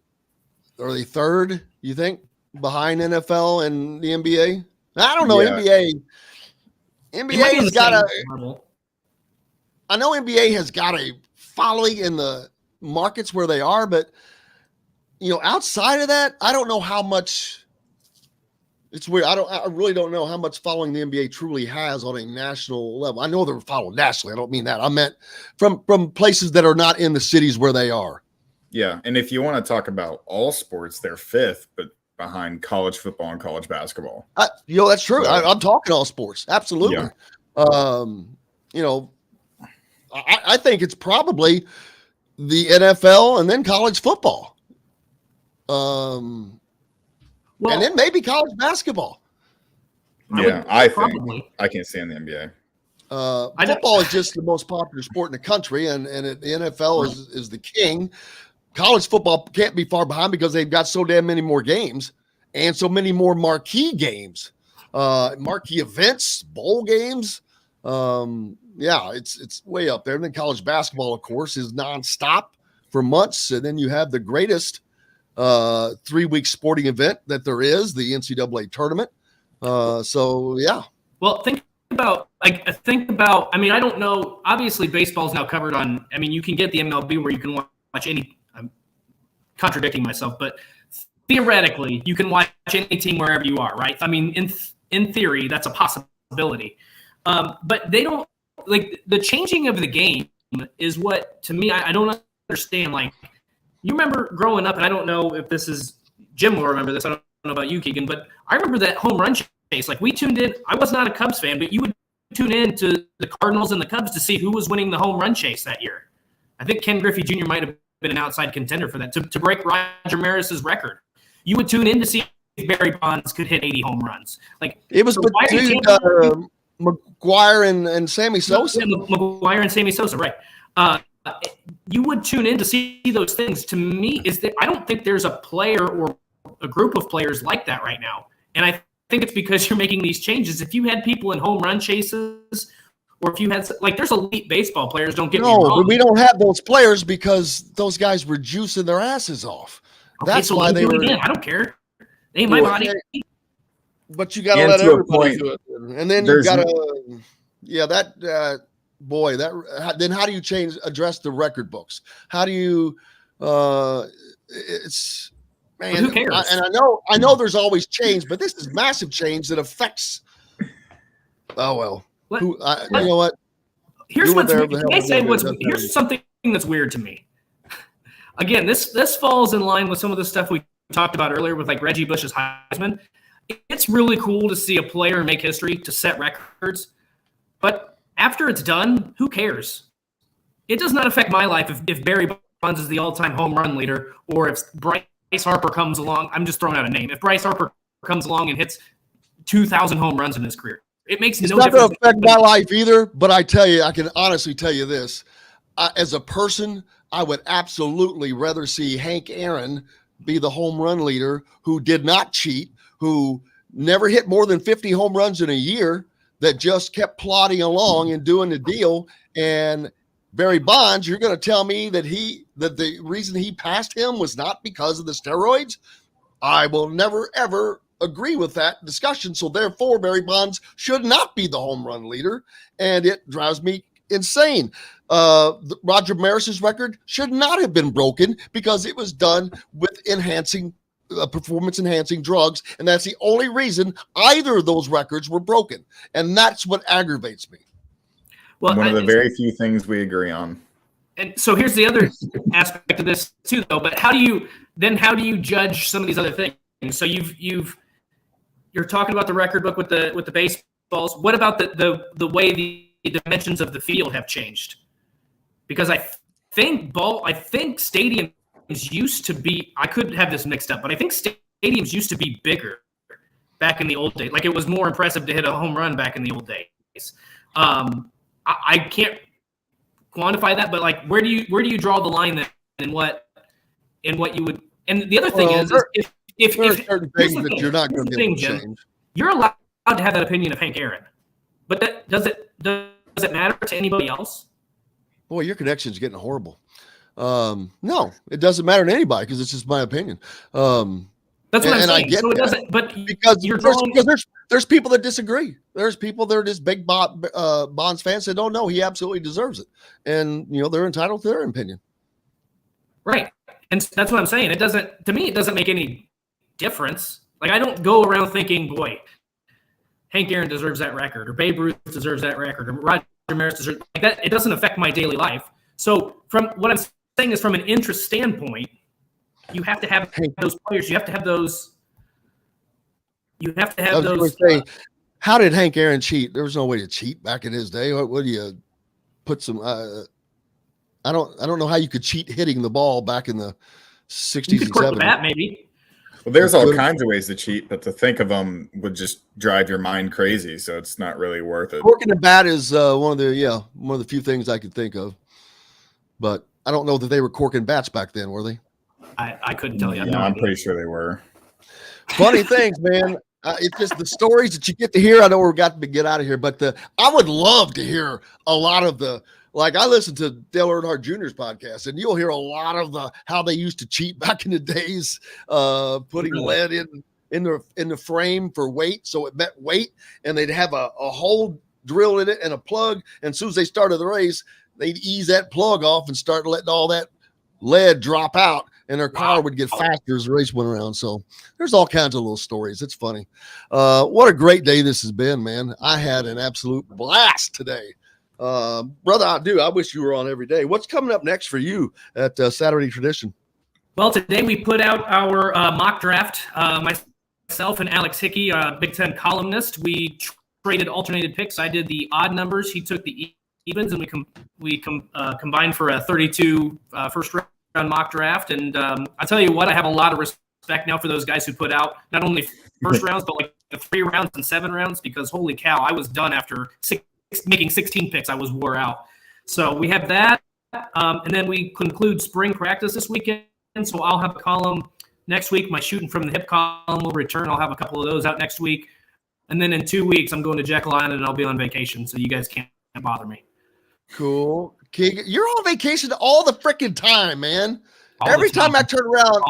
[SPEAKER 1] are they third, you think, behind NFL and the NBA? I don't know.
[SPEAKER 3] Yeah.
[SPEAKER 1] NBA has got I know NBA has got a following in the markets where they are, but outside of that, I don't know how much. It's weird. I really don't know how much following the NBA truly has on a national level. I know they're followed nationally. I don't mean that. I meant from places that are not in the cities where they are.
[SPEAKER 3] Yeah, and if you want to talk about all sports, they're fifth, but behind college football and college basketball.
[SPEAKER 1] That's true. So, I'm talking all sports. Absolutely. Yeah. I think it's probably the NFL and then college football. And then maybe college basketball.
[SPEAKER 3] I think I can't stand the NBA.
[SPEAKER 1] Football is just the most popular sport in the country, and the NFL is the king. College football can't be far behind because they've got so damn many more games and so many more marquee games, marquee events, bowl games. It's way up there. And then college basketball, of course, is nonstop for months. And then you have the greatest 3-week sporting event that there is, the NCAA tournament.
[SPEAKER 2] Well, think about, I mean, I don't know. Obviously, baseball's now covered on, I mean, you can get the MLB where you can watch any, I'm contradicting myself, but theoretically, you can watch any team wherever you are, right? I mean, in theory, that's a possibility. But they don't, like, the changing of the game is what, to me, I don't understand. Like, you remember growing up, and I don't know if this is, Jim will remember this, I don't know about you, Keegan, but I remember that home run chase. Like, we tuned in, I was not a Cubs fan, but you would tune in to the Cardinals and the Cubs to see who was winning the home run chase that year. I think Ken Griffey Jr. might have been an outside contender for that, to break Roger Maris's record. You would tune in to see if Barry Bonds could hit 80 home runs. Like,
[SPEAKER 1] it was between McGuire and Sammy Sosa.
[SPEAKER 2] McGuire and Sammy Sosa, right. You would tune in to see those things. To me, is that I don't think there's a player or a group of players like that right now. And I think it's because you're making these changes. If you had people in home run chases, or if you had, like, there's elite baseball players, don't get me wrong.
[SPEAKER 1] No, but we don't have those players because those guys were juicing their asses off.
[SPEAKER 2] Okay,
[SPEAKER 1] That's
[SPEAKER 2] so
[SPEAKER 1] why they were.
[SPEAKER 2] Again. I don't care. They ain't my body.
[SPEAKER 1] But you got to let everybody do it. And then you got to, then how do you address the record books? How do you, it's, man,
[SPEAKER 2] who cares?
[SPEAKER 1] And I know there's always change, but this is massive change that affects, oh, well. You know what?
[SPEAKER 2] Here's something that's weird to me. Again, this falls in line with some of the stuff we talked about earlier with, like, Reggie Bush's Heisman. It's really cool to see a player make history, to set records. But after it's done, who cares? It does not affect my life if Barry Bonds is the all-time home run leader, or if Bryce Harper comes along. I'm just throwing out a name. If Bryce Harper comes along and hits 2,000 home runs in his career, it makes no difference.
[SPEAKER 1] It's not going to affect my life either, but I can honestly tell you this. As a person, I would absolutely rather see Hank Aaron be the home run leader, who did not cheat, who never hit more than 50 home runs in a year, that just kept plodding along and doing the deal. And Barry Bonds, you're going to tell me that the reason he passed him was not because of the steroids? I will never, ever agree with that discussion. So therefore, Barry Bonds should not be the home run leader. And it drives me insane. Roger Maris's record should not have been broken because it was done with performance-enhancing drugs, and that's the only reason either of those records were broken, and that's what aggravates me.
[SPEAKER 3] Well, one of the very few things we agree on.
[SPEAKER 2] And so here's the other aspect of this too, though. But how do you judge some of these other things? So you're talking about the record book with the baseballs. What about the way the dimensions of the field have changed? Because I think stadiums used to be, I could have this mixed up, but I think stadiums used to be bigger back in the old days. Like, it was more impressive to hit a home run back in the old days. I can't quantify that, but, like, where do you draw the line then in what you would? And the other thing is if
[SPEAKER 1] certain things that you're not going to be able to change.
[SPEAKER 2] You're allowed to have that opinion of Hank Aaron, but does it matter to anybody else?
[SPEAKER 1] Boy, your connection's getting horrible. No, it doesn't matter to anybody because it's just my opinion.
[SPEAKER 2] That's what I'm saying.
[SPEAKER 1] I get
[SPEAKER 2] so it
[SPEAKER 1] that.
[SPEAKER 2] Doesn't. But
[SPEAKER 1] because there's people that disagree. There's people that are just big Bonds fans that don't know he absolutely deserves it, and they're entitled to their opinion.
[SPEAKER 2] Right, and that's what I'm saying. To me, it doesn't make any difference. Like, I don't go around thinking, boy, Hank Aaron deserves that record, or Babe Ruth deserves that record, or Roger Maris deserves that. It doesn't affect my daily life. So from what I'm saying is, from an interest standpoint, you have to have those players. You have to have those.
[SPEAKER 1] How did Hank Aaron cheat? There was no way to cheat back in his day. What do you put some? I don't know how you could cheat hitting the ball back in the 60s and 70s.
[SPEAKER 2] That maybe.
[SPEAKER 3] Well, there's all kinds of ways to cheat, but to think of them would just drive your mind crazy. So it's not really worth it.
[SPEAKER 1] Corking the bat is one of the few things I could think of, but I don't know that they were corking bats back then, were they?
[SPEAKER 2] I couldn't tell you.
[SPEAKER 3] Yeah, I'm pretty sure they were.
[SPEAKER 1] Funny things, man. It's just the stories that you get to hear. I know we've got to get out of here, but I would love to hear a lot of I listened to Dale Earnhardt Jr.'s podcast, and you'll hear a lot of how they used to cheat back in the days, putting lead in the frame for weight, so it meant weight, and they'd have a whole drill in it and a plug. And as soon as they started the race, they'd ease that plug off and start letting all that lead drop out, and their car would get faster as the race went around. So there's all kinds of little stories. It's funny. What a great day this has been, man. I had an absolute blast today. Brother, I wish you were on every day. What's coming up next for you at Saturday Tradition?
[SPEAKER 2] Well, today we put out our mock draft. Myself and Alex Hickey, Big Ten columnist, we traded alternated picks. I did the odd numbers. He took the evens, and we combined for a 32 first round mock draft. And I tell you what, I have a lot of respect now for those guys who put out not only first rounds, but like the 3 rounds and 7 rounds, because holy cow, I was done after making 16 picks. I was wore out. So we have that. And then we conclude spring practice this weekend. So I'll have a column next week. My shooting from the hip column will return. I'll have a couple of those out next week. And then in 2 weeks, I'm going to Jekyll Island and I'll be on vacation. So you guys can't bother me.
[SPEAKER 1] Cool. King, you're on vacation all the freaking time, man. Every time I turn around,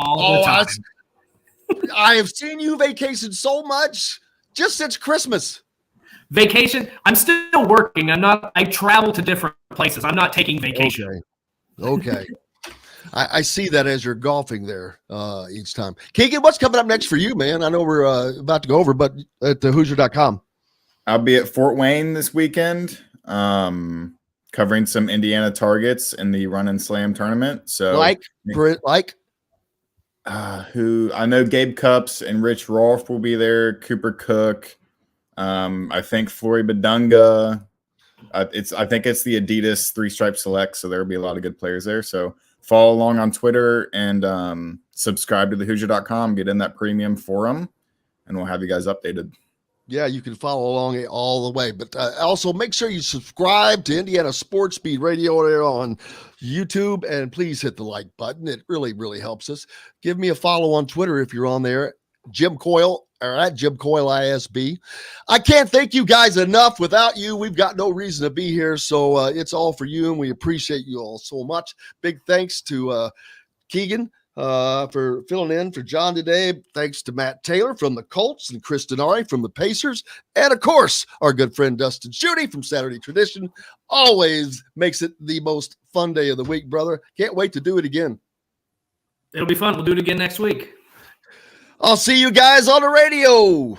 [SPEAKER 1] I have seen you vacation so much just since Christmas.
[SPEAKER 2] Vacation? I'm still working. I travel to different places. I'm not taking vacation.
[SPEAKER 1] Okay. I see that as you're golfing there each time. Keegan, what's coming up next for you, man? I know we're about to go over, but at Hoosier.com.
[SPEAKER 3] I'll be at Fort Wayne this weekend, covering some Indiana targets in the Run and Slam tournament. So who I know Gabe Cups and Rich Rolfe will be there. Cooper Cook. I think Flory Badunga. I think it's the Adidas 3-Stripe Select, so there will be a lot of good players there. So follow along on Twitter and subscribe to the Hoosier.com. Get in that premium forum, and we'll have you guys updated.
[SPEAKER 1] Yeah, you can follow along all the way. But also make sure you subscribe to Indiana Sports Speed Radio there on YouTube, and please hit the like button. It really, really helps us. Give me a follow on Twitter if you're on there. Jim Coyle, or at Jim Coyle ISB. I can't thank you guys enough. Without you, we've got no reason to be here. So it's all for you, and we appreciate you all so much. Big thanks to Keegan for filling in for John today. Thanks to Matt Taylor from the Colts and Chris Denari from the Pacers. And, of course, our good friend Dustin Schutte from Saturday Tradition. Always makes it the most fun day of the week, brother. Can't wait to do it again.
[SPEAKER 2] It'll be fun. We'll do it again next week.
[SPEAKER 1] I'll see you guys on the radio.